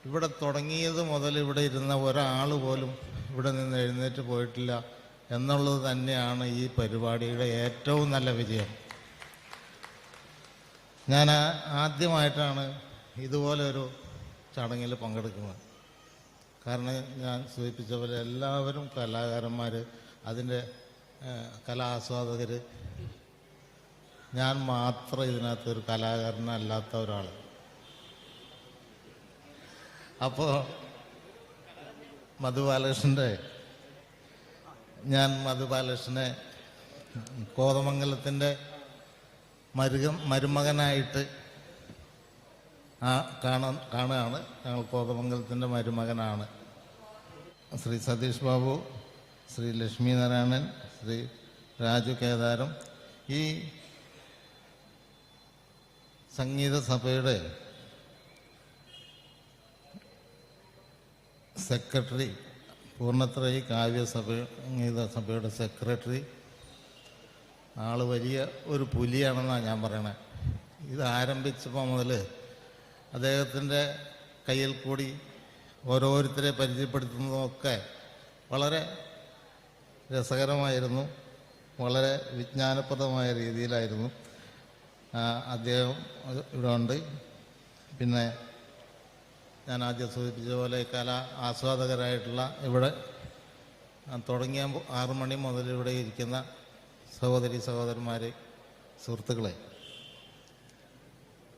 ഇവിടെ തുടങ്ങിയത് മുതൽ ഇവിടെ ഇരുന്ന ഒരാൾ പോലും ഇവിടെ നിന്ന് എഴുന്നേറ്റ് പോയിട്ടില്ല എന്നുള്ളത് തന്നെയാണ് ഈ പരിപാടിയുടെ ഏറ്റവും നല്ല വിജയം. ഞാൻ ആദ്യമായിട്ടാണ് ഇതുപോലെ ഒരു ചടങ്ങിൽ പങ്കെടുക്കുന്നത്. കാരണം ഞാൻ സൂചിപ്പിച്ച പോലെ എല്ലാവരും കലാകാരന്മാർ, അതിൻ്റെ കലാസ്വാദകർ. ഞാൻ മാത്രം ഇതിനകത്തൊരു കലാകാരനല്ലാത്ത ഒരാൾ. അപ്പോൾ മധു ബാലകൃഷ്ണനെ കോതമംഗലത്തിൻ്റെ മരുമകനായിട്ട് കാണുകയാണ്. ഞങ്ങൾ കോതമംഗലത്തിൻ്റെ മരുമകനാണ്. ശ്രീ സതീഷ് ബാബു, ശ്രീ ലക്ഷ്മി നാരായണൻ, ശ്രീ രാജു കേദാരം, ഈ സംഗീത സഭയുടെ സെക്രട്ടറി, പൂർണ്ണത്രയി കാവ്യ സംഗീത സഭയുടെ സെക്രട്ടറി, ആൾ വലിയ ഒരു പുലിയാണെന്നാണ് ഞാൻ പറയണത്. ഇത് ആരംഭിച്ചപ്പോൾ മുതൽ അദ്ദേഹത്തിൻ്റെ കയ്യിൽ കൂടി ഓരോരുത്തരെ പരിചയപ്പെടുത്തുന്നതൊക്കെ വളരെ രസകരമായിരുന്നു, വളരെ വിജ്ഞാനപ്രദമായ രീതിയിലായിരുന്നു. അദ്ദേഹം ഇവിടെ ഉണ്ട്. പിന്നെ ഞാൻ ആദ്യം സൂചിപ്പിച്ച പോലെ കലാ ആസ്വാദകരായിട്ടുള്ള ഇവിടെ തുടങ്ങിയ 6 മണി മുതൽ ഇവിടെ ഇരിക്കുന്ന സഹോദരന്മാരെ, സുഹൃത്തുക്കളെ,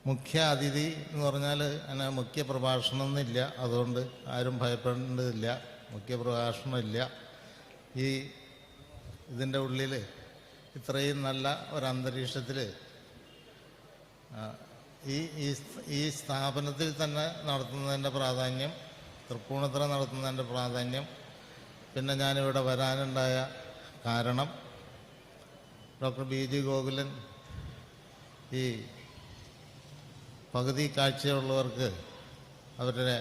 മുഖ്യ അതിഥി എന്ന് പറഞ്ഞാൽ അങ്ങനെ മുഖ്യ പ്രഭാഷണം എന്നില്ല. അതുകൊണ്ട് ആരും ഭയപ്പെടേണ്ടതില്ല, മുഖ്യ പ്രഭാഷണമില്ല. ഇതിൻ്റെ ഉള്ളിൽ ഇത്രയും നല്ല ഒരന്തരീക്ഷത്തിൽ ഈ സ്ഥാപനത്തിൽ തന്നെ നടത്തുന്നതിൻ്റെ പ്രാധാന്യം, തൃപ്പൂണിത്തുറ നടത്തുന്നതിൻ്റെ പ്രാധാന്യം, പിന്നെ ഞാനിവിടെ വരാനുണ്ടായ കാരണം, ഡോക്ടർ BG ഗോകുലൻ ഈ പകുതി കാഴ്ചയുള്ളവർക്ക് അവരുടെ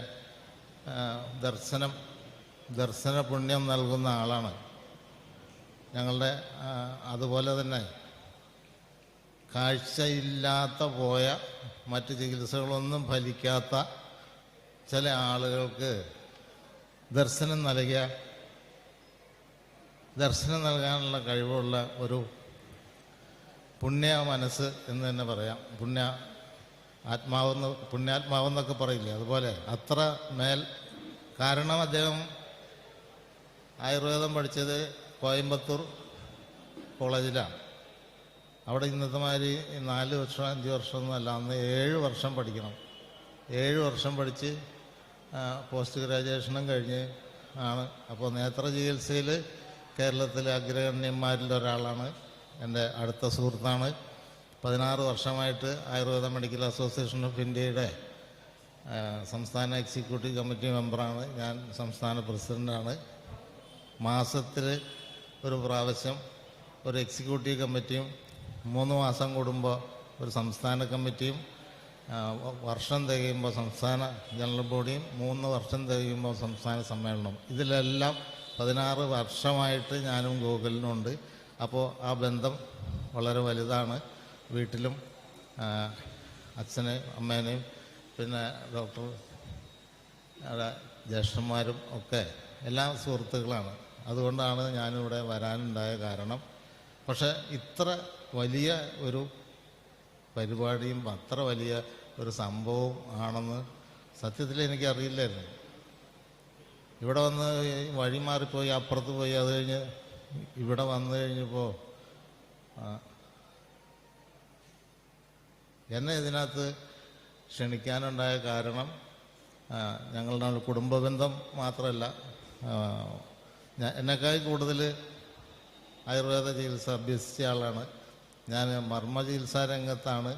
ദർശന പുണ്യം നൽകുന്ന ആളാണ്. ഞങ്ങളുടെ അതുപോലെ തന്നെ കാഴ്ചയില്ലാത്ത പോയ മറ്റ് ചികിത്സകളൊന്നും ഫലിക്കാത്ത ചില ആളുകൾക്ക് ദർശനം നൽകാനുള്ള കഴിവുള്ള ഒരു പുണ്യ മനസ്സ് എന്ന് തന്നെ പറയാം. പുണ്യാത്മാവെന്നൊക്കെ പറയില്ലേ, അതുപോലെ അത്ര കാരണം അദ്ദേഹം ആയുർവേദം പഠിച്ചത് കോയമ്പത്തൂർ കോളേജിലാണ്. അവിടെ ഇന്നത്തെ മാതിരി 4 വർഷം 5 വർഷം ഒന്നുമല്ല, അന്ന് 7 വർഷം പഠിക്കണം. 7 വർഷം പഠിച്ച് പോസ്റ്റ് ഗ്രാജുവേഷനും കഴിഞ്ഞ് ആണ്. അപ്പോൾ നേത്ര ചികിത്സയിൽ കേരളത്തിലെ അഗ്രഗണ്യന്മാരിൽ ഒരാളാണ്, എൻ്റെ അടുത്ത സുഹൃത്താണ്. 16 വർഷമായിട്ട് ആയുർവേദ മെഡിക്കൽ അസോസിയേഷൻ ഓഫ് ഇന്ത്യയുടെ സംസ്ഥാന എക്സിക്യൂട്ടീവ് കമ്മിറ്റി മെമ്പറാണ്. ഞാൻ സംസ്ഥാന പ്രസിഡൻ്റാണ്. മാസത്തിൽ ഒരു പ്രാവശ്യം ഒരു എക്സിക്യൂട്ടീവ് കമ്മിറ്റിയും 3 മാസം കൂടുമ്പോൾ ഒരു സംസ്ഥാന കമ്മിറ്റിയും, വർഷം തികയുമ്പോൾ സംസ്ഥാന ജനറൽ ബോഡിയും, 3 വർഷം തികയുമ്പോൾ സംസ്ഥാന സമ്മേളനവും. ഇതിലെല്ലാം 16 വർഷമായിട്ട് ഞാനും ഗോകുലിനുണ്ട്. അപ്പോൾ ആ ബന്ധം വളരെ വലുതാണ്. വീട്ടിലും അച്ഛനെയും അമ്മേനെയും പിന്നെ ഡോക്ടർ ജ്യേഷ്ഠന്മാരും ഒക്കെ എല്ലാം സുഹൃത്തുക്കളാണ്. അതുകൊണ്ടാണ് ഞാനിവിടെ വരാനുണ്ടായ കാരണം. പക്ഷേ ഇത്ര വലിയ ഒരു പരിപാടിയും അത്ര വലിയ ഒരു സംഭവം ആണെന്ന് സത്യത്തിൽ എനിക്കറിയില്ലായിരുന്നു. ഇവിടെ വന്ന് വഴി മാറിപ്പോയി അപ്പുറത്ത് പോയി, അത് കഴിഞ്ഞ് ഇവിടെ വന്നു കഴിഞ്ഞപ്പോൾ എന്നെ ഇതിനകത്ത് ക്ഷണിക്കാനുണ്ടായ കാരണം ഞങ്ങളുടെ കുടുംബ ബന്ധം മാത്രമല്ല, എന്നെക്കാൾ കൂടുതൽ ആയുർവേദ ചികിത്സ അഭ്യസിച്ച ആളാണ് ഞാൻ. മർമ്മ ചികിത്സാ രംഗത്താണ്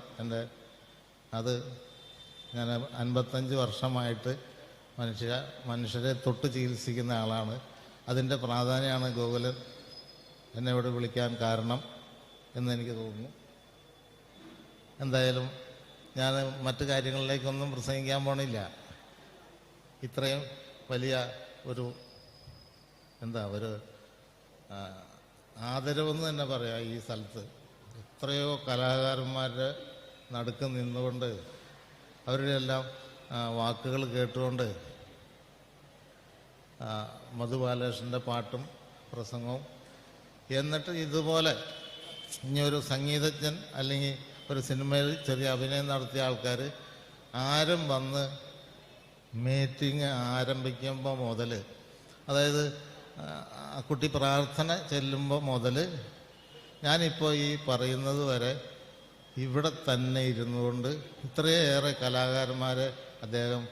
അത് ഞാൻ 55 വർഷമായിട്ട് മനുഷ്യരെ തൊട്ട് ചികിത്സിക്കുന്ന ആളാണ്. അതിൻ്റെ പ്രാധാന്യമാണ് ഗോകുലൻ എന്നെ ഇവിടെ വിളിക്കാൻ കാരണം എന്നെനിക്ക് തോന്നുന്നു. എന്തായാലും ഞാൻ മറ്റു കാര്യങ്ങളിലേക്കൊന്നും പ്രസംഗിക്കാൻ പോണില്ല. ഇത്രയും വലിയ ഒരു ഒരു ആദരവെന്ന് തന്നെ പറയാം. ഈ സ്ഥലത്ത് എത്രയോ കലാകാരന്മാരുടെ നടുക്ക് നിന്നുകൊണ്ട് അവരുടെ എല്ലാം വാക്കുകൾ കേട്ടുകൊണ്ട് മധു ബാലകൃഷ്ണൻ്റെ പാട്ടും പ്രസംഗവും, എന്നിട്ട് ഇതുപോലെ ഇനി ഒരു സംഗീതജ്ഞൻ അല്ലെങ്കിൽ ഒരു സിനിമയിൽ ചെറിയ അഭിനയം നടത്തിയ ആൾക്കാർ ആരും വന്ന് മീറ്റിംഗ് ആരംഭിക്കുമ്പോൾ മുതൽ, അതായത് കുട്ടി പ്രാർത്ഥന ചെല്ലുമ്പോൾ മുതൽ ഞാനിപ്പോൾ ഈ പറയുന്നത് വരെ ഇവിടെ തന്നെ ഇരുന്നു കൊണ്ട് ഇത്രയേറെ കലാകാരന്മാരെ അദ്ദേഹം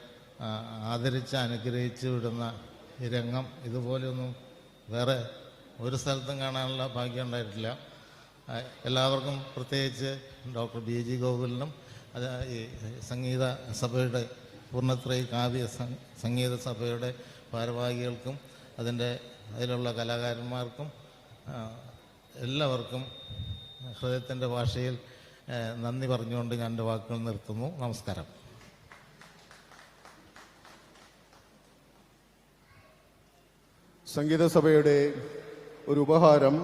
ആദരിച്ച് അനുഗ്രഹിച്ച് വിടുന്ന ഈ രംഗം ഇതുപോലെയൊന്നും വേറെ ഒരു സ്ഥലത്തും കാണാനുള്ള ഭാഗ്യം ഉണ്ടായിട്ടില്ല. എല്ലാവർക്കും, പ്രത്യേകിച്ച് ഡോക്ടർ BG ഗോകുലിനും ഈ സംഗീത സഭയുടെ പൂർണ്ണത്രയ കാവ്യ സംഗീത സഭയുടെ ഭാരവാഹികൾക്കും അതിലുള്ള കലാകാരന്മാർക്കും എല്ലാവർക്കും ഹൃദയത്തിൻ്റെ ഭാഷയിൽ നന്ദി പറഞ്ഞുകൊണ്ട് ഞാൻ എൻ്റെ വാക്കുകൾ നിർത്തുന്നു. നമസ്കാരം. സംഗീത സഭയുടെ ഒരു ഉപഹാരം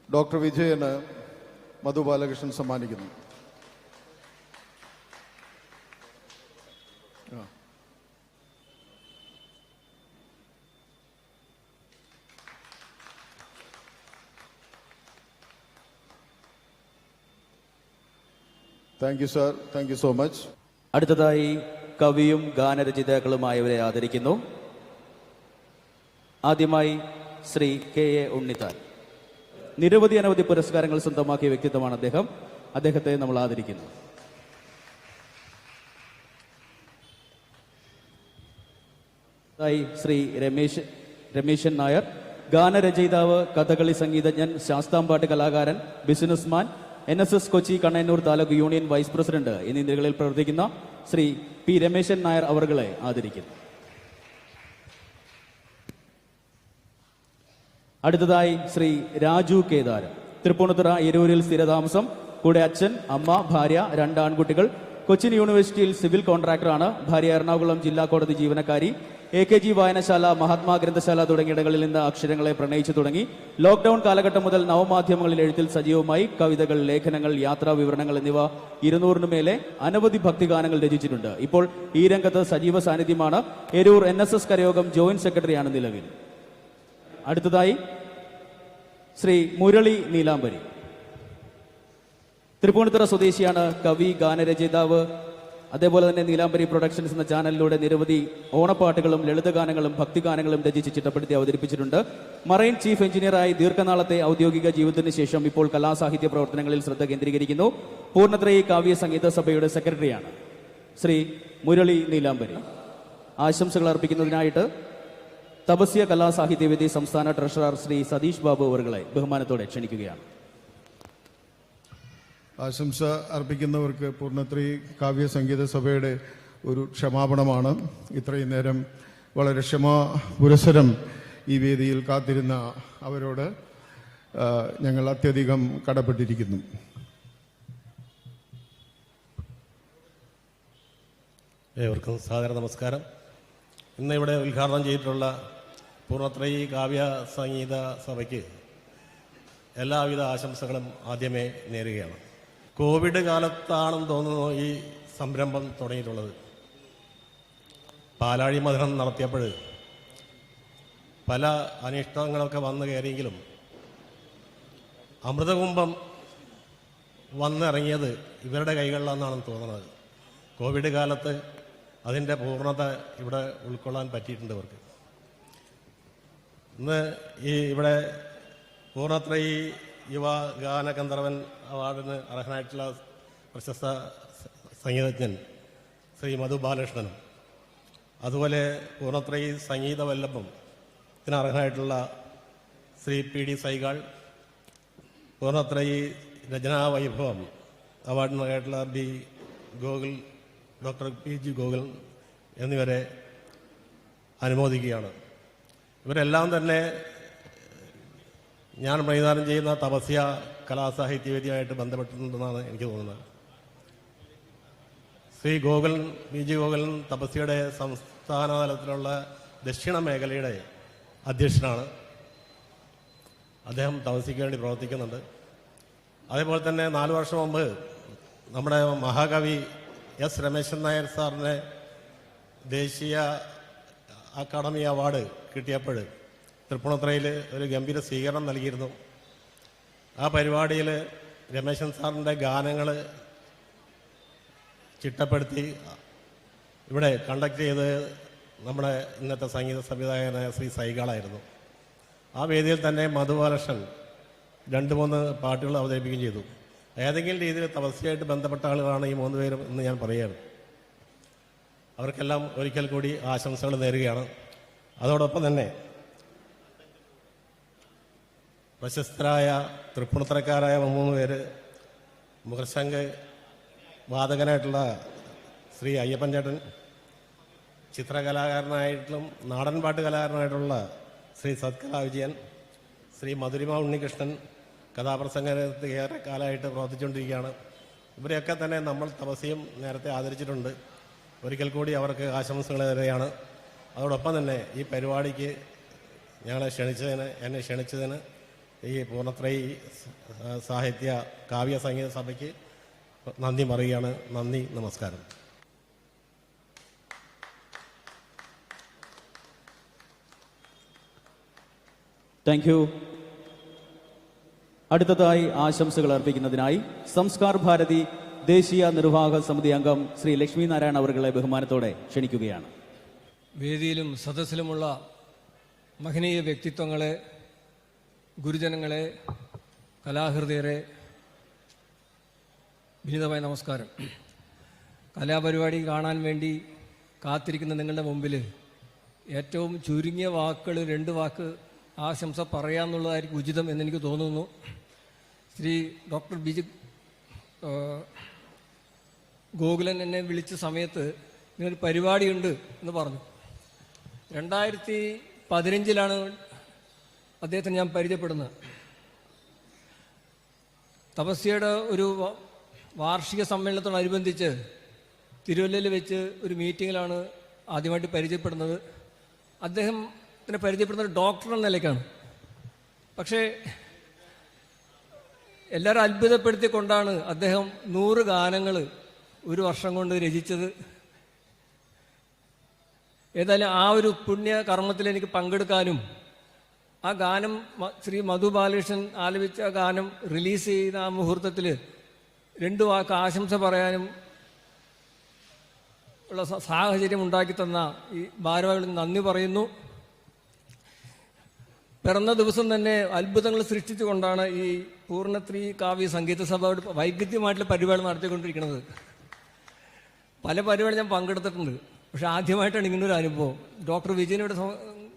ഡോക്ടർ വിജയന് മധു ബാലകൃഷ്ണൻ സമ്മാനിക്കുന്നു. Thank you sir, thank you so much. അടുത്തതായി കവിയും ഗാനരചയിതാക്കളുമായവരെ ആദരിക്കുന്നു. ആദ്യമായി ശ്രീ KA ഉണ്ണിത്താൻ. നിരവധി പുരസ്കാരങ്ങൾ സ്വന്തമാക്കിയ വ്യക്തിത്വമാണ് അദ്ദേഹം. അദ്ദേഹത്തെ നമ്മൾ ആദരിക്കുന്നു. ശ്രീ രമേശൻ നായർ, ഗാനരചയിതാവ്, കഥകളി സംഗീതജ്ഞൻ, ശാസ്താംപാട്ട് കലാകാരൻ, businessman, NSS Kochi Kannanur taluk union vice president എന്നീ നിലകളിൽ പ്രവർത്തിക്കുന്ന ശ്രീ P. രമേശൻ നായർ അവരുകളെ ആദരിക്കുന്നു. അടുത്തതായി ശ്രീ രാജു കേദാരം. തൃപ്പൂണിത്തുറ എരൂരിൽ സ്ഥിരതാമസം. കൂടെ അച്ഛൻ, അമ്മ, ഭാര്യ, 2 ആൺകുട്ടികൾ. കൊച്ചിൻ യൂണിവേഴ്സിറ്റിയിൽ സിവിൽ കോൺട്രാക്ടറാണ്. ഭാര്യ എറണാകുളം ജില്ലാ കോടതി ജീവനക്കാരി. AKG വായനശാല, മഹാത്മാ ഗ്രന്ഥശാല തുടങ്ങിയിടങ്ങളിൽ നിന്ന് അക്ഷരങ്ങളെ പ്രണയിച്ചു തുടങ്ങി. ലോക്ക്ഡൌൺ കാലഘട്ടം മുതൽ നവമാധ്യമങ്ങളിൽ എഴുത്തിൽ സജീവമായി. കവിതകൾ, ലേഖനങ്ങൾ, യാത്രാ വിവരണങ്ങൾ എന്നിവ 200 മേലെ അനവധി ഭക്തിഗാനങ്ങൾ രചിച്ചിട്ടുണ്ട്. ഇപ്പോൾ ഈ രംഗത്ത് സജീവ സാന്നിധ്യമാണ്. എരൂർ NSS കരയോഗം ജോയിന്റ് സെക്രട്ടറിയാണ് നിലവിൽ. അടുത്തതായി ശ്രീ മുരളി നീലാംബരി. തൃപ്പൂണിത്തുറ സ്വദേശിയാണ്. കവി, ഗാനരചയിതാവ്, അതേപോലെ തന്നെ നീലാംബരി പ്രൊഡക്ഷൻസ് എന്ന ചാനലിലൂടെ നിരവധി ഓണപ്പാട്ടുകളും ലളിതഗാനങ്ങളും ഭക്തിഗാനങ്ങളും രചിച്ച് ചിട്ടപ്പെടുത്തി അവതരിപ്പിച്ചിട്ടുണ്ട്. മറൈൻ ചീഫ് എഞ്ചിനീയറായി ദീർഘനാളത്തെ ഔദ്യോഗിക ജീവിതത്തിന് ശേഷം ഇപ്പോൾ കലാസാഹിത്യ പ്രവർത്തനങ്ങളിൽ ശ്രദ്ധ കേന്ദ്രീകരിക്കുന്നു. പൂർണ്ണത്രയി കാവ്യ സംഗീത സഭയുടെ സെക്രട്ടറിയാണ് ശ്രീ മുരളി നീലാംബരി. ആശംസകൾ അർപ്പിക്കുന്നതിനായിട്ട് തപസ്യ കലാസാഹിത്യവേദി സംസ്ഥാന ട്രഷറർ ശ്രീ സതീഷ് ബാബു അവരുകളെ ബഹുമാനത്തോടെ ക്ഷണിക്കുകയാണ്. ആശംസ അർപ്പിക്കുന്നവർക്ക് പൂർണ്ണത്രി കാവ്യ സംഗീത സഭയുടെ ഒരു ക്ഷമാപണമാണ്. ഇത്രയും നേരം വളരെ ക്ഷമാപുരസ്സരം ഈ വേദിയിൽ കാത്തിരുന്ന അവരോട് ഞങ്ങൾ അത്യധികം കടപ്പെട്ടിരിക്കുന്നു. ഏവർക്കും സാദര നമസ്കാരം. ഇന്ന് ഇവിടെ ഉദ്ഘാടനം ചെയ്തിട്ടുള്ള പൂർണ്ണത്രയി കാവ്യ സംഗീത സഭയ്ക്ക് എല്ലാവിധ ആശംസകളും ആദ്യമേ നേരുകയാണ്. കോവിഡ് കാലത്താണെന്ന് തോന്നുന്നു ഈ സംരംഭം തുടങ്ങിയിട്ടുള്ളത്. പാലാഴി മധുരം നടത്തിയപ്പോൾ പല അനിഷ്ടങ്ങളൊക്കെ വന്നു കയറിയെങ്കിലും അമൃതകുംഭം വന്നിറങ്ങിയത് ഇവരുടെ കൈകളിലാണെന്നാണ് തോന്നുന്നത്. കോവിഡ് കാലത്ത് അതിൻ്റെ പൂർണ്ണത ഇവിടെ ഉൾക്കൊള്ളാൻ പറ്റിയിട്ടുണ്ട് ഇവർക്ക്. ഇന്ന് ഇവിടെ പൂർണ്ണത്രയി യുവ ഗാന ഗന്ധർവൻ അവാർഡിന് അർഹനായിട്ടുള്ള പ്രശസ്ത സംഗീതജ്ഞൻ ശ്രീ മധു ബാലകൃഷ്ണനും, അതുപോലെ പൂർണ്ണത്രയി സംഗീത വല്ലഭത്തിന് അർഹനായിട്ടുള്ള ശ്രീ പി ഡി സൈഗാൾ, പൂർണ്ണത്രയി രചനാ വൈഭവം അവാർഡിന് അർഹനായിട്ടുള്ള ഡോക്ടർ പി ജി ഗോകുൽ എന്നിവരെ അനുമോദിക്കുകയാണ്. ഇവരെല്ലാം തന്നെ ഞാൻ പ്രൈദാനം ചെയ്യുന്ന തപസ്യ കലാസാഹിത്യവേദിയുമായിട്ട് ബന്ധപ്പെട്ടിട്ടുണ്ടെന്നാണ് എനിക്ക് തോന്നുന്നത്. ശ്രീ ഗോകുലൻ പി ജി ഗോകുലൻ തപസ്യയുടെ സംസ്ഥാന തലത്തിലുള്ള ദക്ഷിണ മേഖലയുടെ അധ്യക്ഷനാണ്. അദ്ദേഹം തപസ്യയ്ക്ക് വേണ്ടി പ്രവർത്തിക്കുന്നുണ്ട്. അതേപോലെ തന്നെ 4 വർഷം മുമ്പ് നമ്മുടെ മഹാകവി എസ് രമേശൻ നായർ സാറിന് ദേശീയ അക്കാദമി അവാർഡ് കിട്ടിയപ്പോൾ തൃപ്പൂണിത്തുറയിൽ ഒരു ഗംഭീര സ്വീകരണം നൽകിയിരുന്നു. ആ പരിപാടിയിൽ രമേശൻ സാറിൻ്റെ ഗാനങ്ങൾ ചിട്ടപ്പെടുത്തി ഇവിടെ കണ്ടക്ട് ചെയ്ത് നമ്മുടെ ഇന്നത്തെ സംഗീത സംവിധായകനായ ശ്രീ സൈഗാളായിരുന്നു. ആ വേദിയിൽ തന്നെ മധുബാലകൃഷ്ണൻ 2-3 പാട്ടുകൾ അവതരിപ്പിക്കുകയും ചെയ്തു. ഏതെങ്കിലും രീതിയിൽ തപസ്യയായിട്ട് ബന്ധപ്പെട്ട ആളുകളാണ് ഈ 3 പേരും എന്ന് ഞാൻ പറയുകയാണ്. അവർക്കെല്ലാം ഒരിക്കൽ കൂടി ആശംസകൾ നേരുകയാണ്. അതോടൊപ്പം തന്നെ പ്രശസ്തരായ തൃപ്പൂണിത്തുറക്കാരായ 3 പേര്, മുഖർശംഖ് വാദകനായിട്ടുള്ള ശ്രീ അയ്യപ്പൻ ചേട്ടൻ, ചിത്രകലാകാരനായിട്ടും നാടൻപാട്ട് കലാകാരനായിട്ടുള്ള ശ്രീ സത്കലാ വിജയൻ, ശ്രീ മധുരിമ ഉണ്ണികൃഷ്ണൻ കഥാപ്രസംഗത്തിൽ ഏറെ കാലമായിട്ട് പ്രവർത്തിച്ചുകൊണ്ടിരിക്കുകയാണ്. ഇവരെയൊക്കെ തന്നെ നമ്മൾ തപസ്യയും നേരത്തെ ആദരിച്ചിട്ടുണ്ട്. ഒരിക്കൽ കൂടി അവർക്ക് ആശംസകൾ നേരുകയാണ്. അതോടൊപ്പം തന്നെ ഈ പരിപാടിക്ക് എന്നെ ക്ഷണിച്ചതിന് ഈ പൂർണ്ണത്രയി സാഹിത്യ കാവ്യ സംഗീത സഭയ്ക്ക് നന്ദി പറയുകയാണ്. നന്ദി, നമസ്കാരം. Thank you. അടുത്തതായി ആശംസകൾ അർപ്പിക്കുന്നതിനായി സംസ്കാർ ഭാരതി ദേശീയ നിർവാഹക സമിതി അംഗം ശ്രീ ലക്ഷ്മി നാരായണ അവരുകളെ ബഹുമാനത്തോടെ ക്ഷണിക്കുകയാണ്. വേദിയിലും സദസ്സിലുമുള്ള മഹനീയ വ്യക്തിത്വങ്ങളെ, ഗുരുജനങ്ങളെ, കലാഹൃദയരെ, വിനീതമായ നമസ്കാരം. കലാപരിപാടി കാണാൻ വേണ്ടി കാത്തിരിക്കുന്ന നിങ്ങളുടെ മുമ്പിൽ ഏറ്റവും ചുരുങ്ങിയ വാക്കുകൾ 2 വാക്ക് ആശംസ പറയാമെന്നുള്ളതായിരിക്കും ഉചിതം എന്നെനിക്ക് തോന്നുന്നു. Shri doctor B G Gokulan എന്നെ വിളിച്ച സമയത്ത് ഇങ്ങനൊരു പരിപാടിയുണ്ട് എന്ന് പറഞ്ഞു. 2015 അദ്ദേഹത്തിന് ഞാൻ പരിചയപ്പെടുന്നത്. തപസ്യയുടെ ഒരു വാർഷിക സമ്മേളനത്തോടനുബന്ധിച്ച് തിരുവല്ലയിൽ വെച്ച് ഒരു മീറ്റിങ്ങിലാണ് ആദ്യമായിട്ട് പരിചയപ്പെടുന്നത്. അദ്ദേഹത്തിനെ പരിചയപ്പെടുന്നത് ഡോക്ടർ എന്ന നിലയ്ക്കാണ്. പക്ഷേ എല്ലാവരും അത്ഭുതപ്പെടുത്തിക്കൊണ്ടാണ് അദ്ദേഹം 100 ഗാനങ്ങൾ ഒരു വർഷം കൊണ്ട് രചിച്ചത്. ഏതായാലും ആ ഒരു പുണ്യ കർമ്മത്തിൽ എനിക്ക് പങ്കെടുക്കാനും ആ ഗാനം ശ്രീ മധു ബാലകൃഷ്ണൻ ആലപിച്ച ഗാനം റിലീസ് ചെയ്യുന്ന ആ മുഹൂർത്തത്തിൽ 2 വാക്ക് ആശംസ പറയാനും ഉള്ള സാഹചര്യം ഉണ്ടാക്കി തന്ന ഈ ഭാരവാഹികളിൽ നന്ദി പറയുന്നു. പിറന്ന ദിവസം തന്നെ അത്ഭുതങ്ങൾ സൃഷ്ടിച്ചുകൊണ്ടാണ് ഈ പൂർണ്ണശ്രീ കാവ്യ സംഗീത സഭ വൈവിധ്യമായിട്ടുള്ള പരിപാടി നടത്തിക്കൊണ്ടിരിക്കുന്നത്. പല പരിപാടി ഞാൻ പങ്കെടുത്തിട്ടുണ്ട്, പക്ഷെ ആദ്യമായിട്ടാണ് ഇങ്ങനൊരു അനുഭവം. ഡോക്ടർ വിജയനോട്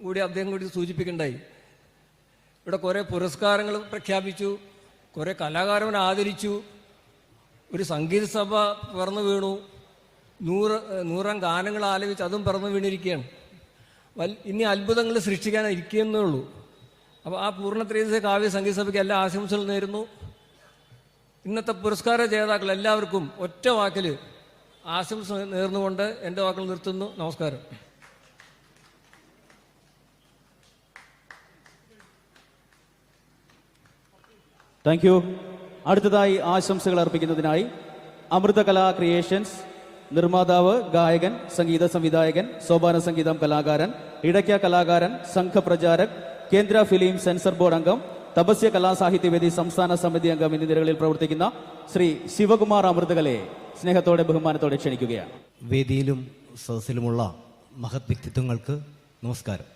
കൂടി അദ്ദേഹം കൂടി സൂചിപ്പിക്കണ്ടായി. ഇവിടെ കുറേ പുരസ്കാരങ്ങൾ പ്രഖ്യാപിച്ചു, കുറേ കലാകാരനെ ആദരിച്ചു, ഒരു സംഗീത സഭ പിറന്നു വീണു, 100 ഗാനങ്ങൾ ആലപിച്ച് അതും പിറന്നു വീണിരിക്കുകയാണ്. ഇനി അത്ഭുതങ്ങൾ സൃഷ്ടിക്കാൻ ഇരിക്കുന്നേ ഉള്ളൂ. അപ്പോൾ ആ പൂർണ്ണശ്രീ കാവ്യ സംഗീത സഭയ്ക്ക് എല്ലാ ആശംസകളും നേരുന്നു. ഇന്നത്തെ പുരസ്കാര ജേതാക്കൾ എല്ലാവർക്കും ഒറ്റ വാക്കിൽ ആശംസ നേർന്നുകൊണ്ട് എൻ്റെ വാക്കുകൾ നിർത്തുന്നു. നമസ്കാരം. Thank you. അടുത്തതായി ആശംസകൾ അർപ്പിക്കുന്നതിനായി അമൃത കലാ ക്രിയേഷൻസ് നിർമ്മാതാവ്, ഗായകൻ, സംഗീത സംവിധായകൻ, സോപാന സംഗീതം കലാകാരൻ, ഇടയ്ക്ക കലാകാരൻ, സംഘപ്രചാരക്, കേന്ദ്ര ഫിലിം സെൻസർ ബോർഡ് അംഗം, തപസ്യ കലാസാഹിത്യവേദി സംസ്ഥാന സമിതി അംഗം എന്നീ നിലകളിൽ പ്രവർത്തിക്കുന്ന ശ്രീ ശിവകുമാർ അമൃതകലയെ സ്നേഹത്തോടെ ബഹുമാനത്തോടെ ക്ഷണിക്കുകയാണ്. വേദിയിലും സദസ്സിലുമുള്ള മഹത് വ്യക്തിത്വങ്ങൾക്ക് നമസ്കാരം.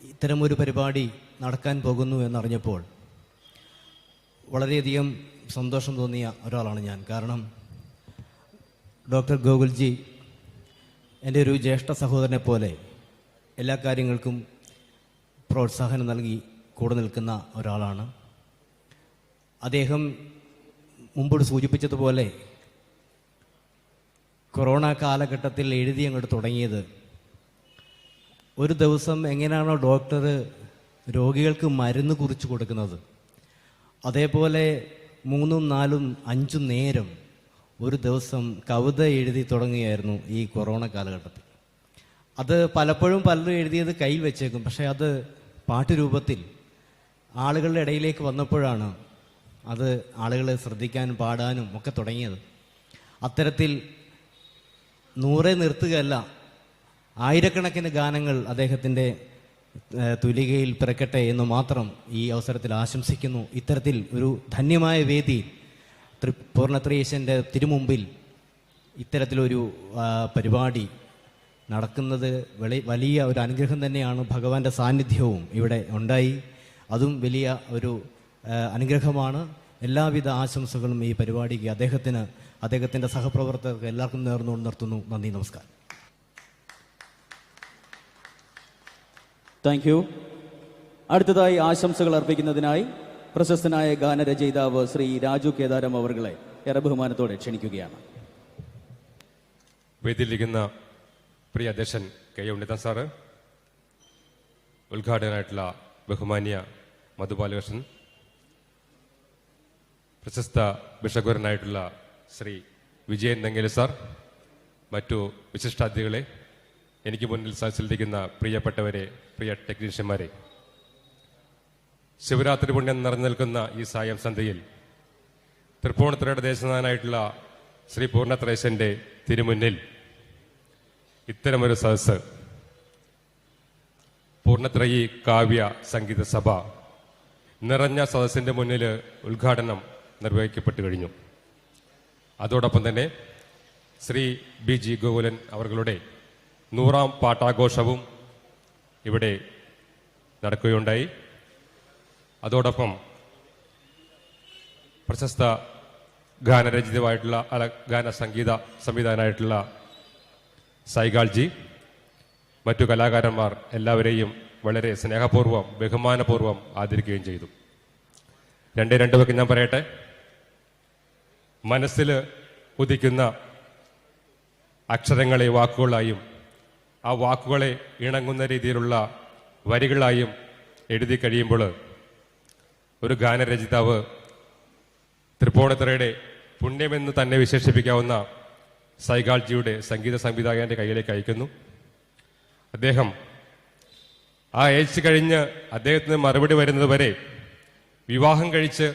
ഇത്തരമൊരു പരിപാടി നടക്കാൻ പോകുന്നു എന്നറിഞ്ഞപ്പോൾ വളരെയധികം സന്തോഷം തോന്നിയ ഒരാളാണ് ഞാൻ. കാരണം ഡോക്ടർ ഗോകുൽജി എൻ്റെ ഒരു ജ്യേഷ്ഠ സഹോദരനെ പോലെ എല്ലാ കാര്യങ്ങൾക്കും പ്രോത്സാഹനം നൽകി കൂടെ നിൽക്കുന്ന ഒരാളാണ് അദ്ദേഹം. മുമ്പോട്ട് സൂചിപ്പിച്ചതുപോലെ കൊറോണ കാലഘട്ടത്തിൽ എഴുതി അങ്ങോട്ട് തുടങ്ങിയത്, ഒരു ദിവസം എങ്ങനെയാണോ ഡോക്ടർ രോഗികൾക്ക് മരുന്ന് കുറിച്ച് കൊടുക്കുന്നത്, അതേപോലെ 3, 4, 5 നേരം ഒരു ദിവസം കവിത എഴുതി തുടങ്ങുകയായിരുന്നു ഈ കൊറോണ കാലഘട്ടത്തിൽ. അത് പലപ്പോഴും പലരും എഴുതിയത് കയ്യിൽ വെച്ചേക്കും, പക്ഷേ അത് പാട്ടുരൂപത്തിൽ ആളുകളുടെ ഇടയിലേക്ക് വന്നപ്പോഴാണ് അത് ആളുകളെ ശ്രദ്ധിക്കാനും പാടാനും ഒക്കെ തുടങ്ങിയത്. അത്തരത്തിൽ 100 നിർത്തുകയല്ല, ആയിരക്കണക്കിന് ഗാനങ്ങൾ അദ്ദേഹത്തിൻ്റെ തുലികയിൽ പിറക്കട്ടെ എന്ന് മാത്രം ഈ അവസരത്തിൽ ആശംസിക്കുന്നു. ഇത്തരത്തിൽ ഒരു ധന്യമായ വേദി പൂർണ്ണത്രയീശൻ്റെ തിരുമുമ്പിൽ ഇത്തരത്തിലൊരു പരിപാടി നടക്കുന്നത് വലിയ ഒരു അനുഗ്രഹം തന്നെയാണ്. ഭഗവാന്റെ സാന്നിധ്യവും ഇവിടെ ഉണ്ടായി, അതും വലിയ ഒരു അനുഗ്രഹമാണ്. എല്ലാവിധ ആശംസകളും ഈ പരിപാടിക്ക് അദ്ദേഹത്തിൻ്റെ സഹപ്രവർത്തകർക്ക് എല്ലാവർക്കും നേർന്നുകൊണ്ട് നിർത്തുന്നു. നന്ദി, നമസ്കാരം. Thank you. അടുത്തതായി ആശംസകൾ അർപ്പിക്കുന്നതിനായി പ്രശസ്തനായ ഗാനരചയിതാവ് ശ്രീ രാജു കേദാരം അവർകളെ ഏറെ ബഹുമാനത്തോടെ ക്ഷണിക്കുകയാണ്. വേദിയിലിരിക്കുന്ന പ്രിയ അധ്യക്ഷൻ കെ ഉണ്ണിത്താൻ സാറ്, ഉദ്ഘാടകനായിട്ടുള്ള ബഹുമാന്യ മധുബാലകൃഷ്ണൻ, പ്രശസ്ത ബിഷഗുരനായിട്ടുള്ള ശ്രീ വിജയൻ നങ്ങേലി സാർ, മറ്റു വിശിഷ്ടാതിഥികളെ, എനിക്ക് മുന്നിൽ സദസ്സിലിരിക്കുന്ന പ്രിയപ്പെട്ടവരെ, പ്രിയ ടെക്നീഷ്യന്മാരെ, ശിവരാത്രി പുണ്യം നിറഞ്ഞു നിൽക്കുന്ന ഈ സായം സന്ധ്യയിൽ തൃപ്പൂണിത്തുറയുടെ ദേശനാഥനായിട്ടുള്ള ശ്രീ പൂർണ്ണത്രയീശൻ്റെ തിരുമുന്നിൽ ഇത്തരമൊരു സദസ്സ്, പൂർണ്ണത്രയീ കാവ്യ സംഗീത സഭ നിറഞ്ഞ സദസ്സിൻ്റെ മുന്നിൽ ഉദ്ഘാടനം നിർവഹിക്കപ്പെട്ടു കഴിഞ്ഞു. അതോടൊപ്പം തന്നെ ശ്രീ BG ഗോകുലൻ അവരുടെ 100ാം പാട്ടാഘോഷവും ഇവിടെ നടക്കുകയുണ്ടായി. അതോടൊപ്പം പ്രശസ്ത ഗാനരചിതമായിട്ടുള്ള ഗാന സംഗീത സംവിധാനമായിട്ടുള്ള സൈഗാൾജി, മറ്റു കലാകാരന്മാർ എല്ലാവരെയും വളരെ സ്നേഹപൂർവ്വം ബഹുമാനപൂർവ്വം ആദരിക്കുകയും ചെയ്തു. രണ്ട് വാക്ക് ഞാൻ പറയട്ടെ. മനസ്സിൽ ഉദിക്കുന്ന അക്ഷരങ്ങളെ വാക്കുകളായും ആ വാക്കുകളെ ഇണങ്ങുന്ന രീതിയിലുള്ള വരികളായും എഴുതി കഴിയുമ്പോൾ ഒരു ഗാനരചയിതാവ് തൃപ്പൂണിത്തുറയുടെ പുണ്യമെന്ന് തന്നെ വിശേഷിപ്പിക്കാവുന്ന സൈഗാൾജിയുടെ സംഗീത സംവിധായകൻ്റെ കയ്യിലേക്ക് അയക്കുന്നു. അദ്ദേഹം ആ അയച്ചു കഴിഞ്ഞ് അദ്ദേഹത്തിന് മറുപടി വരുന്നത് വരെ വിവാഹം കഴിച്ച്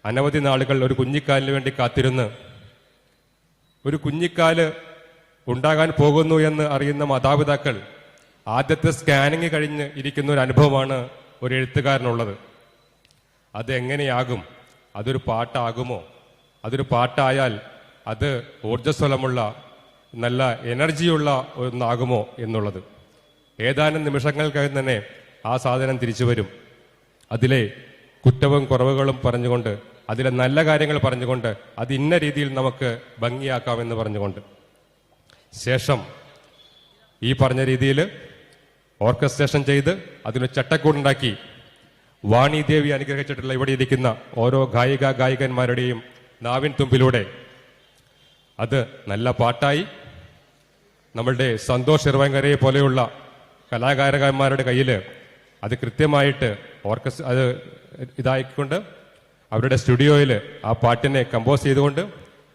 അനവധി നാളുകൾ ഒരു കുഞ്ഞിക്കാലിന് വേണ്ടി കാത്തിരുന്ന് ഒരു കുഞ്ഞിക്കാല് ഉണ്ടാകാൻ പോകുന്നു എന്ന് അറിയുന്ന മാതാപിതാക്കൾ ആദ്യത്തെ സ്കാനിങ് കഴിഞ്ഞ് ഇരിക്കുന്ന ഒരു അനുഭവമാണ് ഒരു എഴുത്തുകാരനുള്ളത്. അതെങ്ങനെയാകും? അതൊരു പാട്ടാകുമോ? അതൊരു പാട്ടായാൽ അത് ഊർജ്ജസ്വലമുള്ള നല്ല എനർജിയുള്ള ഒന്നാകുമോ എന്നുള്ളത്. ഏതാനും നിമിഷങ്ങൾക്കകം തന്നെ ആ സാധനം തിരിച്ചു വരും. അതിലെ കുറ്റവും കുറവുകളും പറഞ്ഞുകൊണ്ട്, അതിലെ നല്ല കാര്യങ്ങൾ പറഞ്ഞുകൊണ്ട്, അത് ഇന്ന രീതിയിൽ നമുക്ക് ഭംഗിയാക്കാമെന്ന് പറഞ്ഞുകൊണ്ട്, ശേഷം ഈ പറഞ്ഞ രീതിയിൽ ഓർക്കസ്ട്രേഷൻ ചെയ്ത് അതിന് ചട്ടക്കൂടുണ്ടാക്കി വാണിദേവി അനുഗ്രഹിച്ചിട്ടുള്ള ഇവിടെ ഇരിക്കുന്ന ഓരോ ഗായകന്മാരുടെയും നാവിൻ തുമ്പിലൂടെ അത് നല്ല പാട്ടായി നമ്മളുടെ സന്തോഷ് ഇറവങ്കരയെ പോലെയുള്ള കലാകാരന്മാരുടെ കയ്യിൽ അത് കൃത്യമായിട്ട് അത് ഇതായിക്കൊണ്ട് അവരുടെ സ്റ്റുഡിയോയിൽ ആ പാട്ടിനെ കമ്പോസ് ചെയ്തുകൊണ്ട്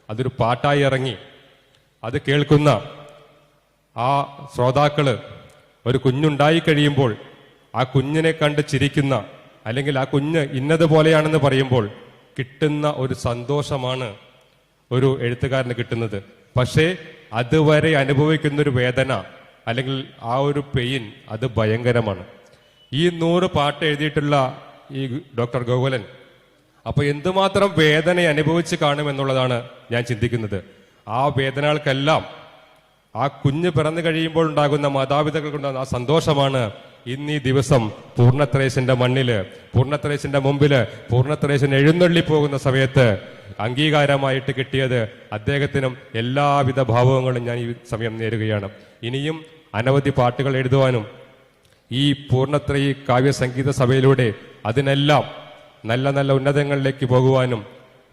അതൊരു പാട്ടായി ഇറങ്ങി അത് കേൾക്കുന്ന ആ ശ്രോതാക്കള് ഒരു കുഞ്ഞുണ്ടായി കഴിയുമ്പോൾ ആ കുഞ്ഞിനെ കണ്ട് ചിരിക്കുന്ന, അല്ലെങ്കിൽ ആ കുഞ്ഞ് ഇന്നതുപോലെയാണെന്ന് പറയുമ്പോൾ കിട്ടുന്ന ഒരു സന്തോഷമാണ് ഒരു എഴുത്തുകാരന് കിട്ടുന്നത്. പക്ഷേ അതുവരെ അനുഭവിക്കുന്നൊരു വേദന അല്ലെങ്കിൽ ആ ഒരു പെയിൻ അത് ഭയങ്കരമാണ്. ഈ 100 പാട്ട് എഴുതിയിട്ടുള്ള ഈ ഡോക്ടർ ഗോകുലൻ അപ്പൊ എന്തുമാത്രം വേദന അനുഭവിച്ച് കാണുമെന്നുള്ളതാണ് ഞാൻ ചിന്തിക്കുന്നത്. ആ വേദനകൾക്കെല്ലാം ആ കുഞ്ഞ് പിറന്നു കഴിയുമ്പോൾ ഉണ്ടാകുന്ന മാതാപിതാക്കൾക്കുണ്ടാകുന്ന ആ സന്തോഷമാണ് ഇന്ന് ഈ ദിവസം പൂർണ്ണത്രേശന്റെ മണ്ണില്, പൂർണ്ണത്രേശന്റെ മുമ്പില്, പൂർണ്ണത്രേശൻ എഴുന്നള്ളി പോകുന്ന സമയത്ത് അംഗീകാരമായിട്ട് കിട്ടിയത്. അദ്ദേഹത്തിനും എല്ലാവിധ ഭാവങ്ങളും ഞാൻ ഈ സമയം നേരുകയാണ്. ഇനിയും അനവധി പാട്ടുകൾ എഴുതുവാനും ഈ പൂർണ്ണത്രയി കാവ്യ സംഗീത സഭയിലൂടെ അതിനെല്ലാം നല്ല നല്ല ഉന്നതങ്ങളിലേക്ക് പോകുവാനും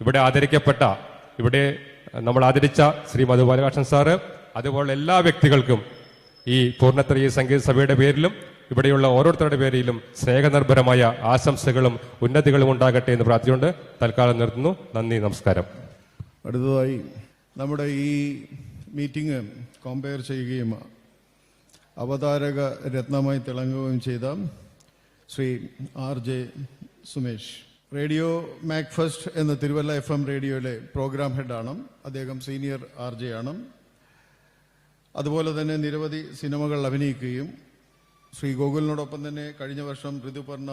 ഇവിടെ ആദരിക്കപ്പെട്ട, ഇവിടെ നമ്മൾ ആദരിച്ച ശ്രീ മധു ബാലകൃഷ്ണൻ സാറ്, അതുപോലെ എല്ലാ വ്യക്തികൾക്കും ഈ പൂർണ്ണത്രയി സംഗീത സഭയുടെ പേരിലും ഇവിടെയുള്ള ഓരോരുത്തരുടെ പേരിലും സ്നേഹനിർഭരമായ ആശംസകളും ഉന്നതികളും ഉണ്ടാകട്ടെ എന്ന് പ്രാർത്ഥിച്ചുകൊണ്ട് തൽക്കാലം നിർത്തുന്നു. നന്ദി, നമസ്കാരം. അടുത്തതായി നമ്മുടെ ഈ മീറ്റിംഗ് കമ്പയർ ചെയ്യുകയും അവതാരക രത്നമായി തിളങ്ങുകയും ചെയ്ത ശ്രീ RJ സുമേഷ്, റേഡിയോ മാക്ഫസ്റ്റ് എന്ന തിരുവല്ല FM റേഡിയോയിലെ പ്രോഗ്രാം ഹെഡാണ്. അദ്ദേഹം സീനിയർ RJ ആണ്. അതുപോലെ തന്നെ നിരവധി സിനിമകൾ അഭിനയിക്കുകയും ശ്രീ ഗോകുലിനോടൊപ്പം തന്നെ കഴിഞ്ഞ വർഷം ഋതുപർണ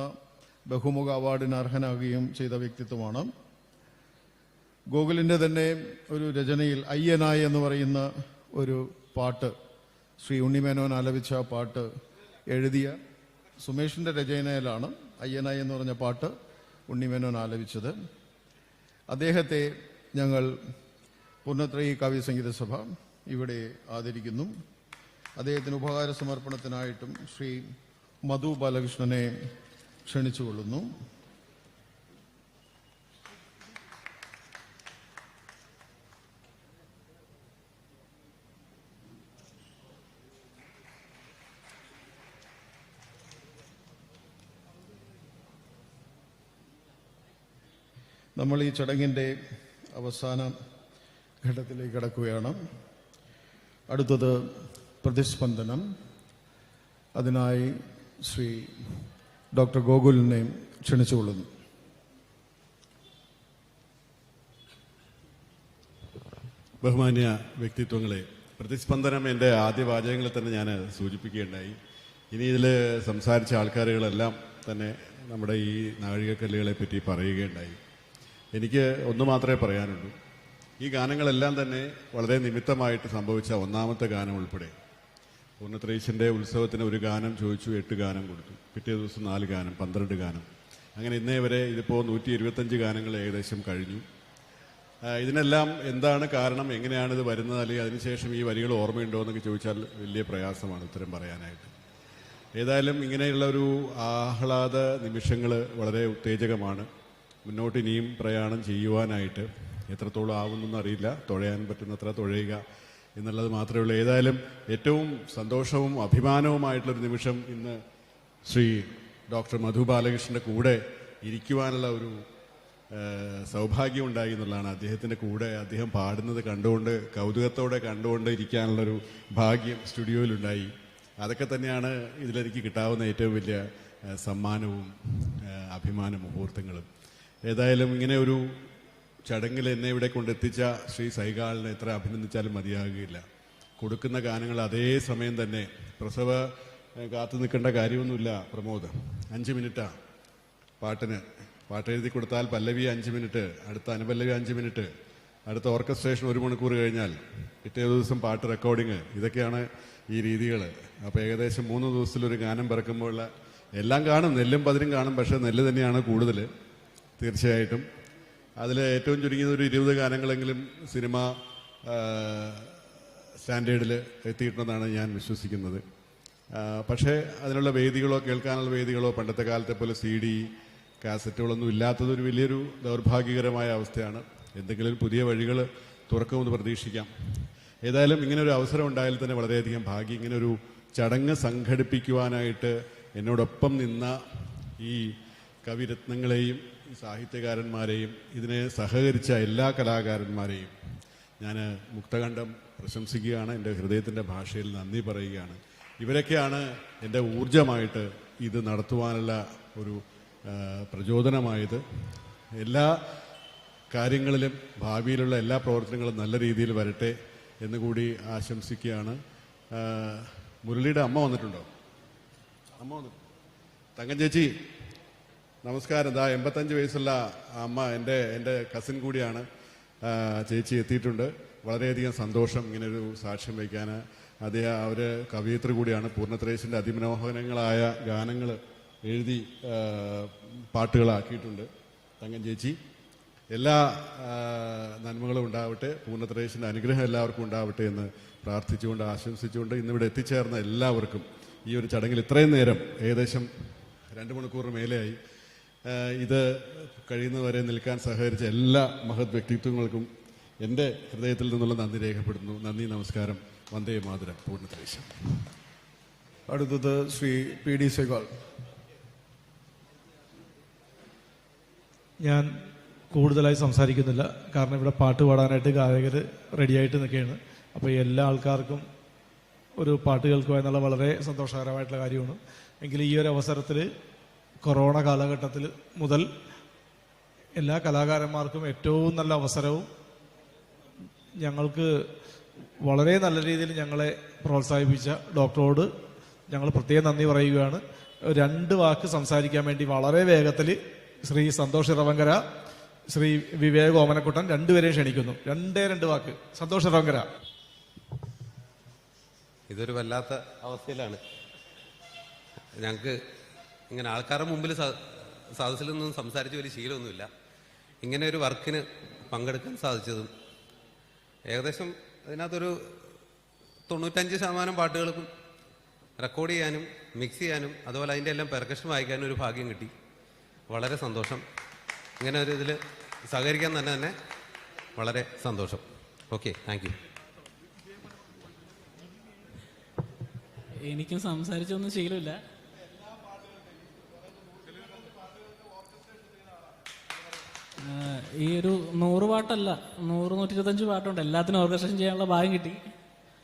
ബഹുമുഖ അവാർഡിന് അർഹനാകുകയും ചെയ്ത വ്യക്തിത്വമാണ്. ഗോകുലിൻ്റെ തന്നെ ഒരു രചനയിൽ അയ്യനായി എന്ന് പറയുന്ന ഒരു പാട്ട്, ശ്രീ ഉണ്ണിമേനോൻ ആലപിച്ച പാട്ട് എഴുതിയ സുമേഷിൻ്റെ രചനയിലാണ് അയ്യനായി എന്ന് പറഞ്ഞ പാട്ട് ഉണ്ണിമേനോൻ ആലപിച്ചത്. അദ്ദേഹത്തെ ഞങ്ങൾ പൂർണ്ണത്രയി കാവ്യ സംഗീത സഭ ഇവിടെ ആദരിക്കുന്നു. അദ്ദേഹത്തിന് ഉപഹാര സമർപ്പണത്തിനായിട്ടും ശ്രീ മധു ബാലകൃഷ്ണനെ ക്ഷണിച്ചുകൊള്ളുന്നു. നമ്മൾ ഈ ചടങ്ങിൻ്റെ അവസാന ഘട്ടത്തിലേക്ക് കടക്കുകയാണ്. അടുത്തത് പ്രതിസ്പന്ദനം. അതിനായി ശ്രീ ഡോക്ടർ ഗോകുലിനെ ക്ഷണിച്ചുകൊള്ളുന്നു. ബഹുമാന്യ വ്യക്തിത്വങ്ങളെ, പ്രതിസ്പന്ദനം എൻ്റെ ആദ്യ വാചകങ്ങളിൽ തന്നെ ഞാൻ സൂചിപ്പിക്കുകയുണ്ടായി. ഇനി ഇതിൽ സംസാരിച്ച ആൾക്കാരുകളെല്ലാം തന്നെ നമ്മുടെ ഈ നാഴികക്കല്ലുകളെ പറ്റി പറയുകയുണ്ടായി. എനിക്ക് ഒന്ന് മാത്രമേ പറയാനുള്ളൂ. ഈ ഗാനങ്ങളെല്ലാം തന്നെ വളരെ നിമിത്തമായിട്ട് സംഭവിച്ച ഒന്നാമത്തെ ഗാനം ഉൾപ്പെടെ പൂർണ്ണത്രയീശൻ്റെ ഉത്സവത്തിന് ഒരു ഗാനം ചോദിച്ചു, 8 ഗാനം കൊടുത്തു. പിറ്റേ ദിവസം 4 ഗാനം, 12 ഗാനം. അങ്ങനെ ഇന്നേ വരെ ഇതിപ്പോൾ 125 ഗാനങ്ങൾ ഏകദേശം കഴിഞ്ഞു. ഇതിനെല്ലാം എന്താണ് കാരണം, എങ്ങനെയാണ് ഇത് വരുന്നത്, അല്ലെങ്കിൽ അതിനുശേഷം ഈ വരികൾ ഓർമ്മയുണ്ടോ എന്നൊക്കെ ചോദിച്ചാൽ വലിയ പ്രയാസമാണ് ഉത്തരം പറയാനായിട്ട്. ഏതായാലും ഇങ്ങനെയുള്ള ഒരു ആഹ്ലാദ നിമിഷങ്ങൾ വളരെ ഉത്തേജകമാണ്. മുന്നോട്ട് ഇനിയും പ്രയാണം ചെയ്യുവാനായിട്ട് എത്രത്തോളം ആവുന്നൊന്നും അറിയില്ല. തുഴയാൻ പറ്റുന്നത്ര തുഴയുക എന്നുള്ളത് മാത്രമേ ഉള്ളൂ. ഏതായാലും ഏറ്റവും സന്തോഷവും അഭിമാനവുമായിട്ടുള്ളൊരു നിമിഷം ഇന്ന് ശ്രീ ഡോക്ടർ മധു ബാലകൃഷ്ണൻ്റെ കൂടെ ഇരിക്കുവാനുള്ള ഒരു സൗഭാഗ്യം ഉണ്ടായി എന്നുള്ളതാണ്. അദ്ദേഹത്തിൻ്റെ കൂടെ അദ്ദേഹം പാടുന്നത് കണ്ടുകൊണ്ട്, കൗതുകത്തോടെ കണ്ടുകൊണ്ട് ഇരിക്കാനുള്ളൊരു ഭാഗ്യം സ്റ്റുഡിയോയിലുണ്ടായി. അതൊക്കെ തന്നെയാണ് ഇതിലെനിക്ക് കിട്ടാവുന്ന ഏറ്റവും വലിയ സമ്മാനവും അഭിമാന മുഹൂർത്തങ്ങളും. ഏതായാലും ഇങ്ങനെ ഒരു ചടങ്ങിൽ എന്നെ ഇവിടെ കൊണ്ടെത്തിച്ച ശ്രീ സൈഗാളിനെ എത്ര അഭിനന്ദിച്ചാലും മതിയാകുകയില്ല. കൊടുക്കുന്ന ഗാനങ്ങൾ അതേ സമയം തന്നെ, പ്രസവ കാത്തു നിൽക്കേണ്ട കാര്യമൊന്നുമില്ല പ്രമോദ്. 5 മിനിറ്റാണ് പാട്ടിന്. പാട്ട് എഴുതി കൊടുത്താൽ പല്ലവി 5 മിനിറ്റ്, അടുത്ത അനുപല്ലവി 5 മിനിറ്റ്, അടുത്ത ഓർക്കസ്ട്രേഷൻ 1 മണിക്കൂർ കഴിഞ്ഞാൽ പിറ്റേ ദിവസം പാട്ട് റെക്കോർഡിങ്, ഇതൊക്കെയാണ് ഈ രീതികൾ. അപ്പോൾ ഏകദേശം 3 ദിവസത്തിലൊരു ഗാനം പിറക്കുമ്പോഴുള്ള എല്ലാം കാണും, നെല്ലും പതിരും കാണും, പക്ഷേ നെല്ല് തന്നെയാണ് കൂടുതൽ തീർച്ചയായിട്ടും. അതിൽ ഏറ്റവും ചുരുങ്ങിയത് ഒരു 20 ഗാനങ്ങളെങ്കിലും സിനിമ സ്റ്റാൻഡേർഡിൽ എത്തിയിട്ടുണ്ടെന്നാണ് ഞാൻ വിശ്വസിക്കുന്നത്. പക്ഷേ അതിനുള്ള വേദികളോ കേൾക്കാനുള്ള വേദികളോ പണ്ടത്തെ കാലത്തെ പോലെ CD കാസറ്റുകളൊന്നും ഇല്ലാത്തതൊരു വലിയൊരു ദൗർഭാഗ്യകരമായ അവസ്ഥയാണ്. എന്തെങ്കിലും പുതിയ വഴികൾ തുറക്കുമെന്ന് പ്രതീക്ഷിക്കാം. ഏതായാലും ഇങ്ങനൊരു അവസരം ഉണ്ടായാൽ തന്നെ വളരെയധികം ഭാഗ്യം. ഇങ്ങനൊരു ചടങ്ങ് സംഘടിപ്പിക്കുവാനായിട്ട് എന്നോടൊപ്പം നിന്ന ഈ കവിരത്നങ്ങളെയും ഈ സാഹിത്യകാരന്മാരെയും ഇതിനെ സഹകരിച്ച എല്ലാ കലാകാരന്മാരെയും ഞാൻ മുക്തകണ്ഠം പ്രശംസിക്കുകയാണ്. എൻ്റെ ഹൃദയത്തിൻ്റെ ഭാഷയിൽ നന്ദി പറയുകയാണ്. ഇവരൊക്കെയാണ് എൻ്റെ ഊർജമായിട്ട് ഇത് നടത്തുവാനുള്ള ഒരു പ്രചോദനമായത്. എല്ലാ കാര്യങ്ങളിലും ഭാവിയിലുള്ള എല്ലാ പ്രവർത്തനങ്ങളും നല്ല രീതിയിൽ വരട്ടെ എന്നുകൂടി ആശംസിക്കുകയാണ്. മുരളിയുടെ അമ്മ വന്നിട്ടുണ്ടോ? അമ്മ വന്നിട്ടുണ്ട്. തങ്കം ചേച്ചി നമസ്കാരം. 85 വയസ്സുള്ള അമ്മ എൻ്റെ കസിൻ കൂടിയാണ്. ചേച്ചി എത്തിയിട്ടുണ്ട്. വളരെയധികം സന്തോഷം ഇങ്ങനൊരു സാക്ഷ്യം വയ്ക്കാൻ. അവർ കവയിത്രി കൂടിയാണ്. പൂർണ്ണത്രേശിൻ്റെ അതിമനോഹരങ്ങളായ ഗാനങ്ങൾ എഴുതി പാട്ടുകളാക്കിയിട്ടുണ്ട് തങ്കം ചേച്ചി. എല്ലാ നന്മകളും ഉണ്ടാവട്ടെ, പൂർണ്ണത്രേശിൻ്റെ അനുഗ്രഹം എല്ലാവർക്കും ഉണ്ടാവട്ടെ എന്ന് പ്രാർത്ഥിച്ചുകൊണ്ട് ആശംസിച്ചുകൊണ്ട് ഇന്നിവിടെ എത്തിച്ചേർന്ന എല്ലാവർക്കും ഈ ഒരു ചടങ്ങിൽ ഇത്രയും നേരം ഏകദേശം 2 മണിക്കൂറിന് മേലെയായി ഇത് കഴിയുന്നവരെ നിൽക്കാൻ സഹകരിച്ച എല്ലാ മഹത് വ്യക്തിത്വങ്ങൾക്കും എൻ്റെ ഹൃദയത്തിൽ നിന്നുള്ള നന്ദി രേഖപ്പെടുന്നു. നന്ദി, നമസ്കാരം. വന്ദേ മാതരം. പൂർണ്ണത്രേശം. അടുത്തത് ശ്രീ PD സൈഗാൾ. ഞാൻ കൂടുതലായി സംസാരിക്കുന്നില്ല, കാരണം ഇവിടെ പാട്ട് പാടാനായിട്ട് ഗായകർ റെഡിയായിട്ട് നിൽക്കുകയാണ്. അപ്പോൾ എല്ലാ ആൾക്കാർക്കും ഒരു പാട്ട് കേൾക്കുക എന്നുള്ള വളരെ സന്തോഷകരമായിട്ടുള്ള കാര്യമാണ്. എങ്കിലും ഈ ഒരു അവസരത്തിൽ കൊറോണ കാലഘട്ടത്തിൽ മുതൽ എല്ലാ കലാകാരന്മാർക്കും ഏറ്റവും നല്ല അവസരവും ഞങ്ങൾക്ക് വളരെ നല്ല രീതിയിൽ ഞങ്ങളെ പ്രോത്സാഹിപ്പിച്ച ഡോക്ടറോട് ഞങ്ങൾ പ്രത്യേകം നന്ദി പറയുകയാണ്. 2 വാക്ക് സംസാരിക്കാൻ വേണ്ടി വളരെ വേഗത്തിൽ ശ്രീ സന്തോഷ് ഇറവങ്കര, ശ്രീ വിവേക് ഓമനക്കുട്ടൻ രണ്ടുപേരെയും ക്ഷണിക്കുന്നു. 2 വാക്ക്. സന്തോഷ് ഇറവങ്കര. ഇതൊരു വല്ലാത്ത അവസ്ഥയിലാണ്. ഞങ്ങൾക്ക് ഇങ്ങനെ ആൾക്കാരുടെ മുമ്പിൽ സദസ്സിലൊന്നും സംസാരിച്ച ഒരു ശീലമൊന്നുമില്ല. ഇങ്ങനെ ഒരു വർക്കിന് പങ്കെടുക്കാൻ സാധിച്ചതും ഏകദേശം അതിനകത്തൊരു 95% പാട്ടുകൾക്കും റെക്കോർഡ് ചെയ്യാനും മിക്സ് ചെയ്യാനും അതുപോലെ അതിൻ്റെ എല്ലാം പെർക്കഷൻ വായിക്കാനും ഒരു ഭാഗ്യം കിട്ടി. വളരെ സന്തോഷം. ഇങ്ങനെ ഒരു ഇതിൽ സഹകരിക്കാൻ തന്നെ വളരെ സന്തോഷം. Okay, thank you. എനിക്കും സംസാരിച്ചൊന്നും ശീലമില്ല. ഈ ഒരു 100 പാട്ടല്ല, 100-125 പാട്ടുണ്ട്. എല്ലാത്തിനും ഓർക്കസ്ട്രേഷൻ ചെയ്യാനുള്ള ഭാഗ്യം കിട്ടി.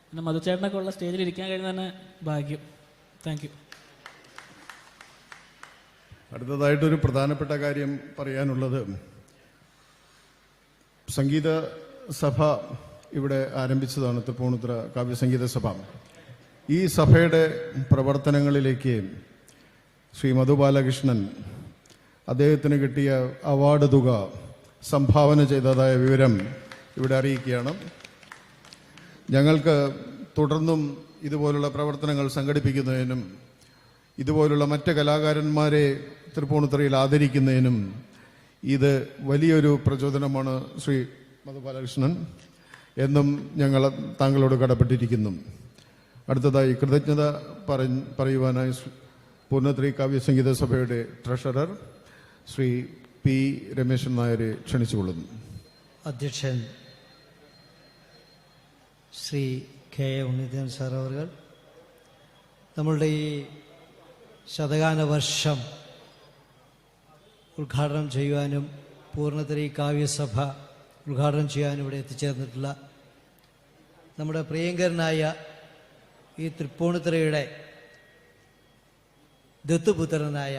പിന്നെ മധുചേട്ടനൊക്കെ ഉള്ള സ്റ്റേജിൽ ഇരിക്കാൻ കഴിഞ്ഞ തന്നെ ഭാഗ്യം. Thank you. അടുത്തതായിട്ടൊരു പ്രധാനപ്പെട്ട കാര്യം പറയാനുള്ളത്, സംഗീത സഭ ഇവിടെ ആരംഭിച്ചതാണ്, തൃപ്പൂണിത്തുറ കാവ്യസംഗീത സഭ. ഈ സഭയുടെ പ്രവർത്തനങ്ങളിലേക്ക് ശ്രീ മധു ബാലകൃഷ്ണൻ അദ്ദേഹത്തിന് കിട്ടിയ അവാർഡ് തുക സംഭാവന ചെയ്തതായ വിവരം ഇവിടെ അറിയിക്കുകയാണ്. ഞങ്ങൾക്ക് തുടർന്നും ഇതുപോലുള്ള പ്രവർത്തനങ്ങൾ സംഘടിപ്പിക്കുന്നതിനും ഇതുപോലുള്ള മറ്റ് കലാകാരന്മാരെ തൃപ്പൂണിത്തുറയിൽ ആദരിക്കുന്നതിനും ഇത് വലിയൊരു പ്രചോദനമാണ് ശ്രീ മധു ബാലകൃഷ്ണൻ. എന്നും ഞങ്ങൾ താങ്കളോട് കടപ്പെട്ടിരിക്കുന്നു. അടുത്തതായി കൃതജ്ഞത പറയുവാനായി പൂർണ്ണത്രി കാവ്യസംഗീത സഭയുടെ ട്രഷറർ ശ്രീ P. രമേശൻ നായരെ ക്ഷണിച്ചുകൊള്ളുന്നു. അധ്യക്ഷൻ ശ്രീ K. ഉണ്ണിത്താൻ സാർ അവർ നമ്മളുടെ ഈ ശതകാന വർഷം ഉദ്ഘാടനം ചെയ്യുവാനും പൂർണ്ണത്രി കാവ്യസഭ ഉദ്ഘാടനം ചെയ്യാനും ഇവിടെ എത്തിച്ചേർന്നിട്ടുള്ള നമ്മുടെ പ്രിയങ്കരനായ ഈ തൃപ്പൂണിത്തുറയുടെ ദത്തുപുത്രനായ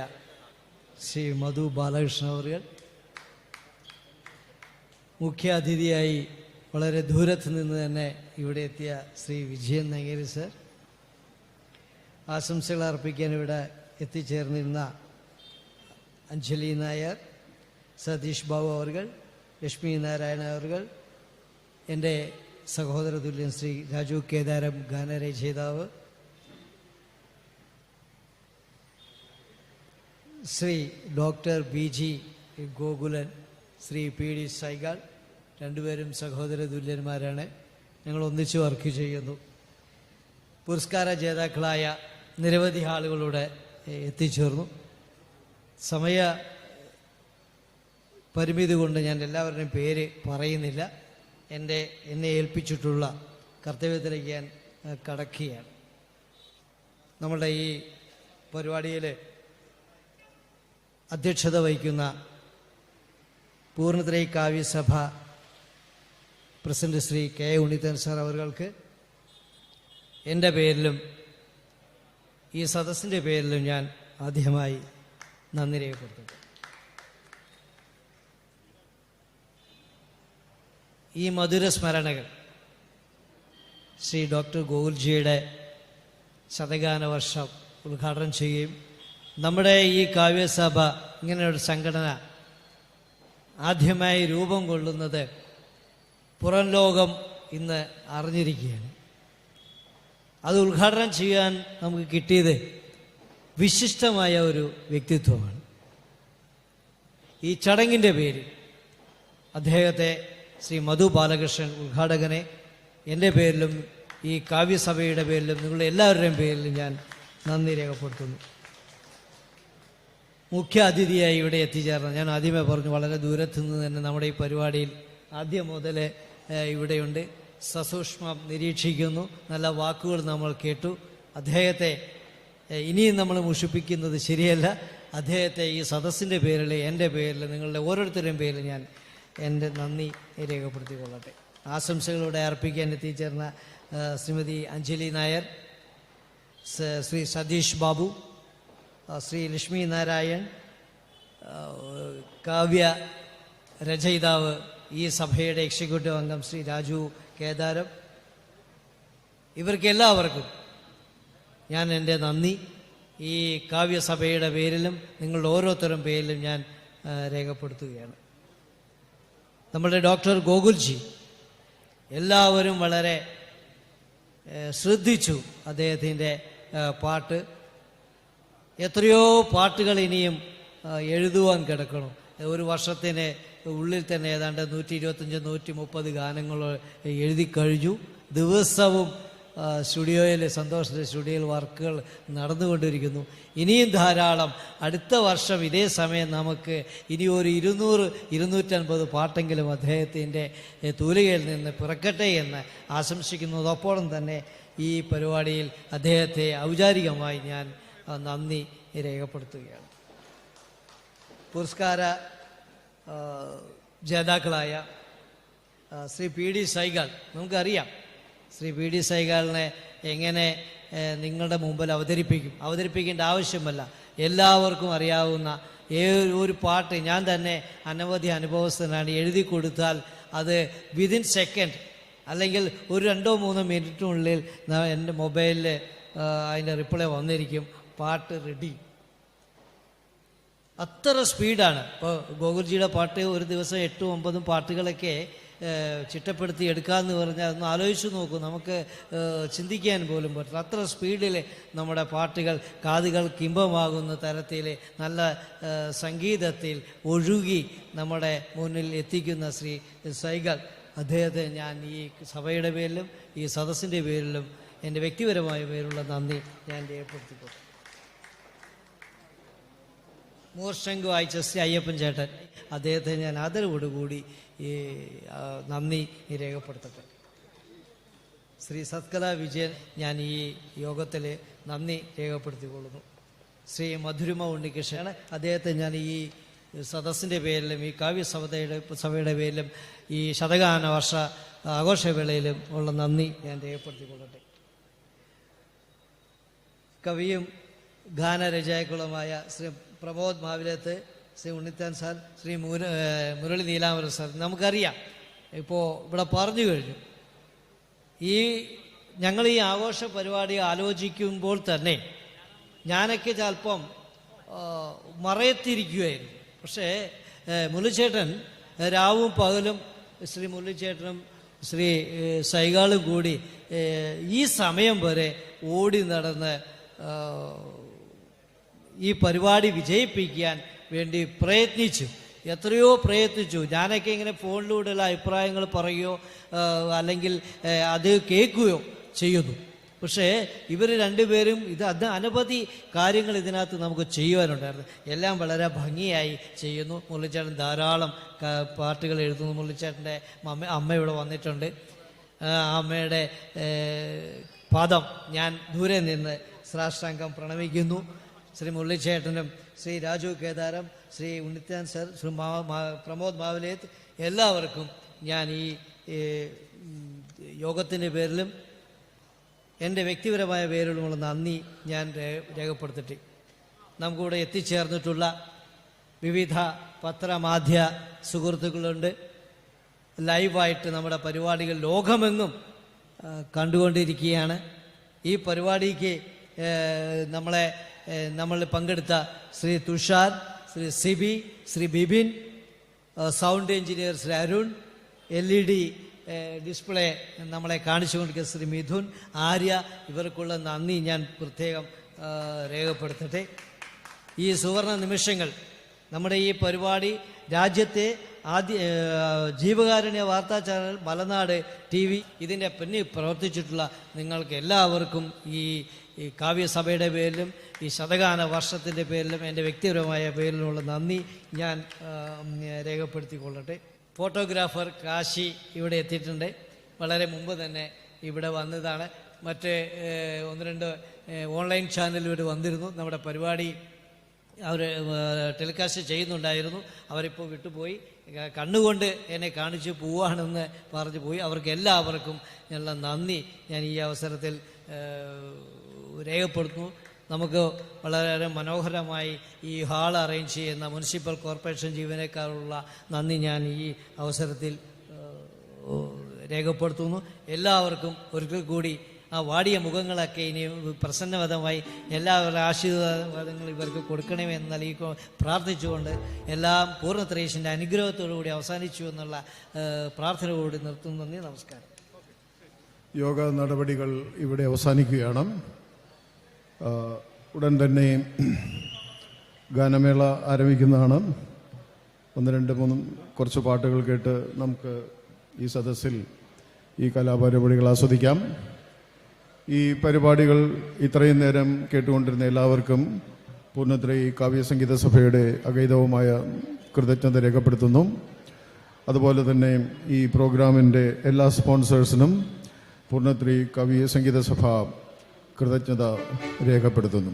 ശ്രീ മധു ബാലകൃഷ്ണൻ അവർ, മുഖ്യാതിഥിയായി വളരെ ദൂരത്ത് നിന്ന് തന്നെ ഇവിടെ എത്തിയ ശ്രീ വിജയൻ നങ്ങേരി സർ, ആശംസകൾ അർപ്പിക്കാൻ ഇവിടെ എത്തിച്ചേർന്നിരുന്ന അഞ്ജലി നായർ, സതീഷ് ബാബു അവർ, ലക്ഷ്മി നാരായണ അവർ, എൻ്റെ സഹോദര തുല്യൻ ശ്രീ രാജു കേദാരം ഗാനരചയിതാവ്, Shri doctor BG Gokulan, Shri PD Saigal, രണ്ടുപേരും സഹോദര തുല്യന്മാരാണ്. ഞങ്ങൾ ഒന്നിച്ച് വർക്ക് ചെയ്യുന്നു. പുരസ്കാര ജേതാക്കളായ നിരവധി ആളുകളുടെ എത്തിച്ചേർന്നു. സമയ പരിമിതി കൊണ്ട് ഞാൻ എല്ലാവരുടെയും പേര് പറയുന്നില്ല. എന്നെ ഏൽപ്പിച്ചിട്ടുള്ള കർത്തവ്യത്തിലേക്ക് ഞാൻ കടക്കുകയാണ്. നമ്മളുടെ ഈ പരിപാടിയിൽ അധ്യക്ഷത വഹിക്കുന്ന പൂർണ്ണത്രയ കാവ്യസഭ president Shri K. Unnithan sir അവർക്ക് എൻ്റെ പേരിലും ഈ സദസ്സിൻ്റെ പേരിലും ഞാൻ ആദ്യമായി നന്ദി രേഖപ്പെടുത്തുന്നു. ഈ മധുര സ്മരണകൾ ശ്രീ ഡോക്ടർ ഗോകുൽജിയുടെ ശതഗാന വർഷം ഉദ്ഘാടനം ചെയ്യുകയും നമ്മുടെ ഈ കാവ്യസഭ ഇങ്ങനെയൊരു സംഘടന ആദ്യമായി രൂപം കൊള്ളുന്നത് പുറം ലോകം ഇന്ന് അറിഞ്ഞിരിക്കുകയാണ്. അത് ഉദ്ഘാടനം ചെയ്യാൻ നമുക്ക് കിട്ടിയത് വിശിഷ്ടമായ ഒരു വ്യക്തിത്വമാണ്. ഈ ചടങ്ങിൻ്റെ പേരിൽ അദ്ദേഹത്തെ ശ്രീ മധു ബാലകൃഷ്ണൻ ഉദ്ഘാടകനെ എൻ്റെ പേരിലും ഈ കാവ്യസഭയുടെ പേരിലും നിങ്ങളുടെ എല്ലാവരുടെയും പേരിലും ഞാൻ നന്ദി രേഖപ്പെടുത്തുന്നു. മുഖ്യ അതിഥിയായി ഇവിടെ എത്തിച്ചേർന്ന, ഞാൻ ആദ്യമേ പറഞ്ഞു, വളരെ ദൂരത്തു നിന്ന് തന്നെ നമ്മുടെ ഈ പരിപാടിയിൽ ആദ്യം മുതൽ ഇവിടെയുണ്ട്. സസൂക്ഷ്മം നിരീക്ഷിക്കുന്നു. നല്ല വാക്കുകൾ നമ്മൾ കേട്ടു. അദ്ദേഹത്തെ ഇനിയും നമ്മൾ മുഷിപ്പിക്കുന്നത് ശരിയല്ല. അദ്ദേഹത്തെ ഈ സദസ്സിൻ്റെ പേരിൽ, എൻ്റെ പേരിൽ, നിങ്ങളുടെ ഓരോരുത്തരുടെയും പേരിൽ ഞാൻ എൻ്റെ നന്ദി രേഖപ്പെടുത്തിക്കൊള്ളട്ടെ. ആശംസകളോടെ അർപ്പിക്കാൻ എത്തിച്ചേർന്ന ശ്രീമതി അഞ്ജലി നായർ, ശ്രീ സതീഷ് ബാബു, ശ്രീ ലക്ഷ്മി നാരായൺ, കാവ്യ രചയിതാവ് ഈ സഭയുടെ എക്സിക്യൂട്ടീവ് അംഗം ശ്രീ രാജു കേദാരം, ഇവർക്കെല്ലാവർക്കും ഞാൻ എൻ്റെ നന്ദി ഈ കാവ്യസഭയുടെ പേരിലും നിങ്ങളുടെ ഓരോരുത്തരും പേരിലും ഞാൻ രേഖപ്പെടുത്തുകയാണ്. നമ്മുടെ ഡോക്ടർ ഗോകുൽജി എല്ലാവരും വളരെ ശ്രദ്ധിച്ചു. അദ്ദേഹത്തിൻ്റെ പാട്ട്, എത്രയോ പാട്ടുകൾ ഇനിയും എഴുതുവാൻ കിടക്കണം. ഒരു വർഷത്തിന് ഉള്ളിൽ തന്നെ ഏതാണ്ട് 125-130 ഗാനങ്ങൾ എഴുതി കഴിഞ്ഞു. ദിവസവും സ്റ്റുഡിയോയിൽ, സന്തോഷത്തിൻ്റെ സ്റ്റുഡിയോയിൽ വർക്കുകൾ നടന്നുകൊണ്ടിരിക്കുന്നു. ഇനിയും ധാരാളം. അടുത്ത വർഷം ഇതേ സമയം നമുക്ക് ഇനി ഒരു 200-250 പാട്ടെങ്കിലും അദ്ദേഹത്തിൻ്റെ തൂലികയിൽ നിന്ന് പിറക്കട്ടെ എന്ന് ആശംസിക്കുന്നതോടൊപ്പം തന്നെ ഈ പരിപാടിയിൽ അദ്ദേഹത്തെ ഔപചാരികമായി ഞാൻ നന്ദി രേഖപ്പെടുത്തുകയാണ്. പുരസ്കാര ജേതാക്കളായ ശ്രീ PD സൈഗാൾ, നമുക്കറിയാം ശ്രീ PD സൈഗാളിനെ എങ്ങനെ നിങ്ങളുടെ മുമ്പിൽ അവതരിപ്പിക്കേണ്ട ആവശ്യമല്ല. എല്ലാവർക്കും അറിയാവുന്ന ഒരു പാട്ട് ഞാൻ തന്നെ അനവധി അനുഭവസ്ഥനാണ്. എഴുതി കൊടുത്താൽ അത് വിതിൻ സെക്കൻഡ് അല്ലെങ്കിൽ ഒരു 2-3 മിനിറ്റിനുള്ളിൽ എൻ്റെ മൊബൈലിൽ അതിൻ്റെ റിപ്ലൈ വന്നിരിക്കും, പാട്ട് റെഡി. അത്ര സ്പീഡാണ്. ഇപ്പോൾ ഗോകുൽജിയുടെ പാട്ട് ഒരു ദിവസം 8-9 പാട്ടുകളൊക്കെ ചിട്ടപ്പെടുത്തി എടുക്കാമെന്ന് പറഞ്ഞാൽ ഒന്ന് ആലോചിച്ച് നോക്കൂ. നമുക്ക് ചിന്തിക്കാൻ പോലും പറ്റില്ല. അത്ര സ്പീഡിൽ നമ്മുടെ പാട്ടുകൾ കാതുകൾക്ക് ഇമ്പമാകുന്ന തരത്തിൽ നല്ല സംഗീതത്തിൽ ഒഴുകി നമ്മുടെ മുന്നിൽ എത്തിക്കുന്ന ശ്രീ സൈഗാൾ, അദ്ദേഹത്തെ ഞാൻ ഈ സഭയുടെ പേരിലും ഈ സദസ്സിൻ്റെ പേരിലും എൻ്റെ വ്യക്തിപരമായ പേരിലുള്ള നന്ദി ഞാൻ രേഖപ്പെടുത്തിക്കൊള്ളു. മൂർശങ്കു വായിച്ച ശ്രീ അയ്യപ്പൻ ചേട്ടൻ, അദ്ദേഹത്തെ ഞാൻ ആദരവോടുകൂടി ഈ നന്ദി രേഖപ്പെടുത്തട്ടെ. ശ്രീ സത്കല വിജയൻ, ഞാൻ ഈ യോഗത്തിൽ നന്ദി രേഖപ്പെടുത്തിക്കൊള്ളുന്നു. ശ്രീ മധുരിമ ഉണ്ണികൃഷ്ണൻ, അദ്ദേഹത്തെ ഞാൻ ഈ സദസ്സിൻ്റെ പേരിലും ഈ കാവ്യസഭയുടെ പേരിലും ഈ ശതഗാന വർഷ ആഘോഷവേളയിലും ഉള്ള നന്ദി ഞാൻ രേഖപ്പെടുത്തിക്കൊള്ളട്ടെ. കവിയും ഗാനരചയിതാക്കളുമായ ശ്രീ പ്രമോദ് മാവിലത്ത്, ശ്രീ ഉണ്ണിത്താൻ സാർ, ശ്രീ മുരളി നീലാംബരൻ സാർ, നമുക്കറിയാം, ഇപ്പോൾ ഇവിടെ പറഞ്ഞു കഴിഞ്ഞു. ഞങ്ങൾ ഈ ആഘോഷ പരിപാടി ആലോചിക്കുമ്പോൾ തന്നെ ഞാനൊക്കെ ചിലപ്പം മറയത്തിരിക്കുകയായിരുന്നു. പക്ഷേ മുരളിച്ചേട്ടൻ രാവും പകലും, ശ്രീ മുരളിച്ചേട്ടനും ശ്രീ സൈഗാളും കൂടി ഈ സമയം വരെ ഓടി നടന്ന് ഈ പരിപാടി വിജയിപ്പിക്കാൻ വേണ്ടി പ്രയത്നിച്ചു. എത്രയോ പ്രയത്നിച്ചു. ഞാനൊക്കെ ഇങ്ങനെ ഫോണിലൂടെയുള്ള അഭിപ്രായങ്ങൾ പറയുകയോ അല്ലെങ്കിൽ അത് കേൾക്കുകയോ ചെയ്യുന്നു. പക്ഷേ ഇവർ രണ്ടുപേരും അത് അനവധി കാര്യങ്ങൾ ഇതിനകത്ത് നമുക്ക് ചെയ്യുവാനുണ്ടായിരുന്നു. എല്ലാം വളരെ ഭംഗിയായി ചെയ്യുന്നു. മുരളിച്ചേട്ടൻ ധാരാളം പാട്ടുകൾ എഴുതുന്നു. മുരളിച്ചേട്ടൻ്റെ അമ്മ ഇവിടെ വന്നിട്ടുണ്ട്. അമ്മയുടെ പാദം ഞാൻ ദൂരെ നിന്ന് സാഷ്ടാംഗം പ്രണമിക്കുന്നു. ശ്രീ മുരളിച്ചേട്ടനും ശ്രീ രാജു കേദാരം, ശ്രീ ഉണ്ണിത്താൻ സർ, ശ്രീ പ്രമോദ് മാവലേത്ത് എല്ലാവർക്കും ഞാൻ ഈ യോഗത്തിൻ്റെ പേരിലും എൻ്റെ വ്യക്തിപരമായ പേരിലുമുള്ള നന്ദി ഞാൻ രേഖപ്പെടുത്തിട്ട് നമുക്കിവിടെ എത്തിച്ചേർന്നിട്ടുള്ള വിവിധ പത്രമാധ്യ സുഹൃത്തുക്കളുണ്ട്. ലൈവായിട്ട് നമ്മുടെ പരിപാടികൾ ലോകമെങ്ങും കണ്ടുകൊണ്ടിരിക്കുകയാണ്. ഈ പരിപാടിക്ക് നമ്മൾ പങ്കെടുത്ത Shri Thushar, Shri Sibi, Shri Bibin, sound engineer Shri Arun, LED display നമ്മളെ കാണിച്ചുകൊണ്ടിരിക്കുന്ന ശ്രീ മിഥുൻ, ആര്യ, ഇവർക്കുള്ള നന്ദി ഞാൻ പ്രത്യേകം രേഖപ്പെടുത്തട്ടെ. ഈ സുവർണ നിമിഷങ്ങൾ നമ്മുടെ ഈ പരിപാടി രാജ്യത്തെ ജീവകാരുണ്യ വാർത്താ ചാനൽ, മലനാട് TV ഇതിൻ്റെ പിന്നിൽ പ്രവർത്തിച്ചിട്ടുള്ള നിങ്ങൾക്ക് എല്ലാവർക്കും ഈ കാവ്യസഭയുടെ പേരിലും ഈ ശതകാന വർഷത്തിൻ്റെ പേരിലും എൻ്റെ വ്യക്തിപരമായ പേരിലുമുള്ള നന്ദി ഞാൻ രേഖപ്പെടുത്തിക്കൊള്ളട്ടെ. ഫോട്ടോഗ്രാഫർ കാശി ഇവിടെ എത്തിയിട്ടുണ്ട്. വളരെ മുമ്പ് തന്നെ ഇവിടെ വന്നതാണ്. മറ്റ് 1-2 ഓൺലൈൻ ചാനലിലൂടെ വന്നിരുന്നു. നമ്മുടെ പരിപാടി അവർ ടെലികാസ്റ്റ് ചെയ്യുന്നുണ്ടായിരുന്നു. അവരിപ്പോൾ വിട്ടുപോയി. കണ്ണുകൊണ്ട് എന്നെ കാണിച്ച് പോവുകയാണെന്ന് പറഞ്ഞു പോയി. അവർക്ക് എല്ലാവർക്കും ഉള്ള നന്ദി ഞാൻ ഈ അവസരത്തിൽ രേഖപ്പെടുത്തുന്നു. നമുക്ക് വളരെ മനോഹരമായി ഈ ഹാൾ അറേഞ്ച് ചെയ്യുന്ന മുനിസിപ്പൽ കോർപ്പറേഷൻ ജീവനക്കാരുള്ള നന്ദി ഞാൻ ഈ അവസരത്തിൽ രേഖപ്പെടുത്തുന്നു. എല്ലാവർക്കും ഒരിക്കൽ കൂടി ആ വാടിയ മുഖങ്ങളൊക്കെ ഇനി പ്രസന്നവതമായി എല്ലാവരുടെ ആശീർവാദങ്ങൾ ഇവർക്ക് കൊടുക്കണമെന്ന് നൽകി പ്രാർത്ഥിച്ചുകൊണ്ട് എല്ലാം പൂർണ്ണത്രയീശൻ്റെ അനുഗ്രഹത്തോടുകൂടി അവസാനിച്ചു എന്നുള്ള പ്രാർത്ഥനയോടുകൂടി നിർത്തുന്നു. നന്ദി, നമസ്കാരം. യോഗ നടപടികൾ ഇവിടെ അവസാനിക്കുകയാണ്. ഉടൻ തന്നെ ഗാനമേള ആരംഭിക്കുന്നതാണ്. 1, 2, 3 കുറച്ച് പാട്ടുകൾ കേട്ട് നമുക്ക് ഈ സദസ്സിൽ ഈ കലാപരിപാടികൾ ആസ്വദിക്കാം. ഈ പരിപാടികൾ ഇത്രയും നേരം കേട്ടുകൊണ്ടിരുന്ന എല്ലാവർക്കും പൂർണ്ണത്രയി കാവ്യസംഗീത സഭയുടെ അഗൈതവുമായ കൃതജ്ഞത രേഖപ്പെടുത്തുന്നു. അതുപോലെ തന്നെ ഈ പ്രോഗ്രാമിൻ്റെ എല്ലാ സ്പോൺസേഴ്സിനും പൂർണ്ണത്രയി കാവ്യസംഗീത സഭ കൃതജ്ഞത രേഖപ്പെടുത്തുന്നു.